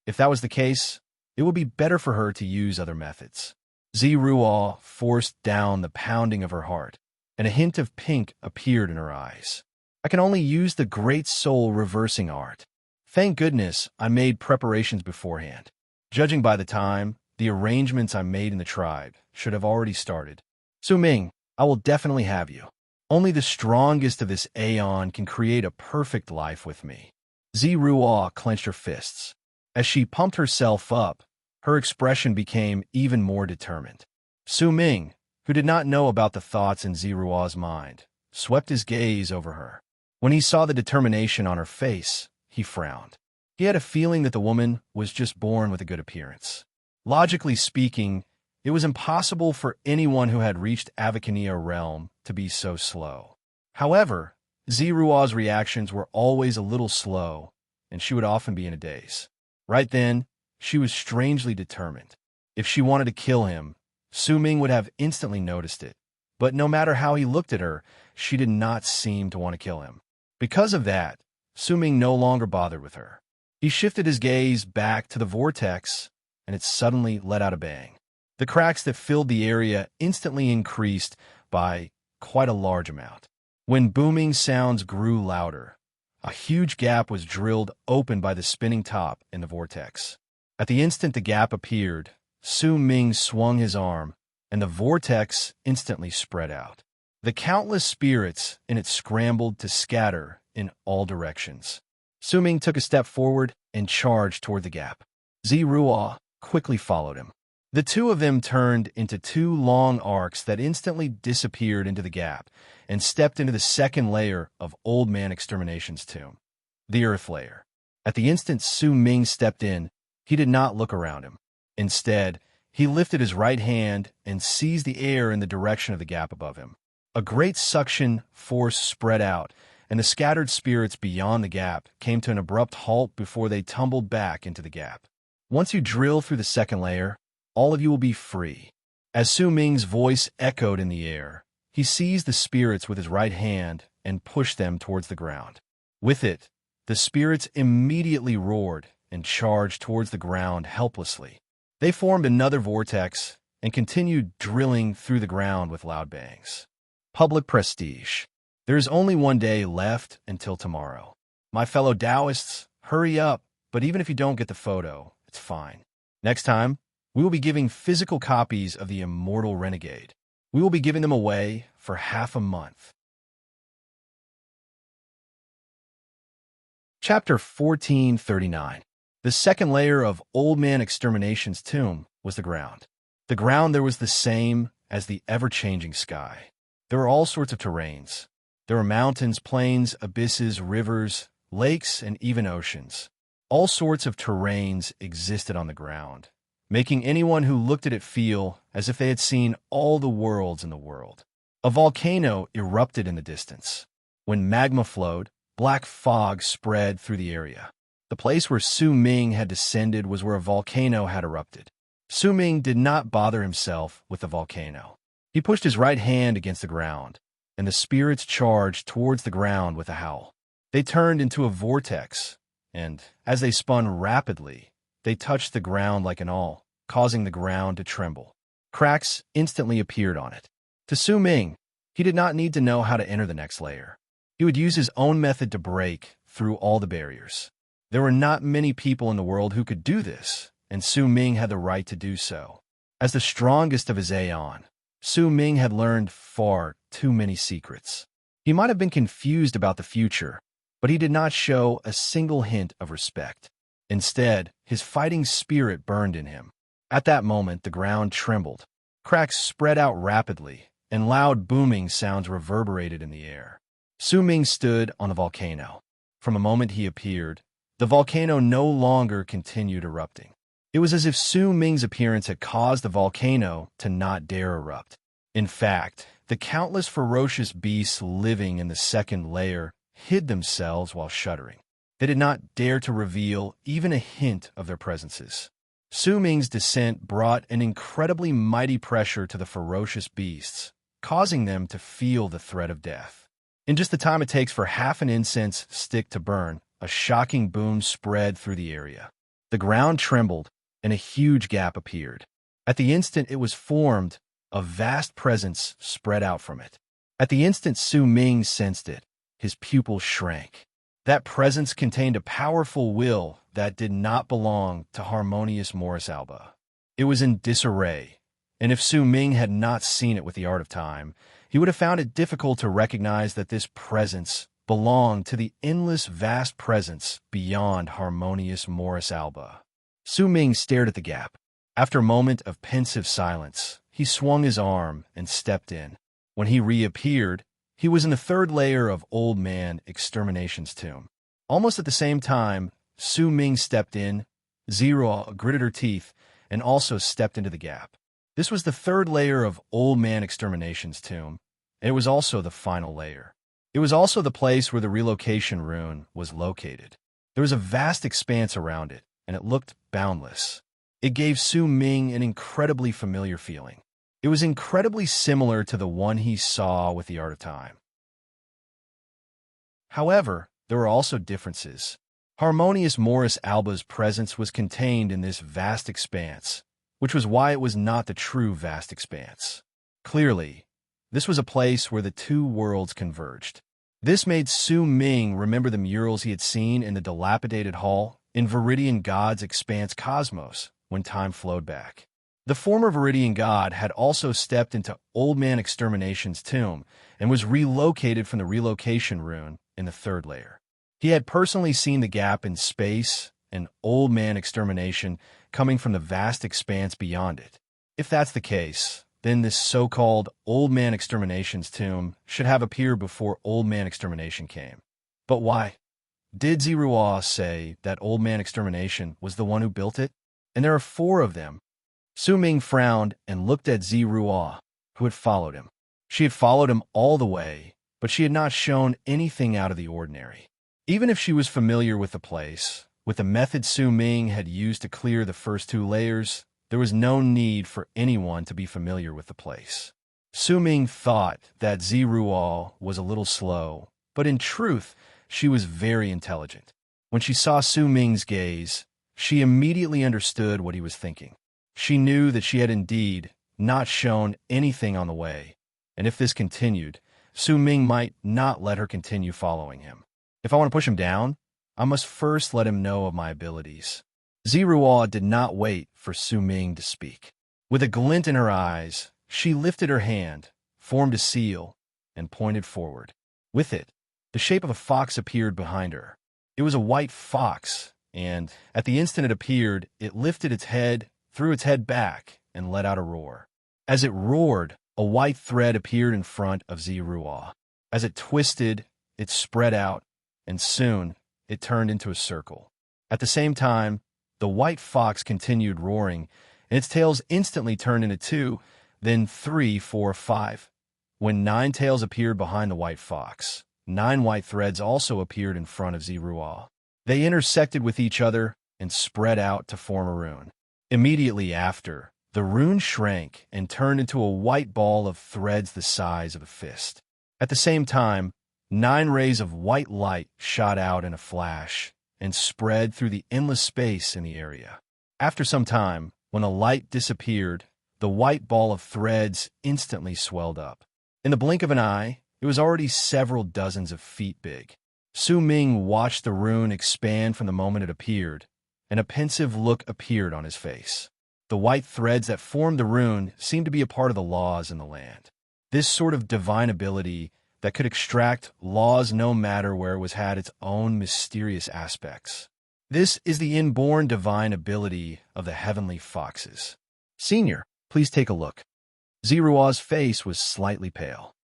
If that was the case, it would be better for her to use other methods. Ziruo forced down the pounding of her heart, and a hint of pink appeared in her eyes. I can only use the great soul reversing art. Thank goodness I made preparations beforehand. Judging by the time, the arrangements I made in the tribe should have already started. Su Ming, I will definitely have you. Only the strongest of this aeon can create a perfect life with me. Ziruo clenched her fists. As she pumped herself up, her expression became even more determined. Su Ming, who did not know about the thoughts in Ziruo's mind, swept his gaze over her. When he saw the determination on her face, he frowned. He had a feeling that the woman was just born with a good appearance. Logically speaking, it was impossible for anyone who had reached Avacania realm to be so slow. However, Ziruo's reactions were always a little slow, and she would often be in a daze. Right then, she was strangely determined. If she wanted to kill him, Su Ming would have instantly noticed it. But no matter how he looked at her, she did not seem to want to kill him. Because of that, Su Ming no longer bothered with her. He shifted his gaze back to the vortex, and it suddenly let out a bang. The cracks that filled the area instantly increased by quite a large amount. When booming sounds grew louder, a huge gap was drilled open by the spinning top in the vortex. At the instant the gap appeared, Su Ming swung his arm, and the vortex instantly spread out. The countless spirits in it scrambled to scatter in all directions. Su Ming took a step forward and charged toward the gap. Ziruo quickly followed him. The two of them turned into two long arcs that instantly disappeared into the gap and stepped into the second layer of Old Man Extermination's tomb, the Earth Layer. At the instant Su Ming stepped in, he did not look around him. Instead, he lifted his right hand and seized the air in the direction of the gap above him. A great suction force spread out, and the scattered spirits beyond the gap came to an abrupt halt before they tumbled back into the gap. Once you drill through the second layer, all of you will be free. As Su Ming's voice echoed in the air, he seized the spirits with his right hand and pushed them towards the ground. With it, the spirits immediately roared and charged towards the ground helplessly. They formed another vortex and continued drilling through the ground with loud bangs. Public prestige. There is only one day left until tomorrow. My fellow Taoists, hurry up, but even if you don't get the photo, it's fine. Next time, we will be giving physical copies of The Immortal Renegade. We will be giving them away for half a month. Chapter 1439. The second layer of Old Man Extermination's tomb was the ground. The ground there was the same as the ever-changing sky. There were all sorts of terrains. There were mountains, plains, abysses, rivers, lakes, and even oceans. All sorts of terrains existed on the ground, making anyone who looked at it feel as if they had seen all the worlds in the world. A volcano erupted in the distance. When magma flowed, black fog spread through the area. The place where Su Ming had descended was where a volcano had erupted. Su Ming did not bother himself with the volcano. He pushed his right hand against the ground, and the spirits charged towards the ground with a howl. They turned into a vortex, and, as they spun rapidly, they touched the ground like an awl, causing the ground to tremble. Cracks instantly appeared on it. To Su Ming, he did not need to know how to enter the next layer. He would use his own method to break through all the barriers. There were not many people in the world who could do this, and Su Ming had the right to do so. As the strongest of his Aeon, Su Ming had learned far too many secrets. He might have been confused about the future, but he did not show a single hint of respect. Instead, his fighting spirit burned in him. At that moment, the ground trembled. Cracks spread out rapidly, and loud booming sounds reverberated in the air. Su Ming stood on the volcano. From the moment he appeared, the volcano no longer continued erupting. It was as if Su Ming's appearance had caused the volcano to not dare erupt. In fact, the countless ferocious beasts living in the second layer hid themselves while shuddering. They did not dare to reveal even a hint of their presences. Su Ming's descent brought an incredibly mighty pressure to the ferocious beasts, causing them to feel the threat of death. In just the time it takes for half an incense stick to burn, a shocking boom spread through the area. The ground trembled, and a huge gap appeared. At the instant it was formed, a vast presence spread out from it. At the instant Su Ming sensed it, his pupils shrank. That presence contained a powerful will that did not belong to harmonious Morris Alba. It was in disarray, and if Su Ming had not seen it with the art of time, he would have found it difficult to recognize that this presence belonged to the endless vast presence beyond harmonious Morris Alba. Su Ming stared at the gap. After a moment of pensive silence, he swung his arm and stepped in. When he reappeared, he was in the third layer of Old Man Extermination's tomb. Almost at the same time, Su Ming stepped in, Zero gritted her teeth, and also stepped into the gap. This was the third layer of Old Man Extermination's tomb, and it was also the final layer. It was also the place where the relocation rune was located. There was a vast expanse around it, and it looked boundless. It gave Su Ming an incredibly familiar feeling. It was incredibly similar to the one he saw with the Art of Time. However, there were also differences. Harmonious Morris Alba's presence was contained in this vast expanse, which was why it was not the true vast expanse. Clearly, This was a place where the two worlds converged. This made Su Ming remember the murals he had seen in the dilapidated hall in Viridian God's expanse cosmos when time flowed back. The former Viridian God had also stepped into Old Man Extermination's tomb and was relocated from the relocation rune in the third layer. He had personally seen the gap in space and Old Man Extermination coming from the vast expanse beyond it. If that's the case, then this so-called Old Man Extermination's tomb should have appeared before Old Man Extermination came. But why? Did Ziruo say that Old Man Extermination was the one who built it? And there are 4 of them. Su Ming frowned and looked at Ziruo, who had followed him. She had followed him all the way, but she had not shown anything out of the ordinary. Even if she was familiar with the place, with the method Su Ming had used to clear the first 2 layers, there was no need for anyone to be familiar with the place. Su Ming thought that Ziruo was a little slow, but in truth, she was very intelligent. When she saw Su Ming's gaze, she immediately understood what he was thinking. She knew that she had indeed not shown anything on the way, and if this continued, Su Ming might not let her continue following him. If I want to push him down, I must first let him know of my abilities. Ziruo did not wait for Su Ming to speak. With a glint in her eyes, she lifted her hand, formed a seal, and pointed forward. With it, the shape of a fox appeared behind her. It was a white fox, and at the instant it appeared, it lifted its head, threw its head back, and let out a roar. As it roared, a white thread appeared in front of Ziruo. As it twisted, it spread out, and soon it turned into a circle. At the same time, the white fox continued roaring, and its tails instantly turned into 2, then 3, 4, 5. When 9 tails appeared behind the white fox, 9 white threads also appeared in front of Ziruo. They intersected with each other and spread out to form a rune. Immediately after, the rune shrank and turned into a white ball of threads the size of a fist. At the same time, 9 rays of white light shot out in a flash and spread through the endless space in the area. After some time, when the light disappeared, the white ball of threads instantly swelled up. In the blink of an eye, it was already several dozens of feet big. Su Ming watched the rune expand from the moment it appeared, and a pensive look appeared on his face. The white threads that formed the rune seemed to be a part of the laws in the land. This sort of divine ability that could extract laws no matter where it had its own mysterious aspects. This is the inborn divine ability of the heavenly foxes. Senior, please take a look. Ziruo's face was slightly pale.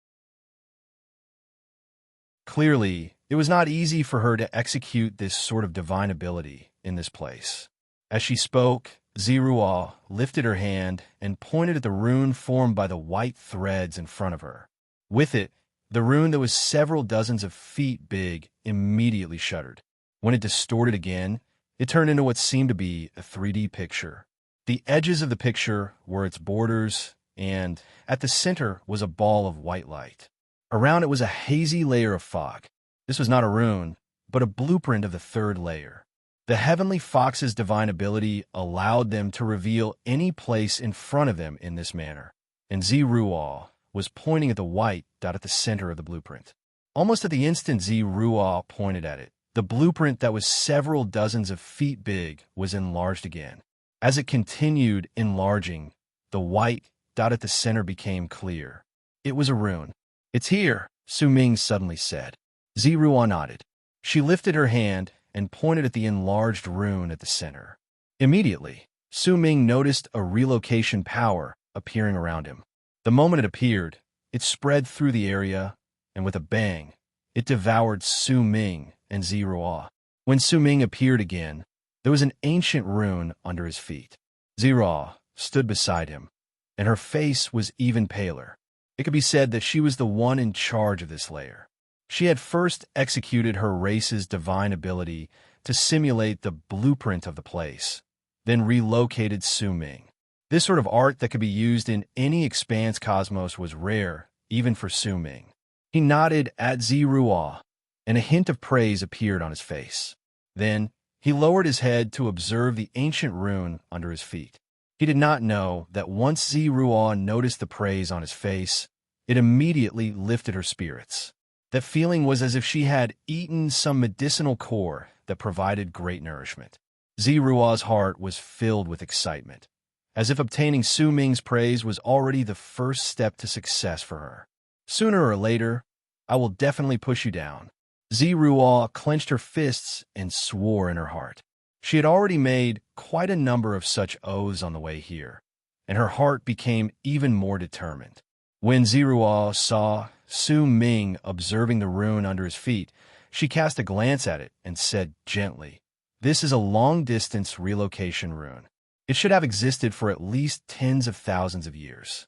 Clearly, it was not easy for her to execute this sort of divine ability in this place. As she spoke, Ziruo lifted her hand and pointed at the rune formed by the white threads in front of her. With it, the rune that was several dozens of feet big immediately shuddered. When it distorted again, it turned into what seemed to be a 3D picture. The edges of the picture were its borders, and at the center was a ball of white light. Around it was a hazy layer of fog. This was not a rune, but a blueprint of the 3rd layer. The heavenly fox's divine ability allowed them to reveal any place in front of them in this manner, and Ziruo was pointing at the white dot at the center of the blueprint. Almost at the instant Ziruo pointed at it, the blueprint that was several dozens of feet big was enlarged again. As it continued enlarging, the white dot at the center became clear. It was a rune. "It's here," Su Ming suddenly said. Ziruo nodded. She lifted her hand and pointed at the enlarged rune at the center. Immediately, Su Ming noticed a relocation power appearing around him. The moment it appeared, it spread through the area, and with a bang, it devoured Su Ming and Ziruo. When Su Ming appeared again, there was an ancient rune under his feet. Ziruo stood beside him, and her face was even paler. It could be said that she was the one in charge of this layer. She had first executed her race's divine ability to simulate the blueprint of the place, then relocated Su Ming. This sort of art that could be used in any expanse cosmos was rare, even for Su Ming. He nodded at Ziruo, and a hint of praise appeared on his face. Then, he lowered his head to observe the ancient rune under his feet. He did not know that once Ziruo noticed the praise on his face, It immediately lifted her spirits. That feeling was as if she had eaten some medicinal core that provided great nourishment. Zirua's heart was filled with excitement, as if obtaining Su Ming's praise was already the first step to success for her. Sooner or later, I will definitely push you down. Zirua clenched her fists and swore in her heart. She had already made quite a number of such oaths on the way here, and her heart became even more determined. When Zirua saw Su Ming observing the rune under his feet, she cast a glance at it and said gently, "This is a long-distance relocation rune. It should have existed for at least tens of thousands of years.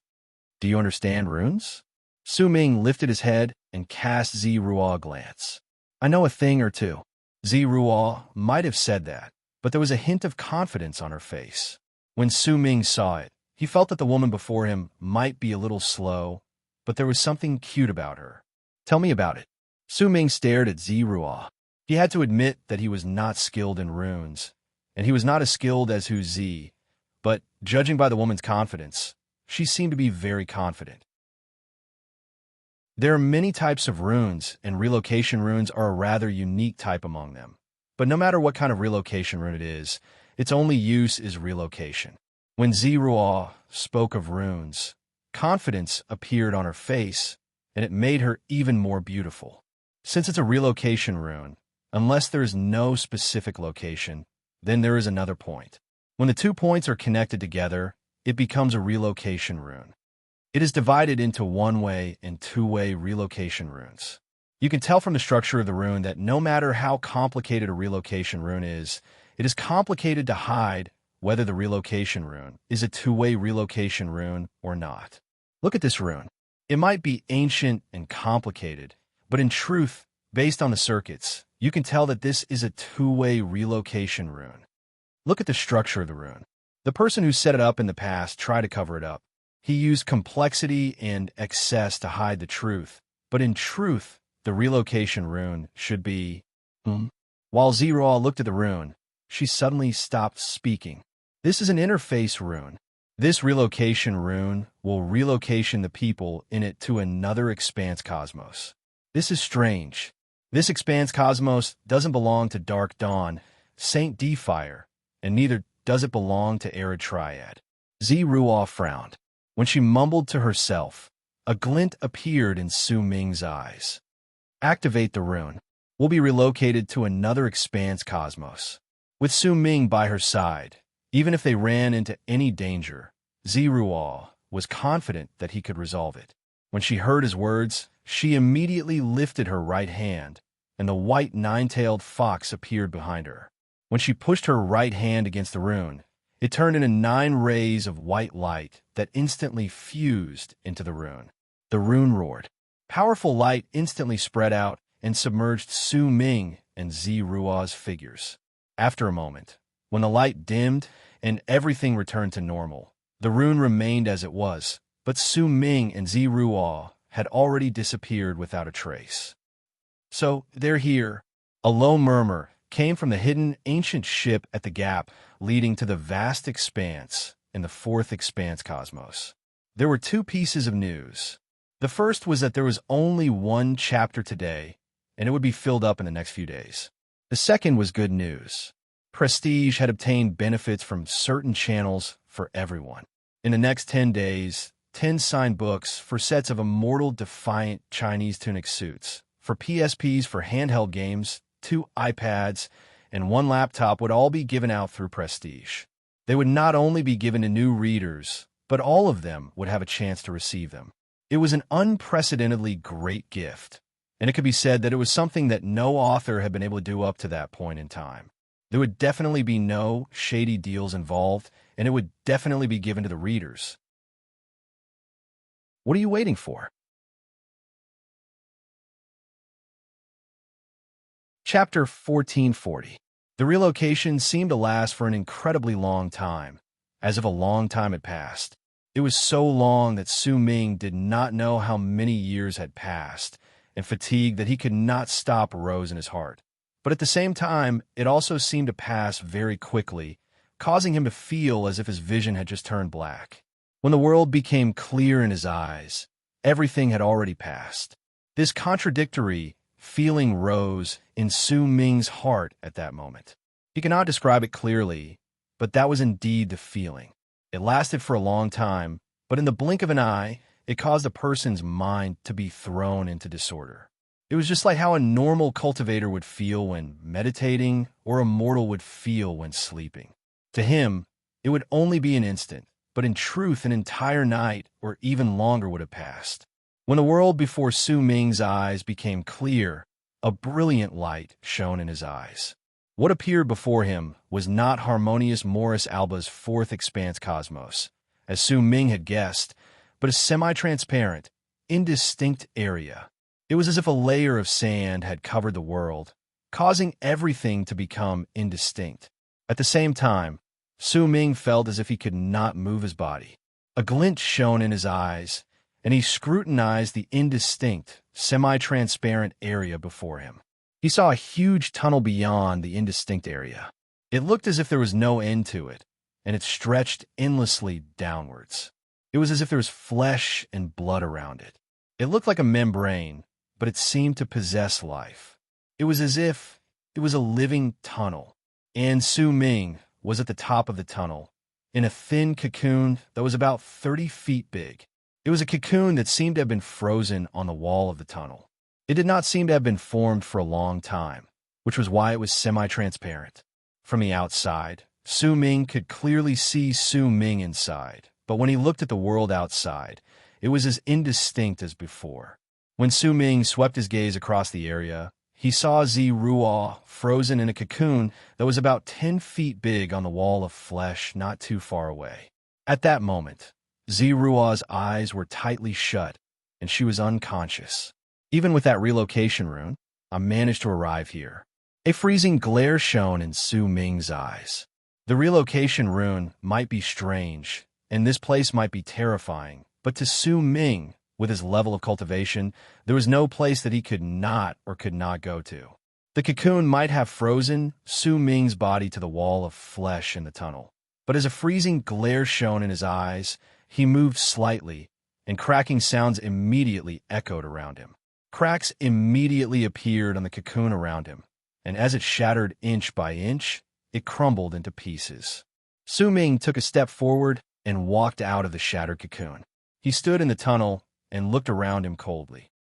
Do you understand runes?" Su Ming lifted his head and cast Zirua a glance. "I know a thing or two." Zirua might have said that, but there was a hint of confidence on her face. When Su Ming saw it, he felt that the woman before him might be a little slow, but there was something cute about her. "Tell me about it." Su Ming stared at Zirua. He had to admit that he was not skilled in runes, and he was not as skilled as Hu Zi, but judging by the woman's confidence, she seemed to be very confident. There are many types of runes, and relocation runes are a rather unique type among them. But no matter what kind of relocation rune it is, its only use is relocation. When Zirua spoke of runes, confidence appeared on her face, and it made her even more beautiful. Since it's a relocation rune, unless there is no specific location, then there is another point. When the 2 points are connected together, it becomes a relocation rune. It is divided into one-way and two-way relocation runes. You can tell from the structure of the rune that no matter how complicated a relocation rune is, it is complicated to hide whether the relocation rune is a two-way relocation rune or not. Look at this rune. It might be ancient and complicated, but in truth, based on the circuits, you can tell that this is a two-way relocation rune. Look at the structure of the rune. The person who set it up in the past tried to cover it up. He used complexity and excess to hide the truth, but in truth, the relocation rune should be While Zirua looked at the rune, she suddenly stopped speaking. This is an interface rune. This relocation rune will relocation the people in it to another expanse cosmos. This is strange. This expanse cosmos doesn't belong to Dark Dawn, Saint D-Fire, and neither does it belong to Arid Triad. Zirua frowned. When she mumbled to herself, a glint appeared in Su Ming's eyes. Activate the rune. We'll be relocated to another expanse cosmos. With Su Ming by her side, even if they ran into any danger, Zirua was confident that he could resolve it. When she heard his words, she immediately lifted her right hand, and the white nine-tailed fox appeared behind her. When she pushed her right hand against the rune, it turned into 9 rays of white light that instantly fused into the rune. The rune roared. Powerful light instantly spread out and submerged Su Ming and Zirua's figures. After a moment, when the light dimmed and everything returned to normal, the rune remained as it was, but Su Ming and Zirua had already disappeared without a trace. "So, they're here." A low murmur came from the hidden ancient ship at the gap leading to the vast expanse in the 4th expanse cosmos. There were 2 pieces of news. The first was that there was only 1 chapter today, and it would be filled up in the next few days. The second was good news. Prestige had obtained benefits from certain channels for everyone. In the next 10 days, 10 signed books for sets of immortal defiant Chinese tunic suits, for PSPs for handheld games, 2 iPads, and 1 laptop would all be given out through Prestige. They would not only be given to new readers, but all of them would have a chance to receive them. It was an unprecedentedly great gift, and it could be said that it was something that no author had been able to do up to that point in time. There would definitely be no shady deals involved, and it would definitely be given to the readers. What are you waiting for? Chapter 1440. The relocation seemed to last for an incredibly long time, as if a long time had passed. It was so long that Su Ming did not know how many years had passed, and fatigue that he could not stop rose in his heart. But at the same time, it also seemed to pass very quickly, causing him to feel as if his vision had just turned black. When the world became clear in his eyes, everything had already passed. This contradictory feeling rose in Su Ming's heart at that moment. He cannot describe it clearly, but that was indeed the feeling. It lasted for a long time, but in the blink of an eye, it caused a person's mind to be thrown into disorder. It was just like how a normal cultivator would feel when meditating or a mortal would feel when sleeping. To him, it would only be an instant, but in truth an entire night or even longer would have passed. When the world before Su Ming's eyes became clear, a brilliant light shone in his eyes. What appeared before him was not harmonious Morris Alba's fourth expanse cosmos, as Su Ming had guessed, but a semi-transparent, indistinct area. It was as if a layer of sand had covered the world, causing everything to become indistinct. At the same time, Su Ming felt as if he could not move his body. A glint shone in his eyes, and he scrutinized the indistinct, semi-transparent area before him. He saw a huge tunnel beyond the indistinct area. It looked as if there was no end to it, and it stretched endlessly downwards. It was as if there was flesh and blood around it. It looked like a membrane, but it seemed to possess life. It was as if it was a living tunnel, and Su Ming was at the top of the tunnel, in a thin cocoon that was about 30 feet big. It was a cocoon that seemed to have been frozen on the wall of the tunnel. It did not seem to have been formed for a long time, which was why it was semi-transparent. From the outside, Su Ming could clearly see Su Ming inside, but when he looked at the world outside, it was as indistinct as before. When Su Ming swept his gaze across the area, he saw Zi Ruo frozen in a cocoon that was about 10 feet big on the wall of flesh not too far away. At that moment, Zi Ruo's eyes were tightly shut, and she was unconscious. Even with that relocation rune, I managed to arrive here. A freezing glare shone in Su Ming's eyes. The relocation rune might be strange, and this place might be terrifying, but to Su Ming, with his level of cultivation, there was no place that he could not go to. The cocoon might have frozen Su Ming's body to the wall of flesh in the tunnel, but as a freezing glare shone in his eyes, he moved slightly, and cracking sounds immediately echoed around him. Cracks immediately appeared on the cocoon around him, and as it shattered inch by inch, it crumbled into pieces. Su Ming took a step forward and walked out of the shattered cocoon. He stood in the tunnel and looked around him coldly.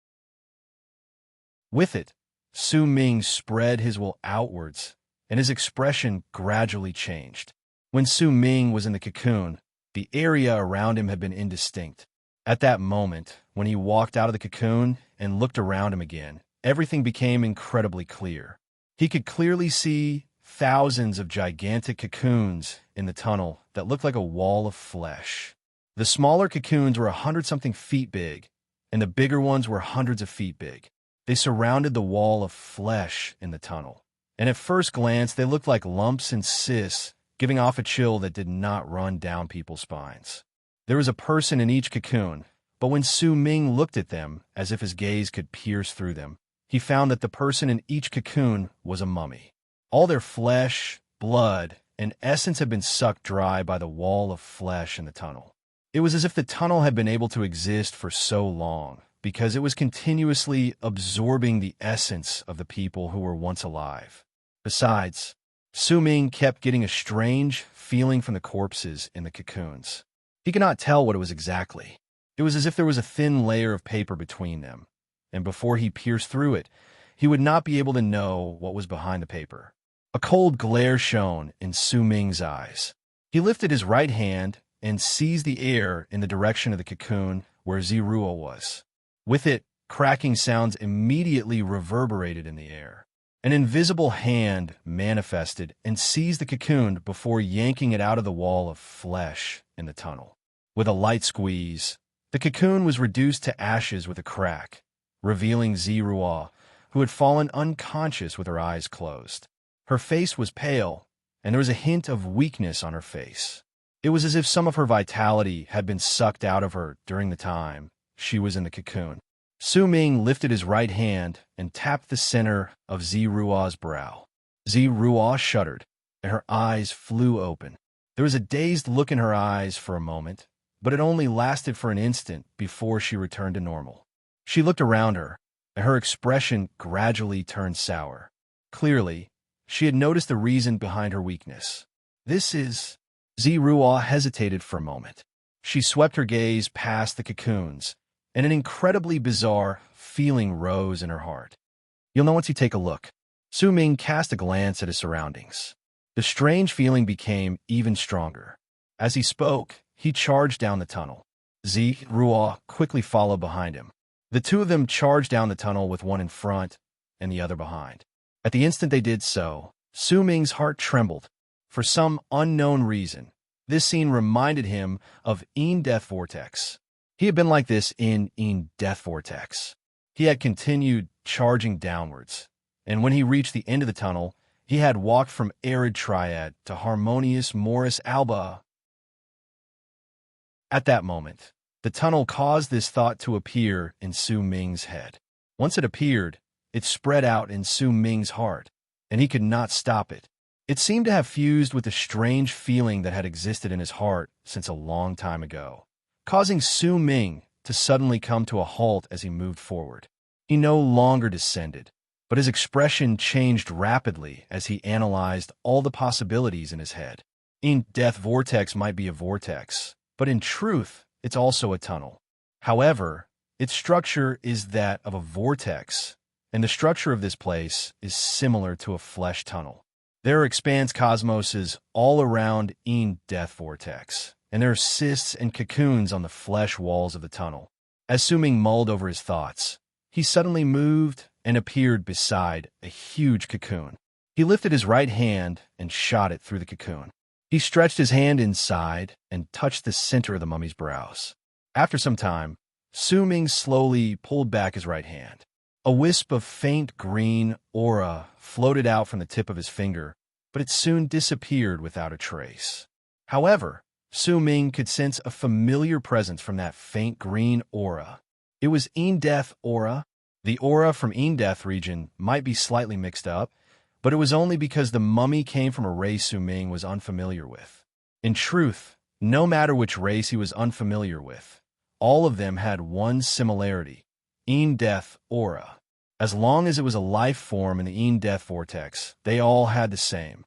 With it, Su Ming spread his will outwards, and his expression gradually changed. When Su Ming was in the cocoon, the area around him had been indistinct. At that moment, when he walked out of the cocoon and looked around him again, everything became incredibly clear. He could clearly see thousands of gigantic cocoons in the tunnel that looked like a wall of flesh. The smaller cocoons were 100-something feet big, and the bigger ones were hundreds of feet big. They surrounded the wall of flesh in the tunnel, and at first glance they looked like lumps and cysts, giving off a chill that did not run down people's spines. There was a person in each cocoon, but when Su Ming looked at them, as if his gaze could pierce through them, he found that the person in each cocoon was a mummy. All their flesh, blood, and essence had been sucked dry by the wall of flesh in the tunnel. It was as if the tunnel had been able to exist for so long, because it was continuously absorbing the essence of the people who were once alive. Besides, Su Ming kept getting a strange feeling from the corpses in the cocoons. He could not tell what it was exactly. It was as if there was a thin layer of paper between them, and before he pierced through it, he would not be able to know what was behind the paper. A cold glare shone in Su Ming's eyes. He lifted his right hand and seized the air in the direction of the cocoon where Ziruo was. With it, cracking sounds immediately reverberated in the air. An invisible hand manifested and seized the cocoon before yanking it out of the wall of flesh in the tunnel. With a light squeeze, the cocoon was reduced to ashes with a crack, revealing Ziruo, who had fallen unconscious with her eyes closed. Her face was pale, and there was a hint of weakness on her face. It was as if some of her vitality had been sucked out of her during the time she was in the cocoon. Su Ming lifted his right hand and tapped the center of Ziruo's brow. Ziruo shuddered, and her eyes flew open. There was a dazed look in her eyes for a moment, but it only lasted for an instant before she returned to normal. She looked around her, and her expression gradually turned sour. Clearly, she had noticed the reason behind her weakness. This is... Zirua hesitated for a moment. She swept her gaze past the cocoons, and an incredibly bizarre feeling rose in her heart. You'll know once you take a look. Su Ming cast a glance at his surroundings. The strange feeling became even stronger. As he spoke, he charged down the tunnel. Zirua quickly followed behind him. The two of them charged down the tunnel with one in front and the other behind. At the instant they did so, Su Ming's heart trembled. For some unknown reason, this scene reminded him of Death Vortex. He had been like this in Death Vortex. He had continued charging downwards, and when he reached the end of the tunnel, he had walked from Arid Triad to Harmonious Morris Alba. At that moment, the tunnel caused this thought to appear in Su Ming's head. Once it appeared, it spread out in Su Ming's heart, and he could not stop it. It seemed to have fused with the strange feeling that had existed in his heart since a long time ago, causing Su Ming to suddenly come to a halt as he moved forward. He no longer descended, but his expression changed rapidly as he analyzed all the possibilities in his head. Death Vortex might be a vortex, but in truth, it's also a tunnel. However, its structure is that of a vortex, and the structure of this place is similar to a flesh tunnel. There are expanse cosmoses all around Death Vortex, and there are cysts and cocoons on the flesh walls of the tunnel. As Su Ming mulled over his thoughts, he suddenly moved and appeared beside a huge cocoon. He lifted his right hand and shot it through the cocoon. He stretched his hand inside and touched the center of the mummy's brows. After some time, Su Ming slowly pulled back his right hand. A wisp of faint green aura floated out from the tip of his finger, but it soon disappeared without a trace. However, Su Ming could sense a familiar presence from that faint green aura. It was Death aura. The aura from Death region might be slightly mixed up, but it was only because the mummy came from a race Su Ming was unfamiliar with. In truth, no matter which race he was unfamiliar with, all of them had one similarity: Death aura. As long as it was a life form in the Death Vortex, they all had the same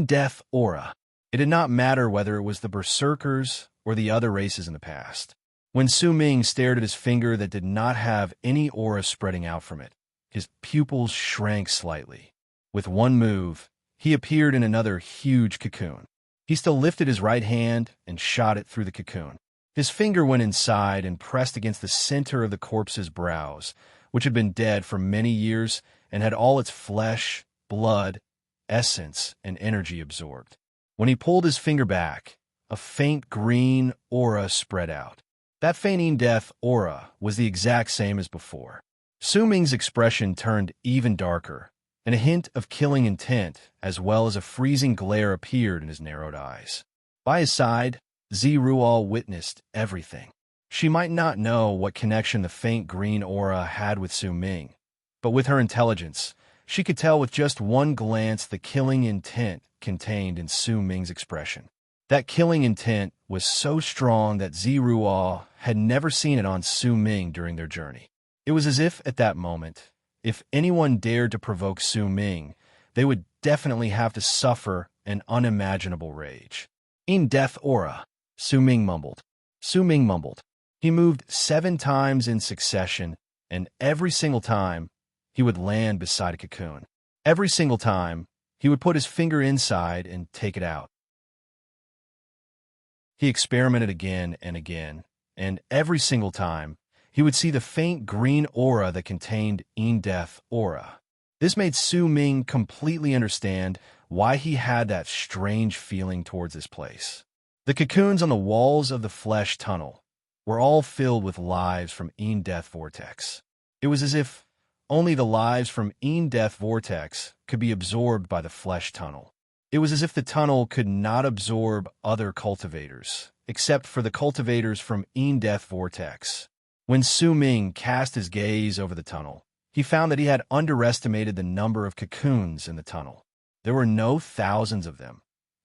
Death aura. It did not matter whether it was the Berserkers or the other races in the past. When Su Ming stared at his finger that did not have any aura spreading out from it, his pupils shrank slightly. With one move, he appeared in another huge cocoon. He still lifted his right hand and shot it through the cocoon. His finger went inside and pressed against the center of the corpse's brows, which had been dead for many years and had all its flesh, blood, essence, and energy absorbed. When he pulled his finger back, a faint green aura spread out. That faint Death aura was the exact same as before. Su Ming's expression turned even darker, and a hint of killing intent, as well as a freezing glare, appeared in his narrowed eyes. By his side, Zirua witnessed everything. She might not know what connection the faint green aura had with Su Ming, but with her intelligence, she could tell with just one glance the killing intent contained in Su Ming's expression. That killing intent was so strong that Zirua had never seen it on Su Ming during their journey. It was as if, at that moment, if anyone dared to provoke Su Ming, they would definitely have to suffer an unimaginable rage. Death aura, Su Ming mumbled. Su Ming mumbled. He moved 7 times in succession, and every single time, he would land beside a cocoon. Every single time, he would put his finger inside and take it out. He experimented again and again, and every single time, he would see the faint green aura that contained Death aura. This made Su Ming completely understand why he had that strange feeling towards this place. The cocoons on the walls of the flesh tunnel were all filled with lives from Death Vortex. It was as if only the lives from Death Vortex could be absorbed by the flesh tunnel. It was as if the tunnel could not absorb other cultivators, except for the cultivators from Death Vortex. When Su Ming cast his gaze over the tunnel, he found that he had underestimated the number of cocoons in the tunnel. There were no thousands of them.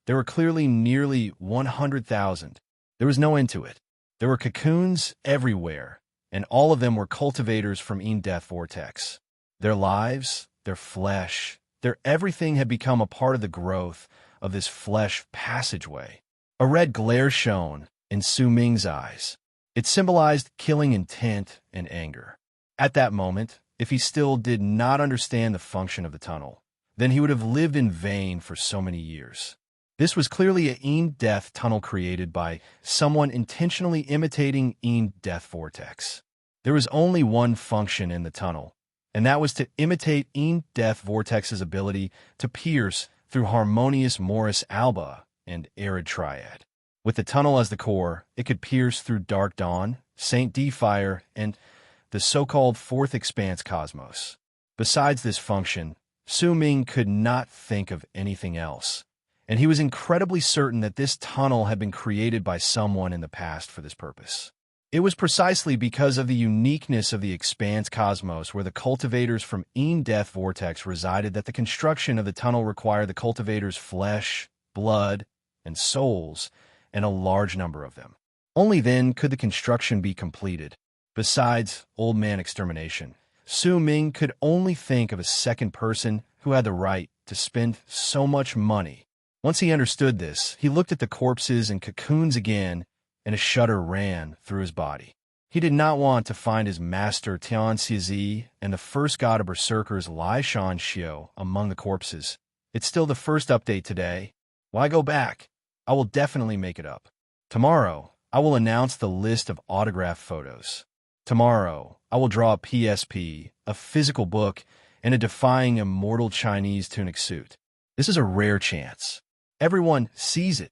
There were clearly nearly 100,000. There was no end to it. There were cocoons everywhere, and all of them were cultivators from Death Vortex. Their lives, their flesh, their everything had become a part of the growth of this flesh passageway. A red glare shone in Su Ming's eyes. It symbolized killing intent and anger. At that moment, if he still did not understand the function of the tunnel, then he would have lived in vain for so many years. This was clearly a death tunnel created by someone intentionally imitating death vortex. There was only one function in the tunnel, and that was to imitate death vortex's ability to pierce through harmonious Morris Alba and arid triad. With the tunnel as the core, it could pierce through dark dawn, Saint D fire, and the so-called fourth expanse cosmos. Besides this function, Su Ming could not think of anything else, and he was incredibly certain that this tunnel had been created by someone in the past for this purpose. It was precisely because of the uniqueness of the expanse cosmos where the cultivators from Death Vortex resided that the construction of the tunnel required the cultivators' flesh, blood, and souls, and a large number of them. Only then could the construction be completed. Besides old man extermination, Su Ming could only think of a second person who had the right to spend so much money. Once he understood this, he looked at the corpses and cocoons again, and a shudder ran through his body. He did not want to find his master Tian Xizi and the first god of berserkers Lai Shan Xiu among the corpses. It's still the first update today. Why go back? I will definitely make it up. Tomorrow, I will announce the list of autograph photos. Tomorrow, I will draw a PSP, a physical book, and a defying immortal Chinese tunic suit. This is a rare chance. Everyone sees it.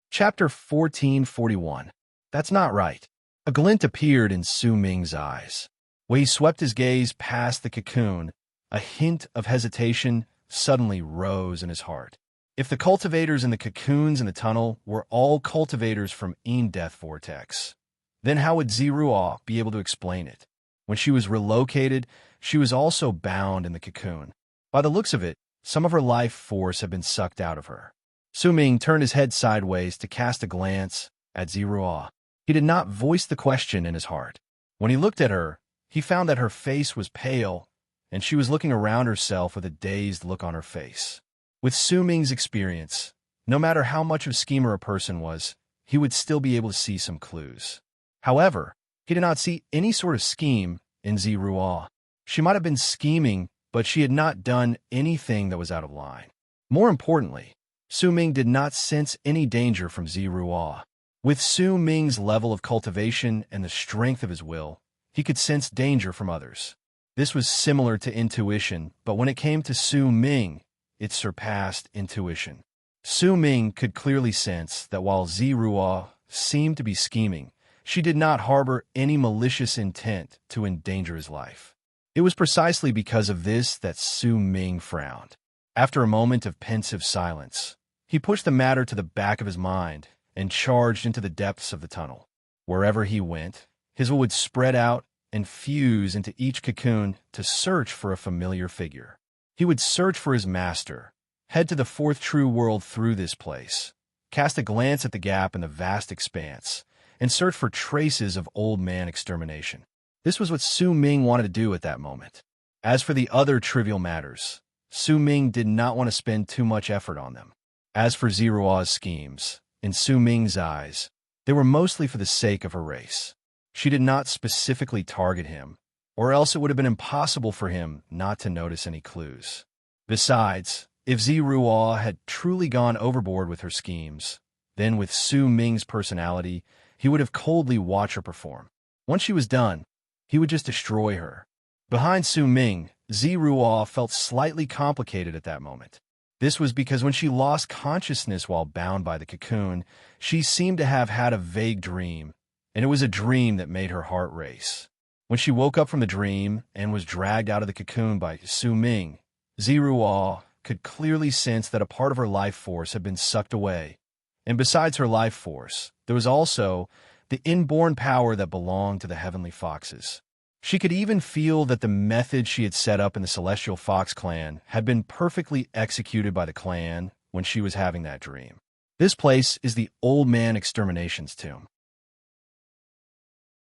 Chapter 1441. That's not right. A glint appeared in Su Ming's eyes. When he swept his gaze past the cocoon, a hint of hesitation suddenly rose in his heart. If the cultivators in the cocoons in the tunnel were all cultivators from Death Vortex, then how would Ziruo be able to explain it? When she was relocated, she was also bound in the cocoon. By the looks of it, some of her life force had been sucked out of her. Su Ming turned his head sideways to cast a glance at Ziruo. He did not voice the question in his heart. When he looked at her, he found that her face was pale, and she was looking around herself with a dazed look on her face. With Su Ming's experience, no matter how much of a schemer a person was, he would still be able to see some clues. However, he did not see any sort of scheme in Ziruo. She might have been scheming, but she had not done anything that was out of line. More importantly, Su Ming did not sense any danger from Ziruo. With Su Ming's level of cultivation and the strength of his will, he could sense danger from others. This was similar to intuition, but when it came to Su Ming, it surpassed intuition. Su Ming could clearly sense that while Ziruo seemed to be scheming, she did not harbor any malicious intent to endanger his life. It was precisely because of this that Su Ming frowned. After a moment of pensive silence, he pushed the matter to the back of his mind and charged into the depths of the tunnel. Wherever he went, his will would spread out and fuse into each cocoon to search for a familiar figure. He would search for his master, head to the fourth true world through this place, cast a glance at the gap in the vast expanse, and search for traces of old man extermination. This was what Su Ming wanted to do at that moment. As for the other trivial matters, Su Ming did not want to spend too much effort on them. As for Ziruo's schemes, in Su Ming's eyes, they were mostly for the sake of her race. She did not specifically target him, or else it would have been impossible for him not to notice any clues. Besides, if Ziruo had truly gone overboard with her schemes, then with Su Ming's personality, he would have coldly watched her perform. Once she was done, he would just destroy her. Behind Su Ming, Ziruo felt slightly complicated at that moment. This was because when she lost consciousness while bound by the cocoon, she seemed to have had a vague dream, and it was a dream that made her heart race. When she woke up from the dream and was dragged out of the cocoon by Su Ming, Ziruo could clearly sense that a part of her life force had been sucked away. And besides her life force, there was also the inborn power that belonged to the Heavenly Foxes. She could even feel that the method she had set up in the Celestial Fox clan had been perfectly executed by the clan when she was having that dream. This place is the Old Man Extermination's tomb.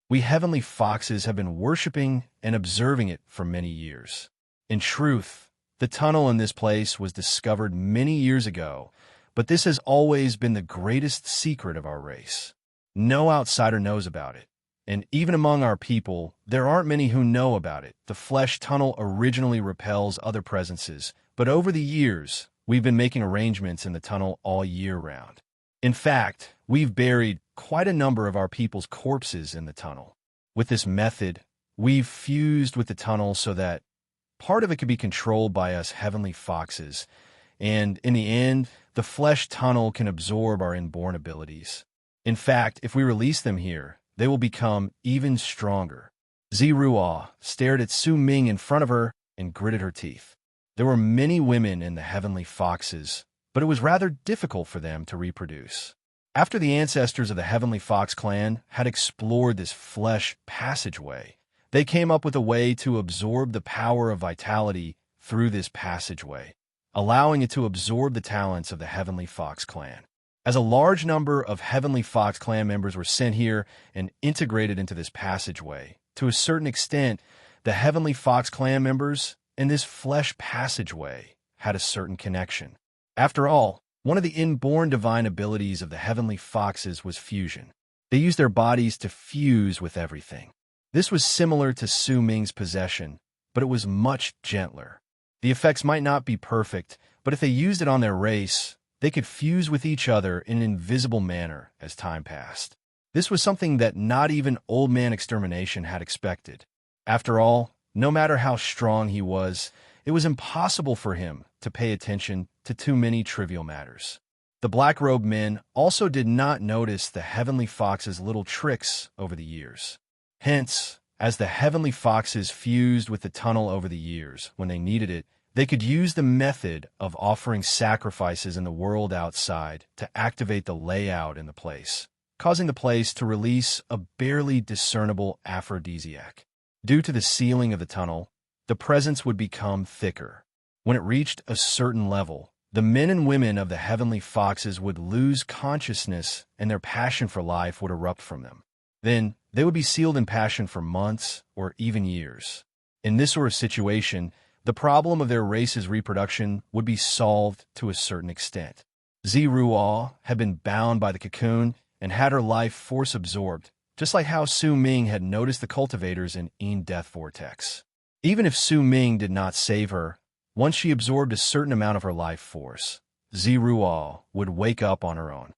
We heavenly foxes have been worshipping and observing it for many years. In truth, the tunnel in this place was discovered many years ago, but this has always been the greatest secret of our race. No outsider knows about it, and even among our people, there aren't many who know about it. The flesh tunnel originally repels other presences, but over the years, we've been making arrangements in the tunnel all year round. In fact, we've buried quite a number of our people's corpses in the tunnel. With this method, we've fused with the tunnel so that part of it can be controlled by us heavenly foxes, and in the end, the flesh tunnel can absorb our inborn abilities. In fact, if we release them here, they will become even stronger. Ziruo stared at Su Ming in front of her and gritted her teeth. There were many women in the heavenly foxes, but it was rather difficult for them to reproduce. After the ancestors of the Heavenly Fox clan had explored this flesh passageway, they came up with a way to absorb the power of vitality through this passageway, allowing it to absorb the talents of the Heavenly Fox clan. As a large number of Heavenly Fox clan members were sent here and integrated into this passageway, to a certain extent, the Heavenly Fox clan members and this flesh passageway had a certain connection. After all, one of the inborn divine abilities of the Heavenly Foxes was fusion. They used their bodies to fuse with everything. This was similar to Su Ming's possession, but it was much gentler. The effects might not be perfect, but if they used it on their race, they could fuse with each other in an invisible manner as time passed. This was something that not even Old Man Extermination had expected. After all, no matter how strong he was, it was impossible for him to pay attention to too many trivial matters. The black-robed men also did not notice the Heavenly Fox's little tricks over the years. Hence, as the Heavenly Foxes fused with the tunnel over the years, when they needed it, they could use the method of offering sacrifices in the world outside to activate the layout in the place, causing the place to release a barely discernible aphrodisiac. Due to the sealing of the tunnel, the presence would become thicker. When it reached a certain level, the men and women of the Heavenly Foxes would lose consciousness and their passion for life would erupt from them. Then, they would be sealed in passion for months or even years. In this sort of situation, the problem of their race's reproduction would be solved to a certain extent. Ziruo had been bound by the cocoon and had her life force absorbed, just like how Su Ming had noticed the cultivators in Yin Death Vortex. Even if Su Ming did not save her, once she absorbed a certain amount of her life force, Ziruo would wake up on her own.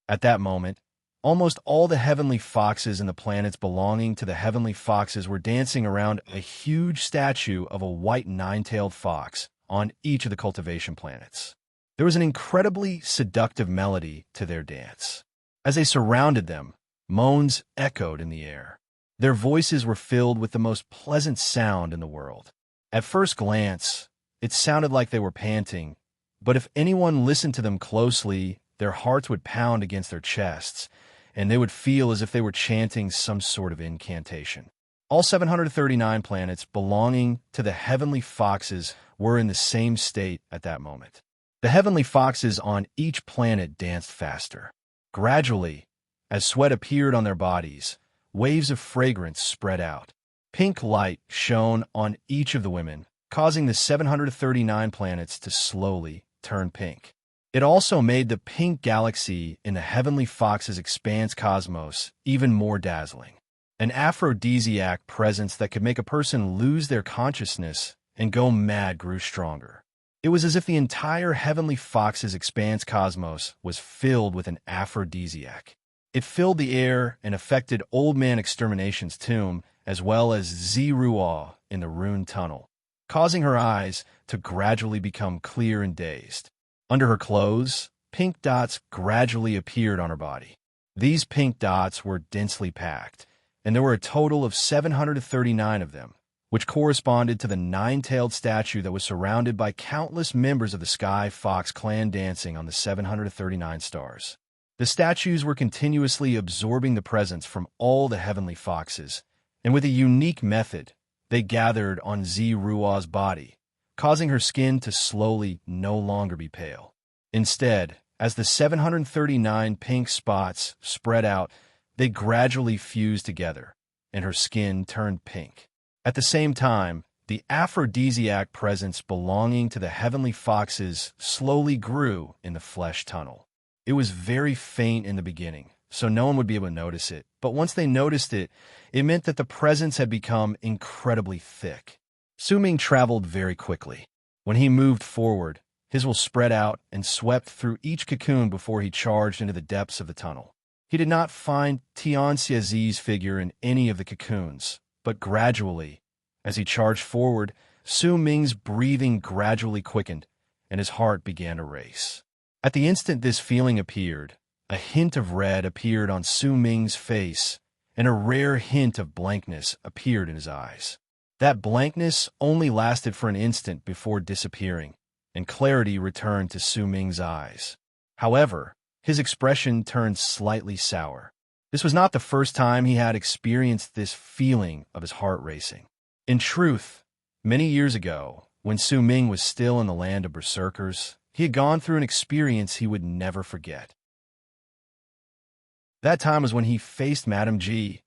At that moment, almost all the Heavenly Foxes in the planets belonging to the Heavenly Foxes were dancing around a huge statue of a white nine-tailed fox on each of the cultivation planets. There was an incredibly seductive melody to their dance. As they surrounded them, moans echoed in the air. Their voices were filled with the most pleasant sound in the world. At first glance, it sounded like they were panting, but if anyone listened to them closely, their hearts would pound against their chests, and they would feel as if they were chanting some sort of incantation. All 739 planets belonging to the Heavenly Foxes were in the same state at that moment. The Heavenly Foxes on each planet danced faster. Gradually, as sweat appeared on their bodies, waves of fragrance spread out. Pink light shone on each of the women, causing the 739 planets to slowly turn pink. It also made the pink galaxy in the Heavenly Fox's expanse cosmos even more dazzling. An aphrodisiac presence that could make a person lose their consciousness and go mad grew stronger. It was as if the entire Heavenly Fox's expanse cosmos was filled with an aphrodisiac. It filled the air and affected Old Man Extermination's tomb as well as Ziruo in the Rune Tunnel, causing her eyes to gradually become clear and dazed. Under her clothes, pink dots gradually appeared on her body. These pink dots were densely packed, and there were a total of 739 of them, which corresponded to the nine-tailed statue that was surrounded by countless members of the Sky Fox clan dancing on the 739 stars. The statues were continuously absorbing the presence from all the Heavenly Foxes, and with a unique method, they gathered on Ziruo's body, causing her skin to slowly no longer be pale. Instead, as the 739 pink spots spread out, they gradually fused together, and her skin turned pink. At the same time, the aphrodisiac presence belonging to the heavenly foxes slowly grew in the flesh tunnel. It was very faint in the beginning, so no one would be able to notice it. But once they noticed it, it meant that the presence had become incredibly thick. Su Ming traveled very quickly. When he moved forward, his will spread out and swept through each cocoon before he charged into the depths of the tunnel. He did not find Tianxiazi's figure in any of the cocoons, but gradually, as he charged forward, Su Ming's breathing gradually quickened, and his heart began to race. At the instant this feeling appeared, a hint of red appeared on Su Ming's face, and a rare hint of blankness appeared in his eyes. That blankness only lasted for an instant before disappearing, and clarity returned to Su Ming's eyes. However, his expression turned slightly sour. This was not the first time he had experienced this feeling of his heart racing. In truth, many years ago, when Su Ming was still in the land of berserkers, he had gone through an experience he would never forget. That time was when he faced Madame G.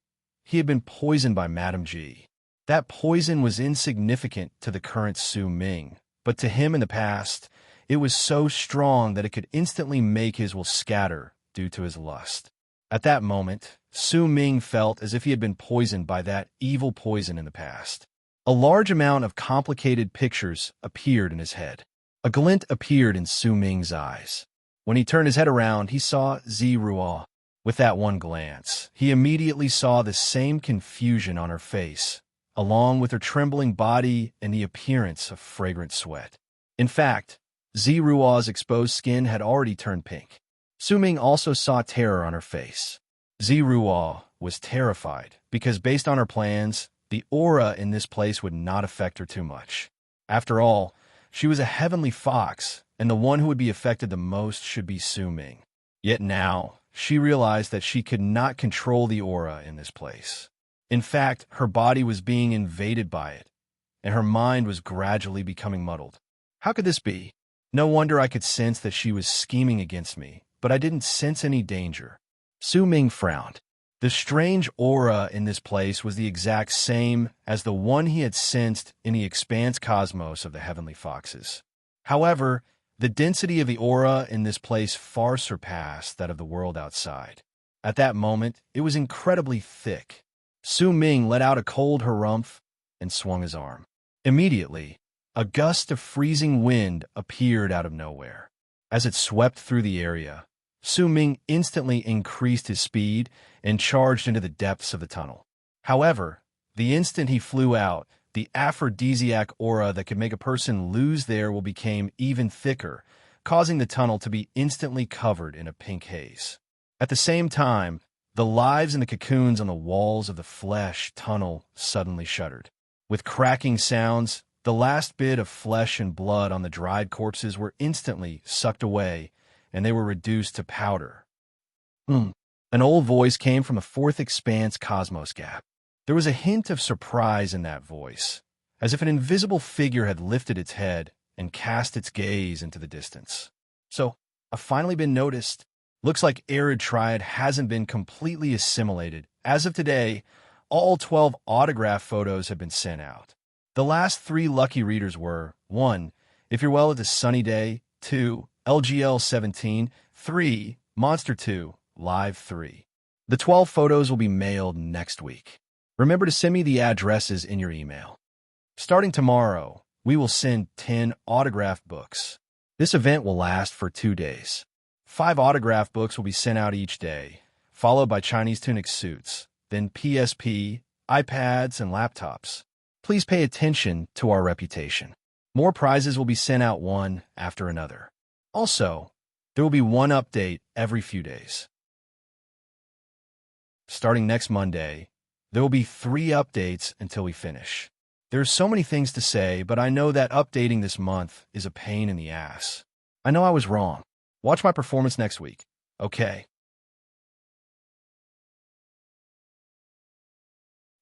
He had been poisoned by Madame G. That poison was insignificant to the current Su Ming, but to him in the past, it was so strong that it could instantly make his will scatter due to his lust. At that moment, Su Ming felt as if he had been poisoned by that evil poison in the past. A large amount of complicated pictures appeared in his head. A glint appeared in Su Ming's eyes. When he turned his head around, he saw Ziruo. With that one glance, he immediately saw the same confusion on her face, along with her trembling body and the appearance of fragrant sweat. In fact, Ziruo's exposed skin had already turned pink. Su Ming also saw terror on her face. Ziruo was terrified because based on her plans, the aura in this place would not affect her too much. After all, she was a heavenly fox, and the one who would be affected the most should be Su Ming. Yet now, she realized that she could not control the aura in this place. In fact, her body was being invaded by it, and her mind was gradually becoming muddled. How could this be? No wonder I could sense that she was scheming against me, but I didn't sense any danger. Su Ming frowned. The strange aura in this place was the exact same as the one he had sensed in the expanse cosmos of the heavenly foxes. However, the density of the aura in this place far surpassed that of the world outside. At that moment, it was incredibly thick. Su Ming let out a cold harumph and swung his arm. Immediately, a gust of freezing wind appeared out of nowhere. As it swept through the area, Su Ming instantly increased his speed and charged into the depths of the tunnel. However, the instant he flew out, the aphrodisiac aura that could make a person lose their will became even thicker, causing the tunnel to be instantly covered in a pink haze. At the same time, the lives in the cocoons on the walls of the flesh tunnel suddenly shuddered. With cracking sounds, the last bit of flesh and blood on the dried corpses were instantly sucked away, and they were reduced to powder. An old voice came from the fourth expanse cosmos gap. There was a hint of surprise in that voice, as if an invisible figure had lifted its head and cast its gaze into the distance. So, I've finally been noticed. Looks like Arid Triad hasn't been completely assimilated. As of today, all 12 autograph photos have been sent out. The last 3 lucky readers were 1. If You're Well At a Sunny Day, 2. LGL 17, 3. Monster 2, Live 3. The 12 photos will be mailed next week. Remember to send me the addresses in your email. Starting tomorrow, we will send 10 autographed books. This event will last for 2 days. 5 autograph books will be sent out each day, followed by Chinese tunic suits, then PSP, iPads, and laptops. Please pay attention to our reputation. More prizes will be sent out one after another. Also, there will be one update every few days. Starting next Monday, there will be 3 updates until we finish. There are so many things to say, but I know that updating this month is a pain in the ass. I know I was wrong. Watch my performance next week. Okay.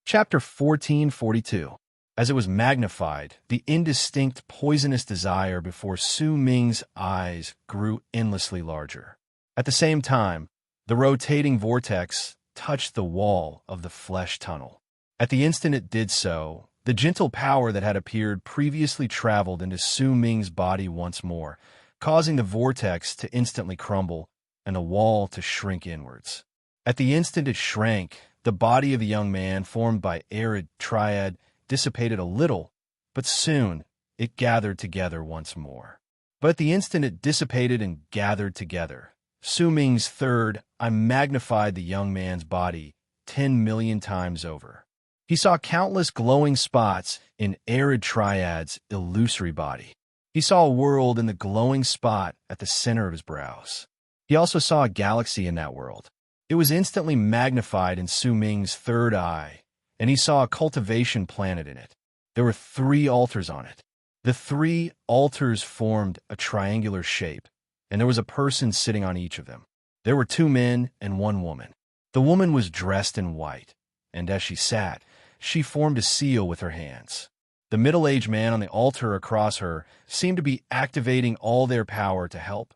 Chapter 1442. As it was magnified, the indistinct poisonous desire before Su Ming's eyes grew endlessly larger. At the same time, the rotating vortex touched the wall of the flesh tunnel. At the instant it did so, the gentle power that had appeared previously traveled into Su Ming's body once more, causing the vortex to instantly crumble and the wall to shrink inwards. At the instant it shrank, the body of the young man, formed by arid triad, dissipated a little, but soon it gathered together once more. But at the instant it dissipated and gathered together, Su Ming's third eye magnified the young man's body 10 million times over. He saw countless glowing spots in arid triad's illusory body. He saw a world in the glowing spot at the center of his brows. He also saw a galaxy in that world. It was instantly magnified in Su Ming's third eye, and he saw a cultivation planet in it. There were 3 altars on it. The 3 altars formed a triangular shape, and there was a person sitting on each of them. There were 2 men and 1 woman. The woman was dressed in white, and as she sat, she formed a seal with her hands. The middle-aged man on the altar across her seemed to be activating all their power to help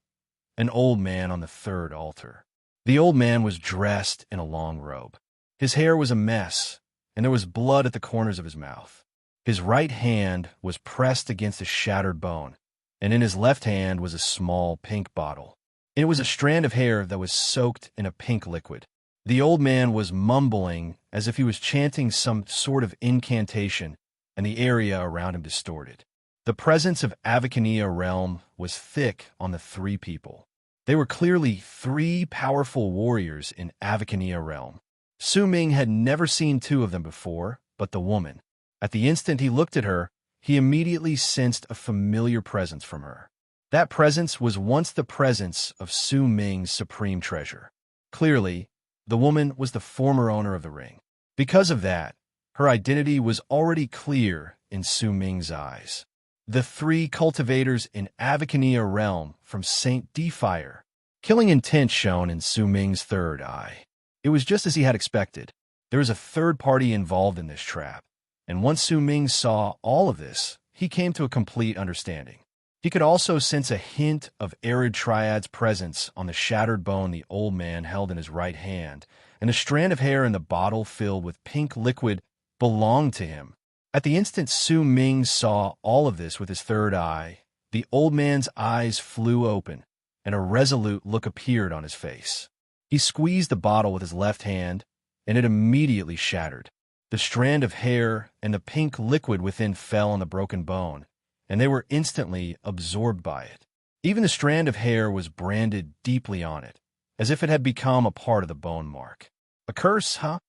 an old man on the third altar. The old man was dressed in a long robe. His hair was a mess, and there was blood at the corners of his mouth. His right hand was pressed against a shattered bone, and in his left hand was a small pink bottle. It was a strand of hair that was soaked in a pink liquid. The old man was mumbling as if he was chanting some sort of incantation, and the area around him distorted. The presence of Avacania realm was thick on the 3 people. They were clearly 3 powerful warriors in Avacania realm. Su Ming had never seen 2 of them before, but the woman. At the instant he looked at her, he immediately sensed a familiar presence from her. That presence was once the presence of Su Ming's supreme treasure. Clearly, the woman was the former owner of the ring. Because of that, her identity was already clear in Su Ming's eyes. The 3 cultivators in Avacania realm from Saint Defire. Killing intent shown in Su Ming's third eye. It was just as he had expected. There was a third party involved in this trap, and once Su Ming saw all of this, he came to a complete understanding. He could also sense a hint of arid triad's presence on the shattered bone the old man held in his right hand, and the strand of hair in the bottle filled with pink liquid belonged to him. At the instant Su Ming saw all of this with his third eye, the old man's eyes flew open, and a resolute look appeared on his face. He squeezed the bottle with his left hand, and it immediately shattered. The strand of hair and the pink liquid within fell on the broken bone, and they were instantly absorbed by it. Even the strand of hair was branded deeply on it, as if it had become a part of the bone mark. A curse, huh?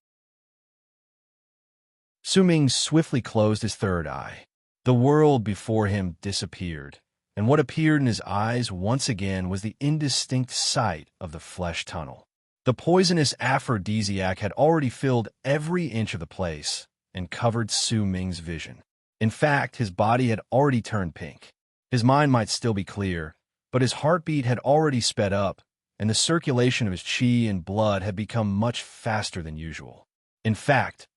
Su Ming swiftly closed his third eye. The world before him disappeared, and what appeared in his eyes once again was the indistinct sight of the flesh tunnel. The poisonous aphrodisiac had already filled every inch of the place and covered Su Ming's vision. In fact, his body had already turned pink. His mind might still be clear, but his heartbeat had already sped up, and the circulation of his qi and blood had become much faster than usual. In fact,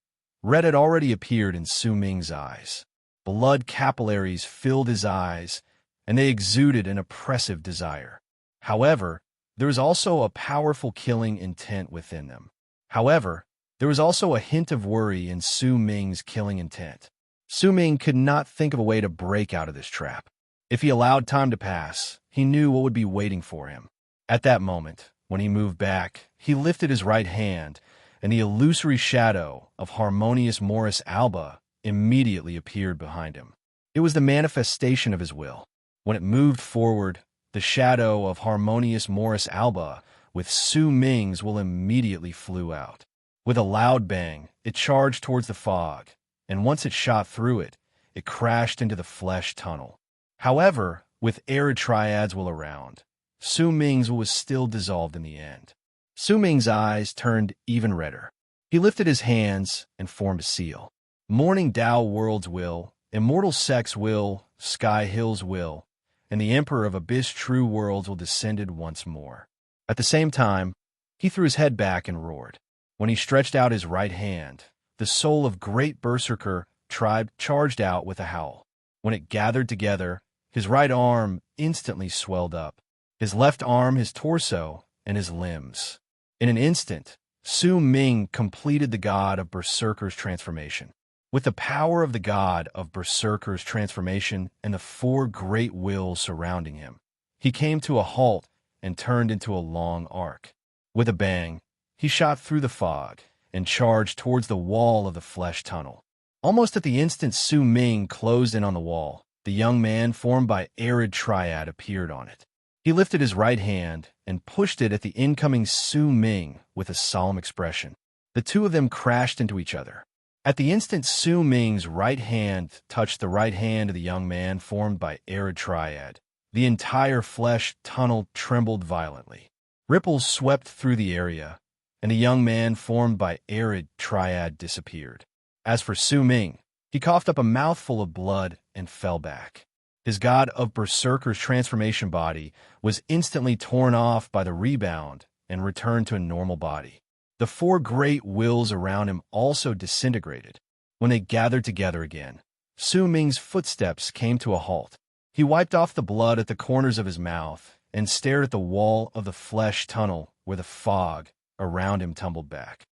red had already appeared in Su Ming's eyes. Blood capillaries filled his eyes, and they exuded an oppressive desire. However, there was also a powerful killing intent within them. However, there was also a hint of worry in Su Ming's killing intent. Su Ming could not think of a way to break out of this trap. If he allowed time to pass, he knew what would be waiting for him. At that moment, when he moved back, he lifted his right hand, and the illusory shadow of Harmonious Morris Alba immediately appeared behind him. It was the manifestation of his will. When it moved forward, the shadow of Harmonious Morris Alba with Su Ming's will immediately flew out. With a loud bang, it charged towards the fog, and once it shot through it, it crashed into the flesh tunnel. However, with arid triad's will around, Su Ming's will was still dissolved in the end. Su Ming's eyes turned even redder. He lifted his hands and formed a seal. Morning Tao World's will, Immortal Sex will, Sky Hill's will, and the Emperor of Abyss True Worlds will descended once more. At the same time, he threw his head back and roared. When he stretched out his right hand, the soul of great Berserker tribe charged out with a howl. When it gathered together, his right arm instantly swelled up, his left arm, his torso, and his limbs. In an instant, Su Ming completed the god of Berserker's transformation. With the power of the god of Berserker's transformation and the four great wills surrounding him, he came to a halt and turned into a long arc. With a bang, he shot through the fog and charged towards the wall of the flesh tunnel. Almost at the instant Su Ming closed in on the wall, the young man formed by Arid Triad appeared on it. He lifted his right hand and pushed it at the incoming Su Ming with a solemn expression. The two of them crashed into each other. At the instant Su Ming's right hand touched the right hand of the young man formed by Arid Triad, the entire flesh tunnel trembled violently. Ripples swept through the area, and the young man formed by Arid Triad disappeared. As for Su Ming, he coughed up a mouthful of blood and fell back. His god of Berserker's transformation body was instantly torn off by the rebound and returned to a normal body. The four great wills around him also disintegrated. When they gathered together again, Su Ming's footsteps came to a halt. He wiped off the blood at the corners of his mouth and stared at the wall of the flesh tunnel where the fog around him tumbled back.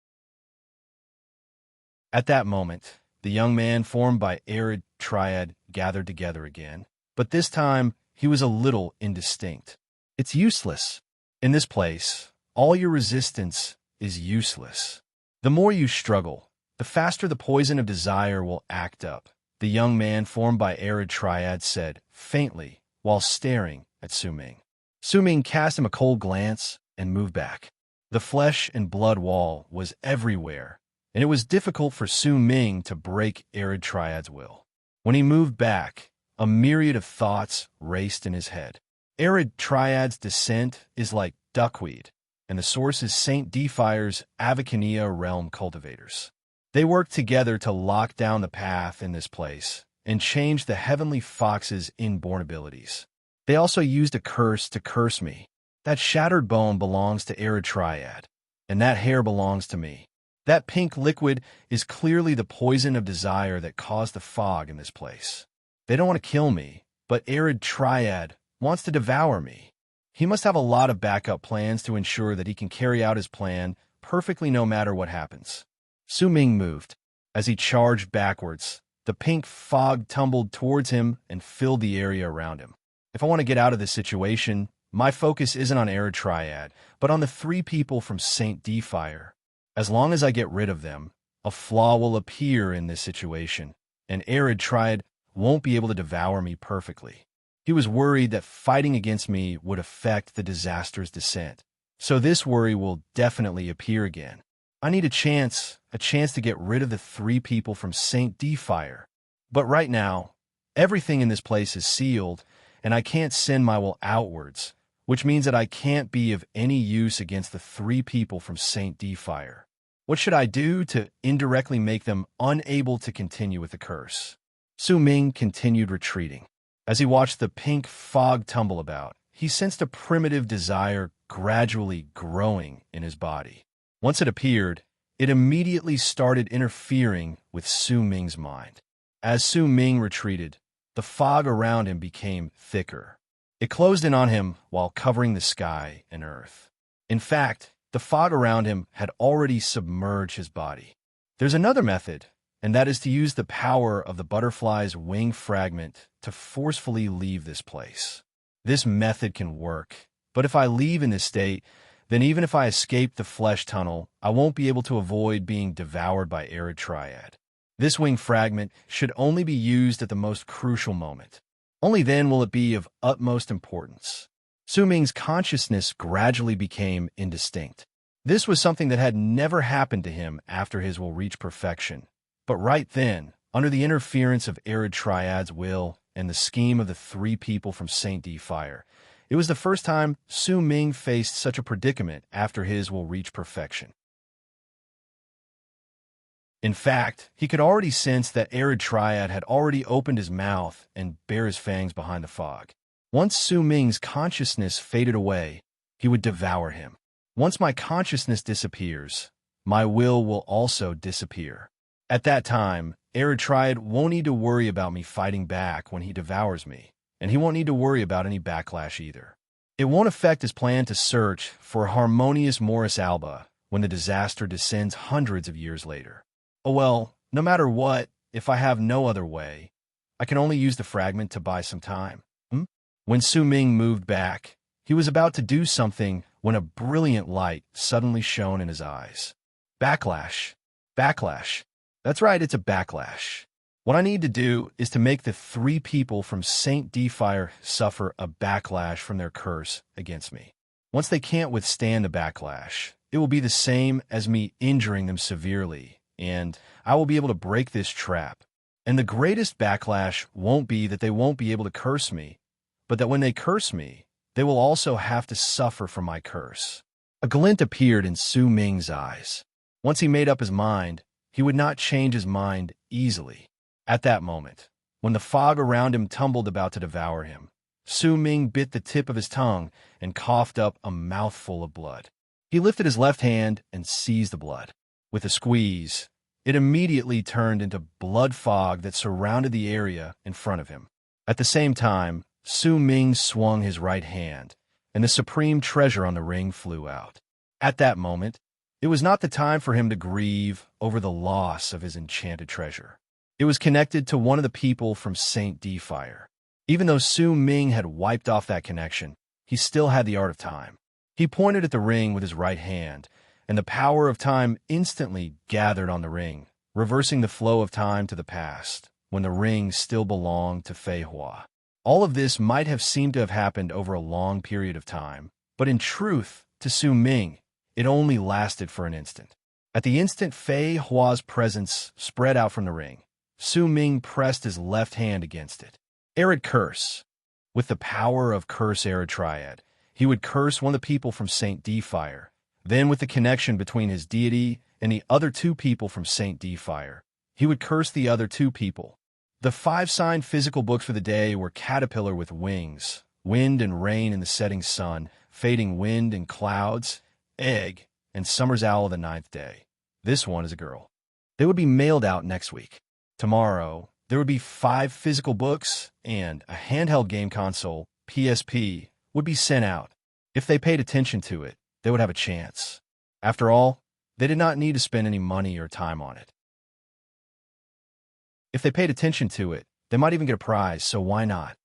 At that moment, the young man formed by Arid Triad gathered together again, but this time he was a little indistinct. It's useless. In this place, all your resistance is useless. The more you struggle, the faster the poison of desire will act up, the young man formed by Arid Triad said, faintly, while staring at Su Ming. Su Ming cast him a cold glance and moved back. The flesh and blood wall was everywhere, and it was difficult for Su Ming to break Arid Triad's will. When he moved back, a myriad of thoughts raced in his head. Arid Triad's descent is like duckweed, and the source is Saint Defire's Avicania realm cultivators. They worked together to lock down the path in this place and change the heavenly fox's inborn abilities. They also used a curse to curse me. That shattered bone belongs to Arid Triad, and that hair belongs to me. That pink liquid is clearly the poison of desire that caused the fog in this place. They don't want to kill me, but Arid Triad wants to devour me. He must have a lot of backup plans to ensure that he can carry out his plan perfectly no matter what happens. Su Ming moved. As he charged backwards, the pink fog tumbled towards him and filled the area around him. If I want to get out of this situation, my focus isn't on Arid Triad, but on the three people from Saint Defire. As long as I get rid of them, a flaw will appear in this situation, and Arid Triad won't be able to devour me perfectly. He was worried that fighting against me would affect the disaster's descent, so this worry will definitely appear again. I need a chance to get rid of the three people from Saint Defire. But right now, everything in this place is sealed, and I can't send my will outwards, which means that I can't be of any use against the three people from Saint Defire. What should I do to indirectly make them unable to continue with the curse? Su Ming continued retreating. As he watched the pink fog tumble about, he sensed a primitive desire gradually growing in his body. Once it appeared, it immediately started interfering with Su Ming's mind. As Su Ming retreated, the fog around him became thicker. It closed in on him while covering the sky and earth. In fact, the fog around him had already submerged his body. There's another method, and that is to use the power of the butterfly's wing fragment to forcefully leave this place. This method can work, but if I leave in this state, then even if I escape the flesh tunnel, I won't be able to avoid being devoured by Arid Triad. This wing fragment should only be used at the most crucial moment. Only then will it be of utmost importance. Su Ming's consciousness gradually became indistinct. This was something that had never happened to him after his will reach perfection. But right then, under the interference of Arid Triad's will and the scheme of the three people from Saint Defire, it was the first time Su Ming faced such a predicament after his will reach perfection. In fact, he could already sense that Arid Triad had already opened his mouth and bare his fangs behind the fog. Once Su Ming's consciousness faded away, he would devour him. Once my consciousness disappears, my will also disappear. At that time, Arid Triad won't need to worry about me fighting back when he devours me, and he won't need to worry about any backlash either. It won't affect his plan to search for a harmonious Morris Alba when the disaster descends hundreds of years later. Oh well, no matter what, if I have no other way, I can only use the fragment to buy some time. When Su Ming moved back, he was about to do something when a brilliant light suddenly shone in his eyes. Backlash. Backlash. That's right, it's a backlash. What I need to do is to make the 3 people from St. Fire suffer a backlash from their curse against me. Once they can't withstand the backlash, it will be the same as me injuring them severely, and I will be able to break this trap. And the greatest backlash won't be that they won't be able to curse me, but that when they curse me, they will also have to suffer from my curse. A glint appeared in Su Ming's eyes. Once he made up his mind, he would not change his mind easily. At that moment, when the fog around him tumbled about to devour him, Su Ming bit the tip of his tongue and coughed up a mouthful of blood. He lifted his left hand and seized the blood. With a squeeze, it immediately turned into blood fog that surrounded the area in front of him. At the same time, Su Ming swung his right hand, and the supreme treasure on the ring flew out. At that moment, it was not the time for him to grieve over the loss of his enchanted treasure. It was connected to one of the people from St. Fire. Even though Su Ming had wiped off that connection, he still had the art of time. He pointed at the ring with his right hand, and the power of time instantly gathered on the ring, reversing the flow of time to the past, when the ring still belonged to Fei Hua. All of this might have seemed to have happened over a long period of time, but in truth, to Su Ming, it only lasted for an instant. At the instant Fei Hua's presence spread out from the ring, Su Ming pressed his left hand against it. Arid Curse. With the power of Curse Arid Triad, he would curse one of the people from St. Fire. Then, with the connection between his deity and the other 2 people from St. Fire, he would curse the other 2 people. The 5-sign physical books for the day were Caterpillar with wings, Wind and Rain in the Setting Sun, Fading Wind and Clouds, Egg, and Summer's Owl of the 9th day. This one is a girl. They would be mailed out next week. Tomorrow, there would be 5 physical books, and a handheld game console, PSP, would be sent out. If they paid attention to it, they would have a chance. After all, they did not need to spend any money or time on it. If they paid attention to it, they might even get a prize, so why not?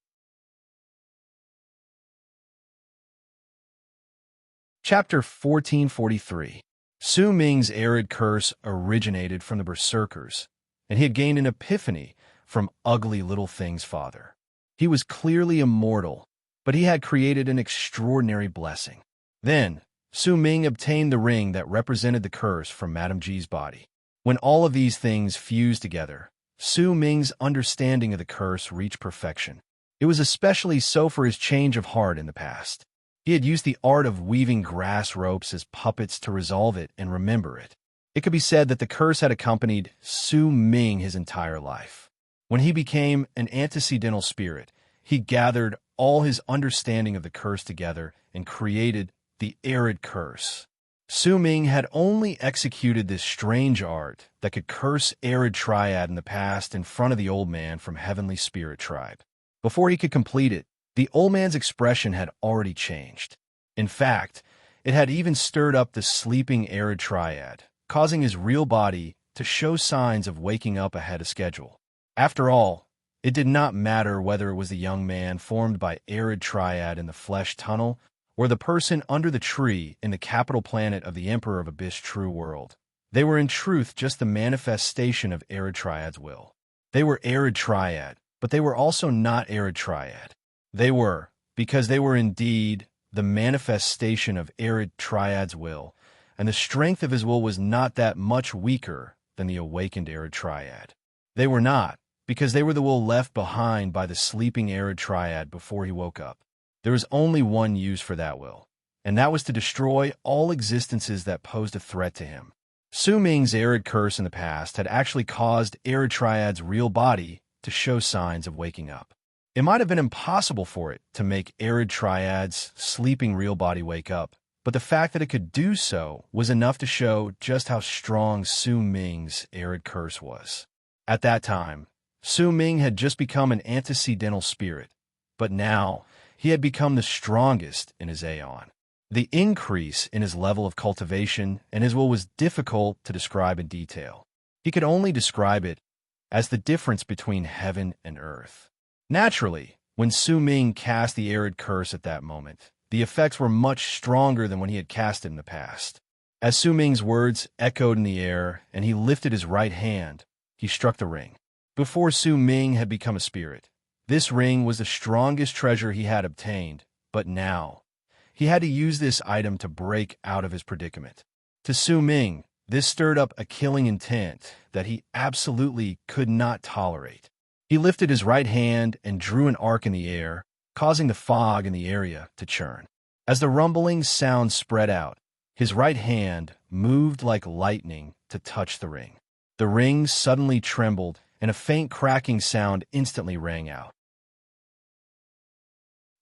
Chapter 1443. Su Ming's arid curse originated from the Berserkers, and he had gained an epiphany from Ugly Little Thing's father. He was clearly immortal, but he had created an extraordinary blessing. Then, Su Ming obtained the ring that represented the curse from Madame G's body. When all of these things fused together, Su Ming's understanding of the curse reached perfection. It was especially so for his change of heart in the past. He had used the art of weaving grass ropes as puppets to resolve it and remember it. It could be said that the curse had accompanied Su Ming his entire life. When he became an antecedental spirit, he gathered all his understanding of the curse together and created the arid curse. Su Ming had only executed this strange art that could curse Arid Triad in the past in front of the old man from Heavenly Spirit Tribe. Before he could complete it, the old man's expression had already changed. In fact, it had even stirred up the sleeping Arid Triad, causing his real body to show signs of waking up ahead of schedule. After all, it did not matter whether it was the young man formed by Arid Triad in the flesh tunnel or the person under the tree in the capital planet of the Emperor of Abyss True World. They were in truth just the manifestation of Arid Triad's will. They were Arid Triad, but they were also not Arid Triad. They were, because they were indeed the manifestation of Arid Triad's will, and the strength of his will was not that much weaker than the awakened Arid Triad. They were not, because they were the will left behind by the sleeping Arid Triad before he woke up. There was only one use for that will, and that was to destroy all existences that posed a threat to him. Su Ming's arid curse in the past had actually caused Arid Triad's real body to show signs of waking up. It might have been impossible for it to make Arid Triad's sleeping real body wake up, but the fact that it could do so was enough to show just how strong Su Ming's arid curse was. At that time, Su Ming had just become an antecedental spirit, but now he had become the strongest in his aeon. The increase in his level of cultivation and his will was difficult to describe in detail. He could only describe it as the difference between heaven and earth. Naturally, when Su Ming cast the arid curse at that moment, the effects were much stronger than when he had cast it in the past. As Su Ming's words echoed in the air and he lifted his right hand, he struck the ring. Before Su Ming had become a spirit, this ring was the strongest treasure he had obtained, but now he had to use this item to break out of his predicament. To Su Ming, this stirred up a killing intent that he absolutely could not tolerate. He lifted his right hand and drew an arc in the air, causing the fog in the area to churn. As the rumbling sound spread out, his right hand moved like lightning to touch the ring. The ring suddenly trembled, and a faint cracking sound instantly rang out.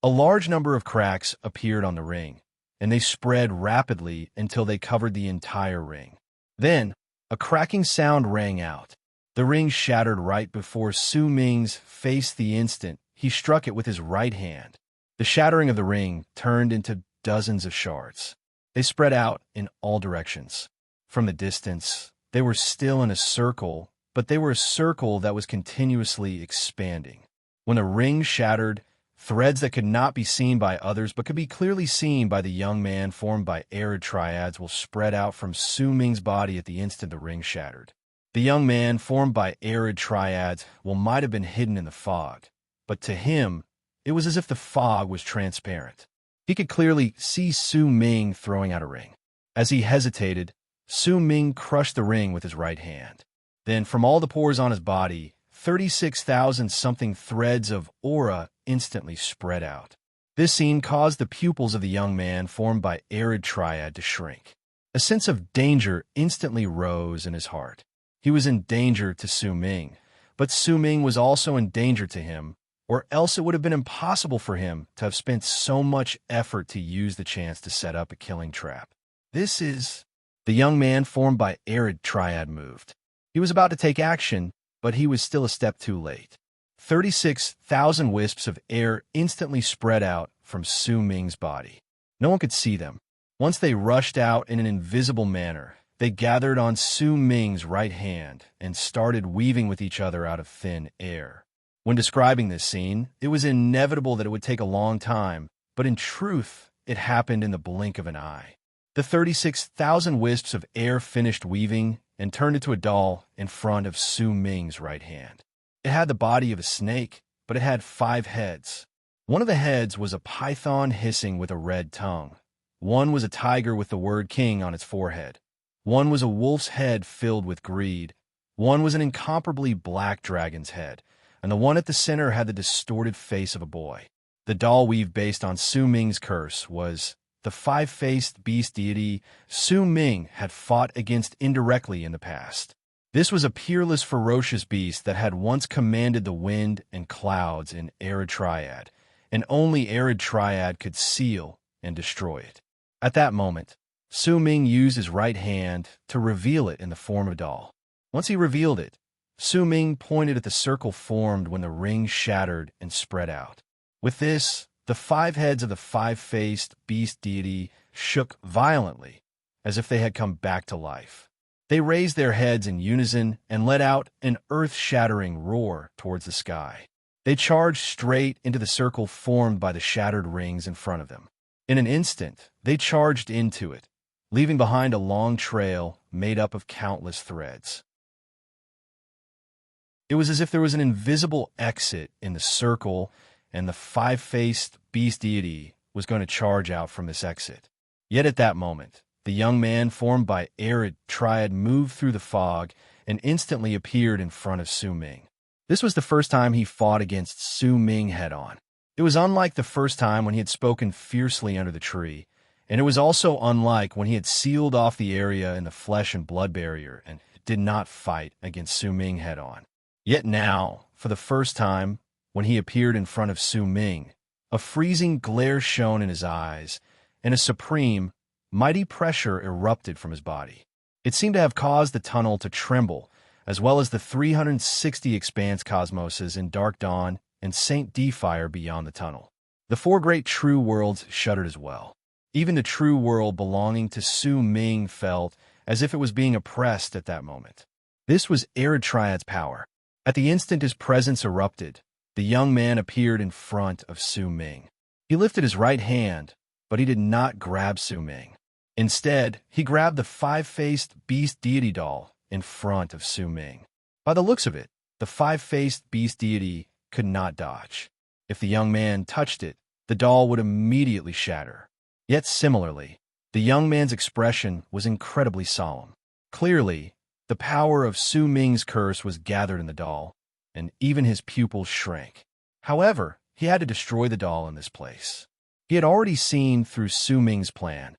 A large number of cracks appeared on the ring, and they spread rapidly until they covered the entire ring. Then, a cracking sound rang out. The ring shattered right before Su Ming's face the instant he struck it with his right hand. The shattering of the ring turned into dozens of shards. They spread out in all directions. From the distance, they were still in a circle, but they were a circle that was continuously expanding. When the ring shattered, threads that could not be seen by others but could be clearly seen by the young man formed by arid triads will spread out from Su Ming's body at the instant the ring shattered. The young man formed by arid triads might have been hidden in the fog, but to him, it was as if the fog was transparent. He could clearly see Su Ming throwing out a ring. As he hesitated, Su Ming crushed the ring with his right hand. Then, from all the pores on his body, 36,000-something threads of aura instantly spread out. This scene caused the pupils of the young man formed by arid triad to shrink. A sense of danger instantly rose in his heart. He was in danger to Su Ming, but Su Ming was also in danger to him, or else it would have been impossible for him to have spent so much effort to use the chance to set up a killing trap. The young man formed by arid triad moved. He was about to take action, but he was still a step too late. 36,000 wisps of air instantly spread out from Su Ming's body. No one could see them. Once they rushed out in an invisible manner, they gathered on Su Ming's right hand and started weaving with each other out of thin air. When describing this scene, it was inevitable that it would take a long time, but in truth, it happened in the blink of an eye. The 36,000 wisps of air finished weaving and turned into a doll in front of Su Ming's right hand. It had the body of a snake, but it had 5 heads. One of the heads was a python hissing with a red tongue. One was a tiger with the word king on its forehead. One was a wolf's head filled with greed. One was an incomparably black dragon's head, and the one at the center had the distorted face of a boy. The doll weave based on Su Ming's curse was the 5-faced beast deity Su Ming had fought against indirectly in the past. This was a peerless, ferocious beast that had once commanded the wind and clouds in Arid Triad, and only Arid Triad could seal and destroy it. At that moment, Su Ming used his right hand to reveal it in the form of a doll. Once he revealed it, Su Ming pointed at the circle formed when the ring shattered and spread out. With this, the 5 heads of the 5-faced beast deity shook violently, as if they had come back to life. They raised their heads in unison and let out an earth-shattering roar towards the sky. They charged straight into the circle formed by the shattered rings in front of them. In an instant, they charged into it, leaving behind a long trail made up of countless threads. It was as if there was an invisible exit in the circle, and the 5-faced beast deity was going to charge out from this exit. Yet at that moment, the young man formed by Arid Triad moved through the fog and instantly appeared in front of Su Ming. This was the first time he fought against Su Ming head-on. It was unlike the first time when he had spoken fiercely under the tree, and it was also unlike when he had sealed off the area in the flesh and blood barrier and did not fight against Su Ming head-on. Yet now, for the first time, when he appeared in front of Su Ming, a freezing glare shone in his eyes, and a supreme, mighty pressure erupted from his body. It seemed to have caused the tunnel to tremble, as well as the 360 expanse cosmoses in Dark Dawn and Saint D fire beyond the tunnel. The four great true worlds shuddered as well. Even the true world belonging to Su Ming felt as if it was being oppressed at that moment. This was Arid Triad's power. At the instant his presence erupted, the young man appeared in front of Su Ming. He lifted his right hand, but he did not grab Su Ming. Instead, he grabbed the five-faced beast deity doll in front of Su Ming. By the looks of it, the five-faced beast deity could not dodge. If the young man touched it, the doll would immediately shatter. Yet similarly, the young man's expression was incredibly solemn. Clearly, the power of Su Ming's curse was gathered in the doll, and even his pupils shrank. However, he had to destroy the doll in this place. He had already seen through Su Ming's plan,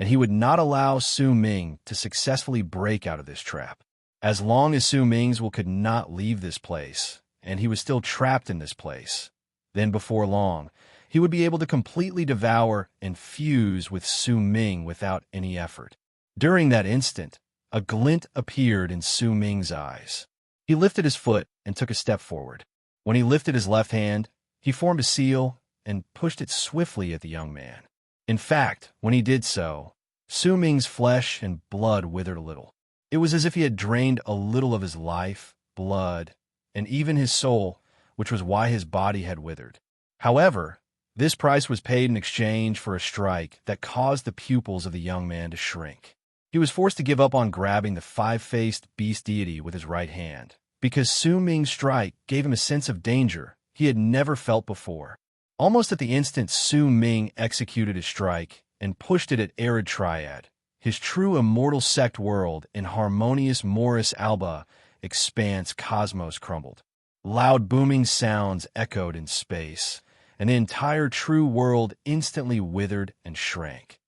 and he would not allow Su Ming to successfully break out of this trap. As long as Su Ming's will could not leave this place, and he was still trapped in this place, then before long, he would be able to completely devour and fuse with Su Ming without any effort. During that instant, a glint appeared in Su Ming's eyes. He lifted his foot and took a step forward. When he lifted his left hand, he formed a seal and pushed it swiftly at the young man. In fact, when he did so, Su Ming's flesh and blood withered a little. It was as if he had drained a little of his life, blood, and even his soul, which was why his body had withered. However, this price was paid in exchange for a strike that caused the pupils of the young man to shrink. He was forced to give up on grabbing the five-faced beast deity with his right hand, because Su Ming's strike gave him a sense of danger he had never felt before. Almost at the instant Su Ming executed his strike and pushed it at Arid Triad, his true immortal sect world in harmonious Morris Alba expanse cosmos crumbled. Loud booming sounds echoed in space, and the entire true world instantly withered and shrank.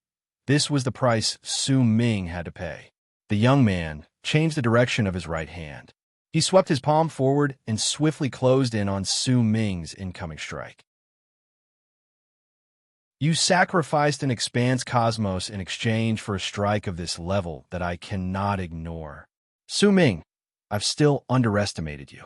This was the price Su Ming had to pay. The young man changed the direction of his right hand. He swept his palm forward and swiftly closed in on Su Ming's incoming strike. You sacrificed an expanse cosmos in exchange for a strike of this level that I cannot ignore. Su Ming, I've still underestimated you.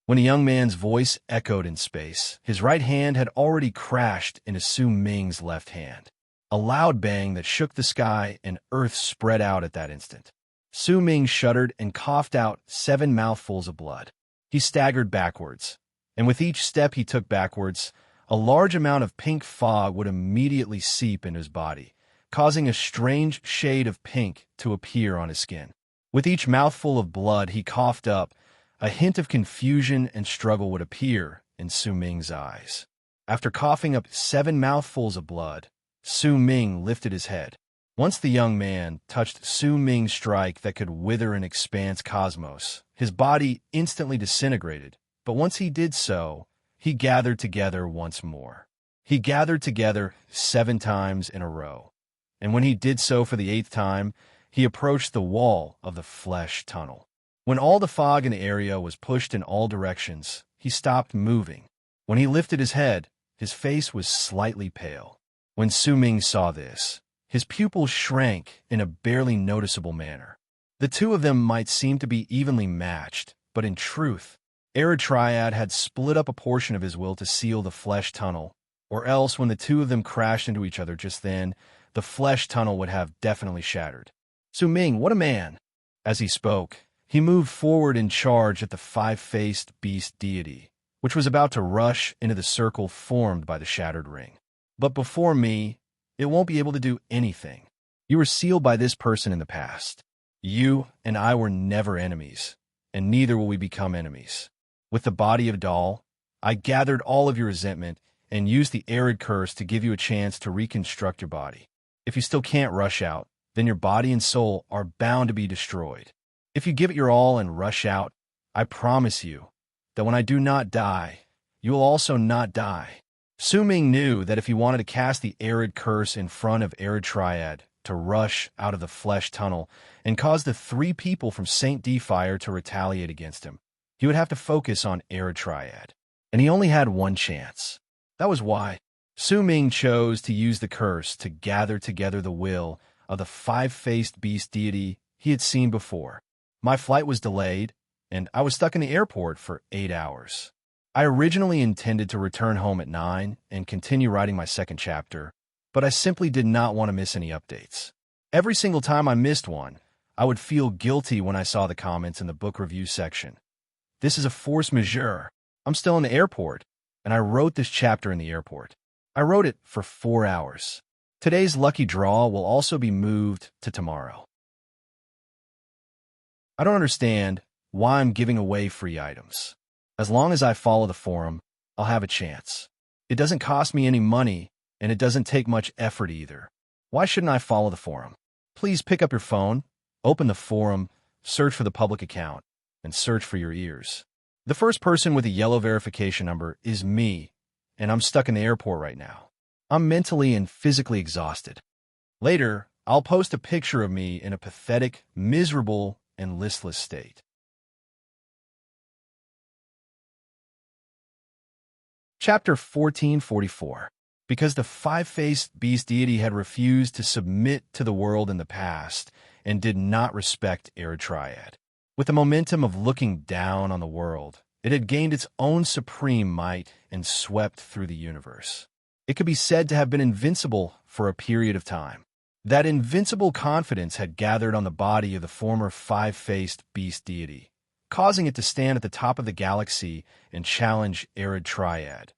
When the young man's voice echoed in space, his right hand had already crashed into Su Ming's left hand. A loud bang that shook the sky and earth spread out at that instant. Su Ming shuddered and coughed out 7 mouthfuls of blood. He staggered backwards, and with each step he took backwards, a large amount of pink fog would immediately seep into his body, causing a strange shade of pink to appear on his skin. With each mouthful of blood he coughed up, a hint of confusion and struggle would appear in Su Ming's eyes. After coughing up 7 mouthfuls of blood, Su Ming lifted his head. Once the young man touched Su Ming's strike that could wither an expanse cosmos, his body instantly disintegrated, but once he did so, he gathered together once more. He gathered together 7 times in a row, and when he did so for the 8th time, he approached the wall of the flesh tunnel. When all the fog in the area was pushed in all directions, he stopped moving. When he lifted his head, his face was slightly pale. When Su Ming saw this, his pupils shrank in a barely noticeable manner. The two of them might seem to be evenly matched, but in truth, Arid Triad had split up a portion of his will to seal the flesh tunnel, or else when the two of them crashed into each other just then, the flesh tunnel would have definitely shattered. Su Ming, what a man! As he spoke, he moved forward in charge at the five-faced beast deity, which was about to rush into the circle formed by the shattered ring. But before me, it won't be able to do anything. You were sealed by this person in the past. You and I were never enemies, and neither will we become enemies. With the body of doll, I gathered all of your resentment and used the arid curse to give you a chance to reconstruct your body. If you still can't rush out, then your body and soul are bound to be destroyed. If you give it your all and rush out, I promise you that when I do not die, you will also not die. Su Ming knew that if he wanted to cast the arid curse in front of Arid Triad to rush out of the flesh tunnel and cause the 3 people from Saint D fire to retaliate against him, he would have to focus on Arid Triad. And he only had one chance. That was why Su Ming chose to use the curse to gather together the will of the five-faced beast deity he had seen before. My flight was delayed, and I was stuck in the airport for 8 hours. I originally intended to return home at 9 and continue writing my second chapter, but I simply did not want to miss any updates. Every single time I missed one, I would feel guilty when I saw the comments in the book review section. This is a force majeure. I'm still in the airport, and I wrote this chapter in the airport. I wrote it for 4 hours. Today's lucky draw will also be moved to tomorrow. I don't understand why I'm giving away free items. As long as I follow the forum, I'll have a chance. It doesn't cost me any money, and it doesn't take much effort either. Why shouldn't I follow the forum? Please pick up your phone, open the forum, search for the public account, and search for your ears. The first person with a yellow verification number is me, and I'm stuck in the airport right now. I'm mentally and physically exhausted. Later, I'll post a picture of me in a pathetic, miserable, and listless state. Chapter 1444. Because the five-faced beast deity had refused to submit to the world in the past and did not respect Erytriad. With the momentum of looking down on the world, it had gained its own supreme might and swept through the universe. It could be said to have been invincible for a period of time. That invincible confidence had gathered on the body of the former five-faced beast deity, causing it to stand at the top of the galaxy and challenge Erytriad.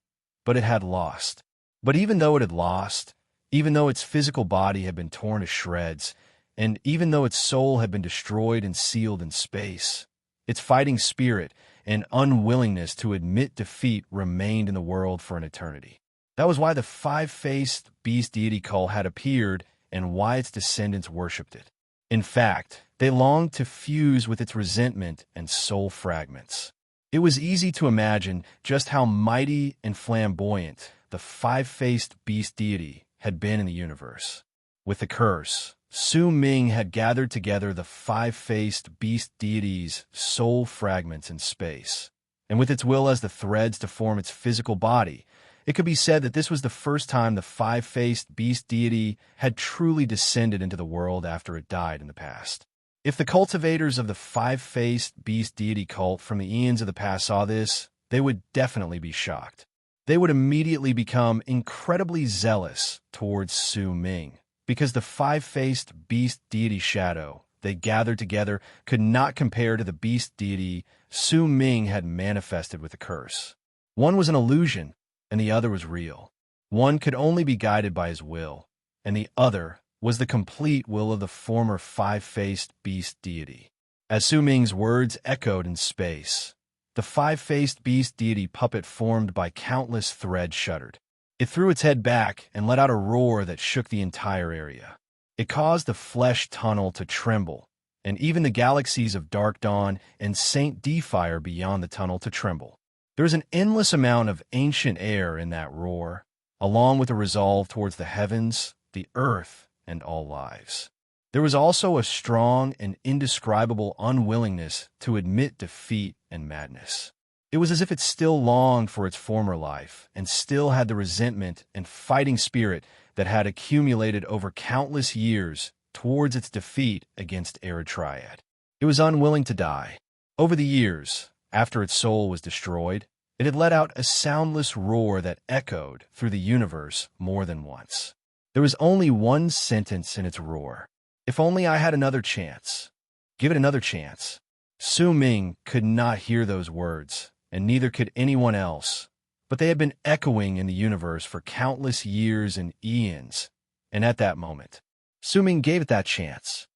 But it had lost. But even though it had lost, even though its physical body had been torn to shreds, and even though its soul had been destroyed and sealed in space, its fighting spirit and unwillingness to admit defeat remained in the world for an eternity. That was why the five-faced beast deity cult had appeared and why its descendants worshipped it. In fact, they longed to fuse with its resentment and soul fragments. It was easy to imagine just how mighty and flamboyant the five-faced beast deity had been in the universe. With the curse, Su Ming had gathered together the five-faced beast deity's soul fragments in space, and with its will as the threads to form its physical body, it could be said that this was the first time the five-faced beast deity had truly descended into the world after it died in the past. If the cultivators of the five-faced beast deity cult from the eons of the past saw this, they would definitely be shocked. They would immediately become incredibly zealous towards Su Ming, because the five-faced beast deity shadow they gathered together could not compare to the beast deity Su Ming had manifested with the curse. One was an illusion, and the other was real. One could only be guided by his will, and the other was the complete will of the former five-faced beast deity. As Su Ming's words echoed in space, the five-faced beast deity puppet formed by countless threads shuddered. It threw its head back and let out a roar that shook the entire area. It caused the flesh tunnel to tremble, and even the galaxies of Dark Dawn and Saint D-Fire beyond the tunnel to tremble. There was an endless amount of ancient air in that roar, along with a resolve towards the heavens, the earth, and all lives. There was also a strong and indescribable unwillingness to admit defeat and madness. It was as if it still longed for its former life and still had the resentment and fighting spirit that had accumulated over countless years towards its defeat against Erytriad. It was unwilling to die. Over the years, after its soul was destroyed, it had let out a soundless roar that echoed through the universe more than once. There was only one sentence in its roar. If only I had another chance. Give it another chance. Su Ming could not hear those words, and neither could anyone else, but they had been echoing in the universe for countless years and eons, and at that moment, Su Ming gave it that chance.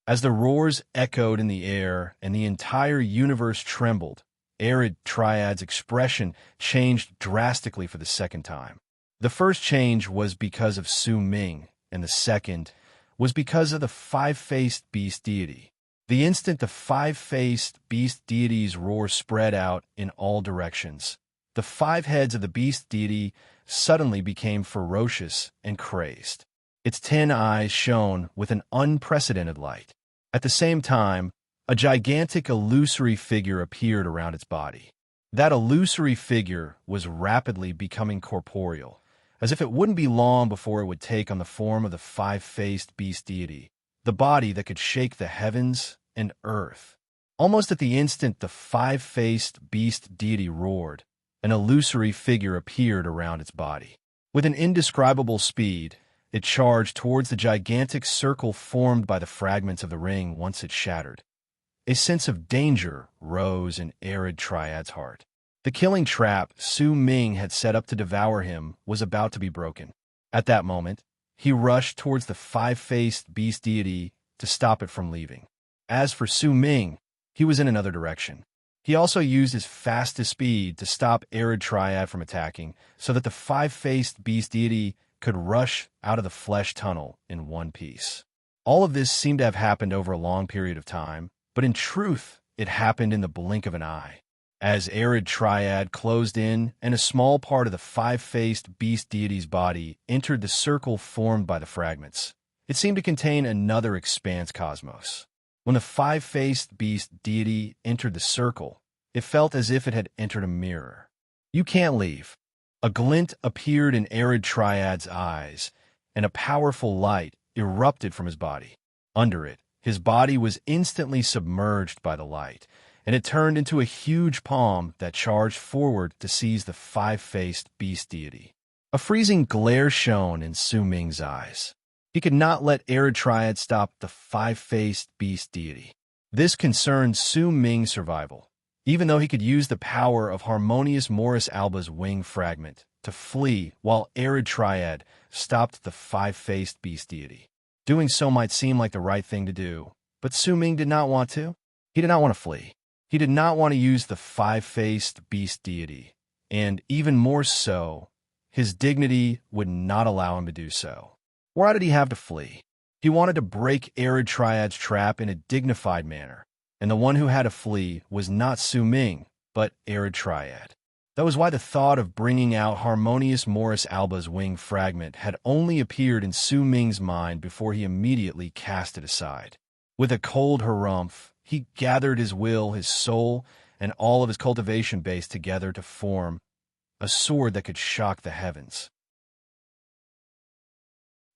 As the roars echoed in the air and the entire universe trembled, Erytriad's expression changed drastically for the second time. The first change was because of Su Ming, and the second was because of the five-faced beast deity. The instant the five-faced beast deity's roar spread out in all directions, the five heads of the beast deity suddenly became ferocious and crazed. Its 10 eyes shone with an unprecedented light. At the same time, a gigantic illusory figure appeared around its body. That illusory figure was rapidly becoming corporeal, as if it wouldn't be long before it would take on the form of the five-faced beast deity, the body that could shake the heavens and earth. Almost at the instant the five-faced beast deity roared, an illusory figure appeared around its body. With an indescribable speed, it charged towards the gigantic circle formed by the fragments of the ring once it shattered. A sense of danger rose in Arid Triad's heart. The killing trap Su Ming had set up to devour him was about to be broken. At that moment, he rushed towards the five-faced beast deity to stop it from leaving. As for Su Ming, he was in another direction. He also used his fastest speed to stop Arid Triad from attacking, so that the five-faced beast deity could rush out of the flesh tunnel in one piece. All of this seemed to have happened over a long period of time, but in truth, it happened in the blink of an eye. As Arid Triad closed in and a small part of the five-faced beast deity's body entered the circle formed by the fragments, it seemed to contain another expanse cosmos. When the five-faced beast deity entered the circle, it felt as if it had entered a mirror. "You can't leave." A glint appeared in Arid Triad's eyes, and a powerful light erupted from his body. Under it, his body was instantly submerged by the light, and it turned into a huge palm that charged forward to seize the five-faced beast deity. A freezing glare shone in Su Ming's eyes. He could not let Arid Triad stop the five-faced beast deity. This concerned Su Ming's survival, even though he could use the power of Harmonious Morris Alba's wing fragment to flee while Arid Triad stopped the five-faced beast deity. Doing so might seem like the right thing to do, but Su Ming did not want to. He did not want to flee. He did not want to use the five-faced beast deity, and even more so, his dignity would not allow him to do so. Why did he have to flee? He wanted to break Arid Triad's trap in a dignified manner, and the one who had to flee was not Su Ming, but Arid Triad. That was why the thought of bringing out Harmonious Morris Alba's wing fragment had only appeared in Su Ming's mind before he immediately cast it aside. With a cold harumph, he gathered his will, his soul, and all of his cultivation base together to form a sword that could shock the heavens.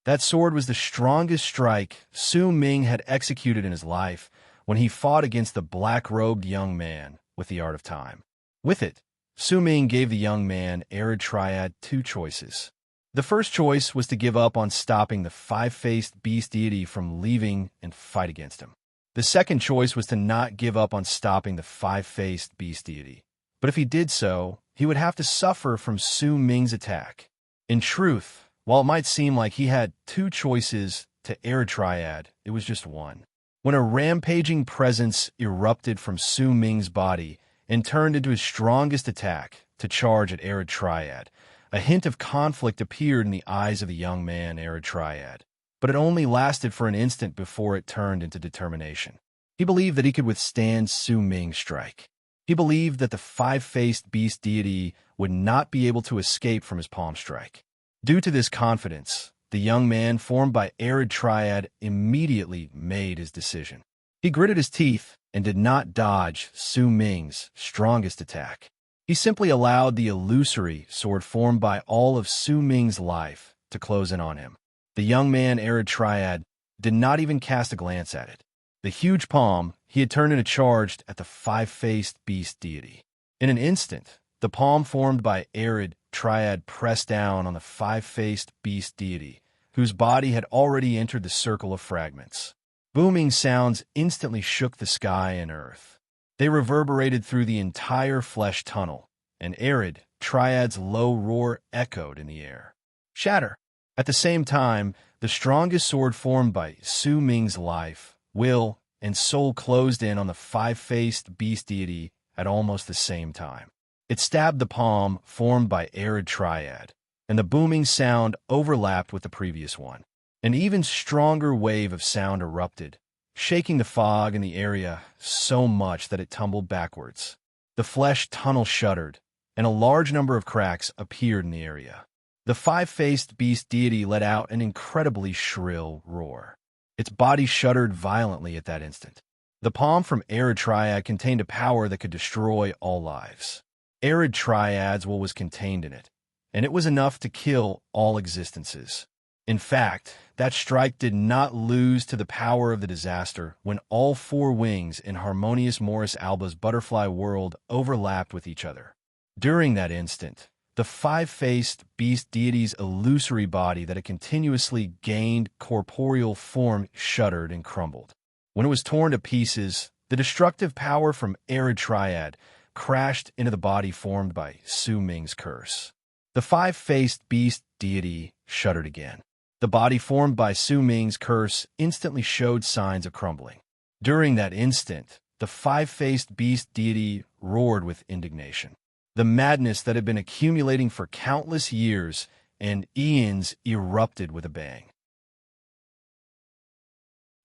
That sword was the strongest strike Su Ming had executed in his life when he fought against the black-robed young man with the art of time. With it, Su Ming gave the young man, Arid Triad, two choices. The first choice was to give up on stopping the five-faced beast deity from leaving and fight against him. The second choice was to not give up on stopping the five-faced beast deity. But if he did so, he would have to suffer from Su Ming's attack. In truth, while it might seem like he had two choices to Arid Triad, it was just one. When a rampaging presence erupted from Su Ming's body and turned into his strongest attack to charge at Arid Triad, a hint of conflict appeared in the eyes of the young man, Arid Triad. But it only lasted for an instant before it turned into determination. He believed that he could withstand Su Ming's strike. He believed that the five-faced beast deity would not be able to escape from his palm strike. Due to this confidence, the young man formed by Arid Triad immediately made his decision. He gritted his teeth and did not dodge Su Ming's strongest attack. He simply allowed the illusory sword formed by all of Su Ming's life to close in on him. The young man, Arid Triad, did not even cast a glance at it. The huge palm he had turned into charged at the five-faced beast deity. In an instant, the palm formed by Arid Triad pressed down on the five-faced beast deity, whose body had already entered the circle of fragments. Booming sounds instantly shook the sky and earth. They reverberated through the entire flesh tunnel, and Arid Triad's low roar echoed in the air. Shatter! At the same time, the strongest sword formed by Su Ming's life, will, and soul closed in on the five-faced beast deity at almost the same time. It stabbed the palm formed by Arid Triad, and the booming sound overlapped with the previous one. An even stronger wave of sound erupted, shaking the fog in the area so much that it tumbled backwards. The flesh tunnel shuddered, and a large number of cracks appeared in the area. The five-faced beast deity let out an incredibly shrill roar. Its body shuddered violently at that instant. The palm from Arid Triad contained a power that could destroy all lives. Arid Triad's will was contained in it, and it was enough to kill all existences. In fact, that strike did not lose to the power of the disaster when all four wings in Harmonious Morris Alba's butterfly world overlapped with each other. During that instant, the five-faced beast deity's illusory body that had continuously gained corporeal form shuddered and crumbled. When it was torn to pieces, the destructive power from Arid Triad crashed into the body formed by Su Ming's curse. The five-faced beast deity shuddered again. The body formed by Su Ming's curse instantly showed signs of crumbling. During that instant, the five-faced beast deity roared with indignation. The madness that had been accumulating for countless years and eons erupted with a bang.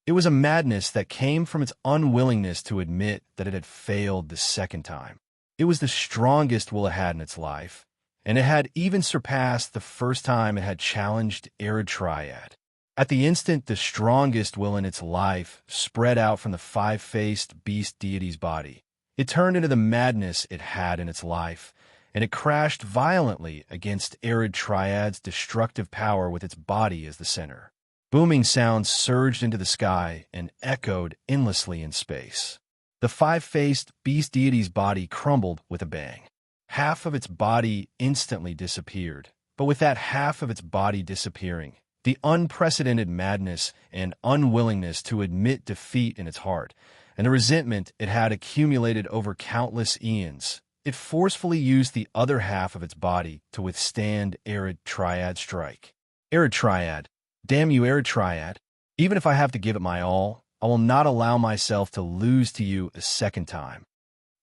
It was a madness that came from its unwillingness to admit that it had failed the second time. It was the strongest will it had in its life, and it had even surpassed the first time it had challenged Arid Triad. At the instant the strongest will in its life spread out from the five-faced beast deity's body, it turned into the madness it had in its life, and it crashed violently against Arid Triad's destructive power with its body as the center. Booming sounds surged into the sky and echoed endlessly in space. The five-faced beast deity's body crumbled with a bang. Half of its body instantly disappeared, but with that half of its body disappearing, the unprecedented madness and unwillingness to admit defeat in its heart, and the resentment it had accumulated over countless eons, it forcefully used the other half of its body to withstand Arid Triad's strike. Arid Triad, damn you, Arid Triad! Even if I have to give it my all, I will not allow myself to lose to you a second time.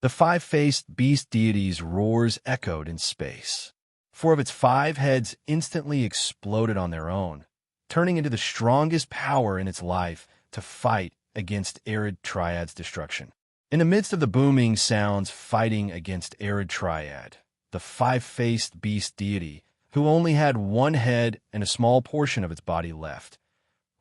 The five-faced beast deity's roars echoed in space. Four of its five heads instantly exploded on their own, turning into the strongest power in its life to fight against Arid Triad's destruction. In the midst of the booming sounds fighting against Arid Triad, the five-faced beast deity, who only had one head and a small portion of its body left,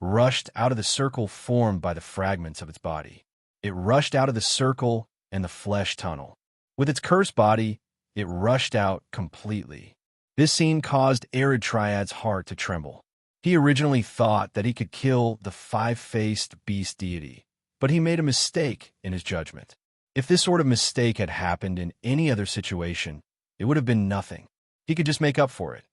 rushed out of the circle formed by the fragments of its body. It rushed out of the circle and the flesh tunnel. With its cursed body, it rushed out completely. This scene caused Arid Triad's heart to tremble. He originally thought that he could kill the five-faced beast deity, but he made a mistake in his judgment. If this sort of mistake had happened in any other situation, it would have been nothing. He could just make up for it.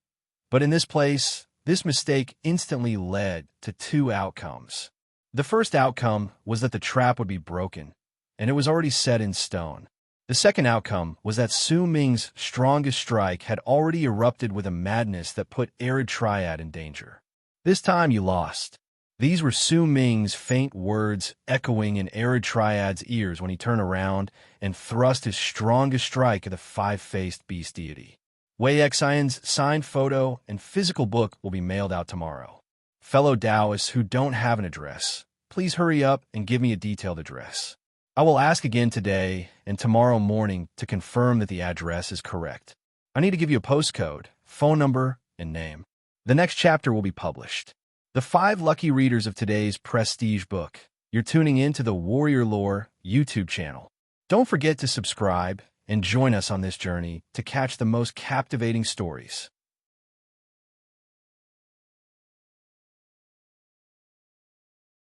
But in this place, this mistake instantly led to two outcomes. The first outcome was that the trap would be broken, and it was already set in stone. The second outcome was that Su Ming's strongest strike had already erupted with a madness that put Arid Triad in danger. This time you lost. These were Su Ming's faint words echoing in Arid Triad's ears when he turned around and thrust his strongest strike at the five-faced beast deity. Wei Xian's signed photo and physical book will be mailed out tomorrow. Fellow Taoists who don't have an address, please hurry up and give me a detailed address. I will ask again today and tomorrow morning to confirm that the address is correct. I need to give you a postcode, phone number, and name. The next chapter will be published. The 5 lucky readers of today's prestige book. You're tuning in to the Warrior Lore YouTube channel. Don't forget to subscribe and join us on this journey to catch the most captivating stories.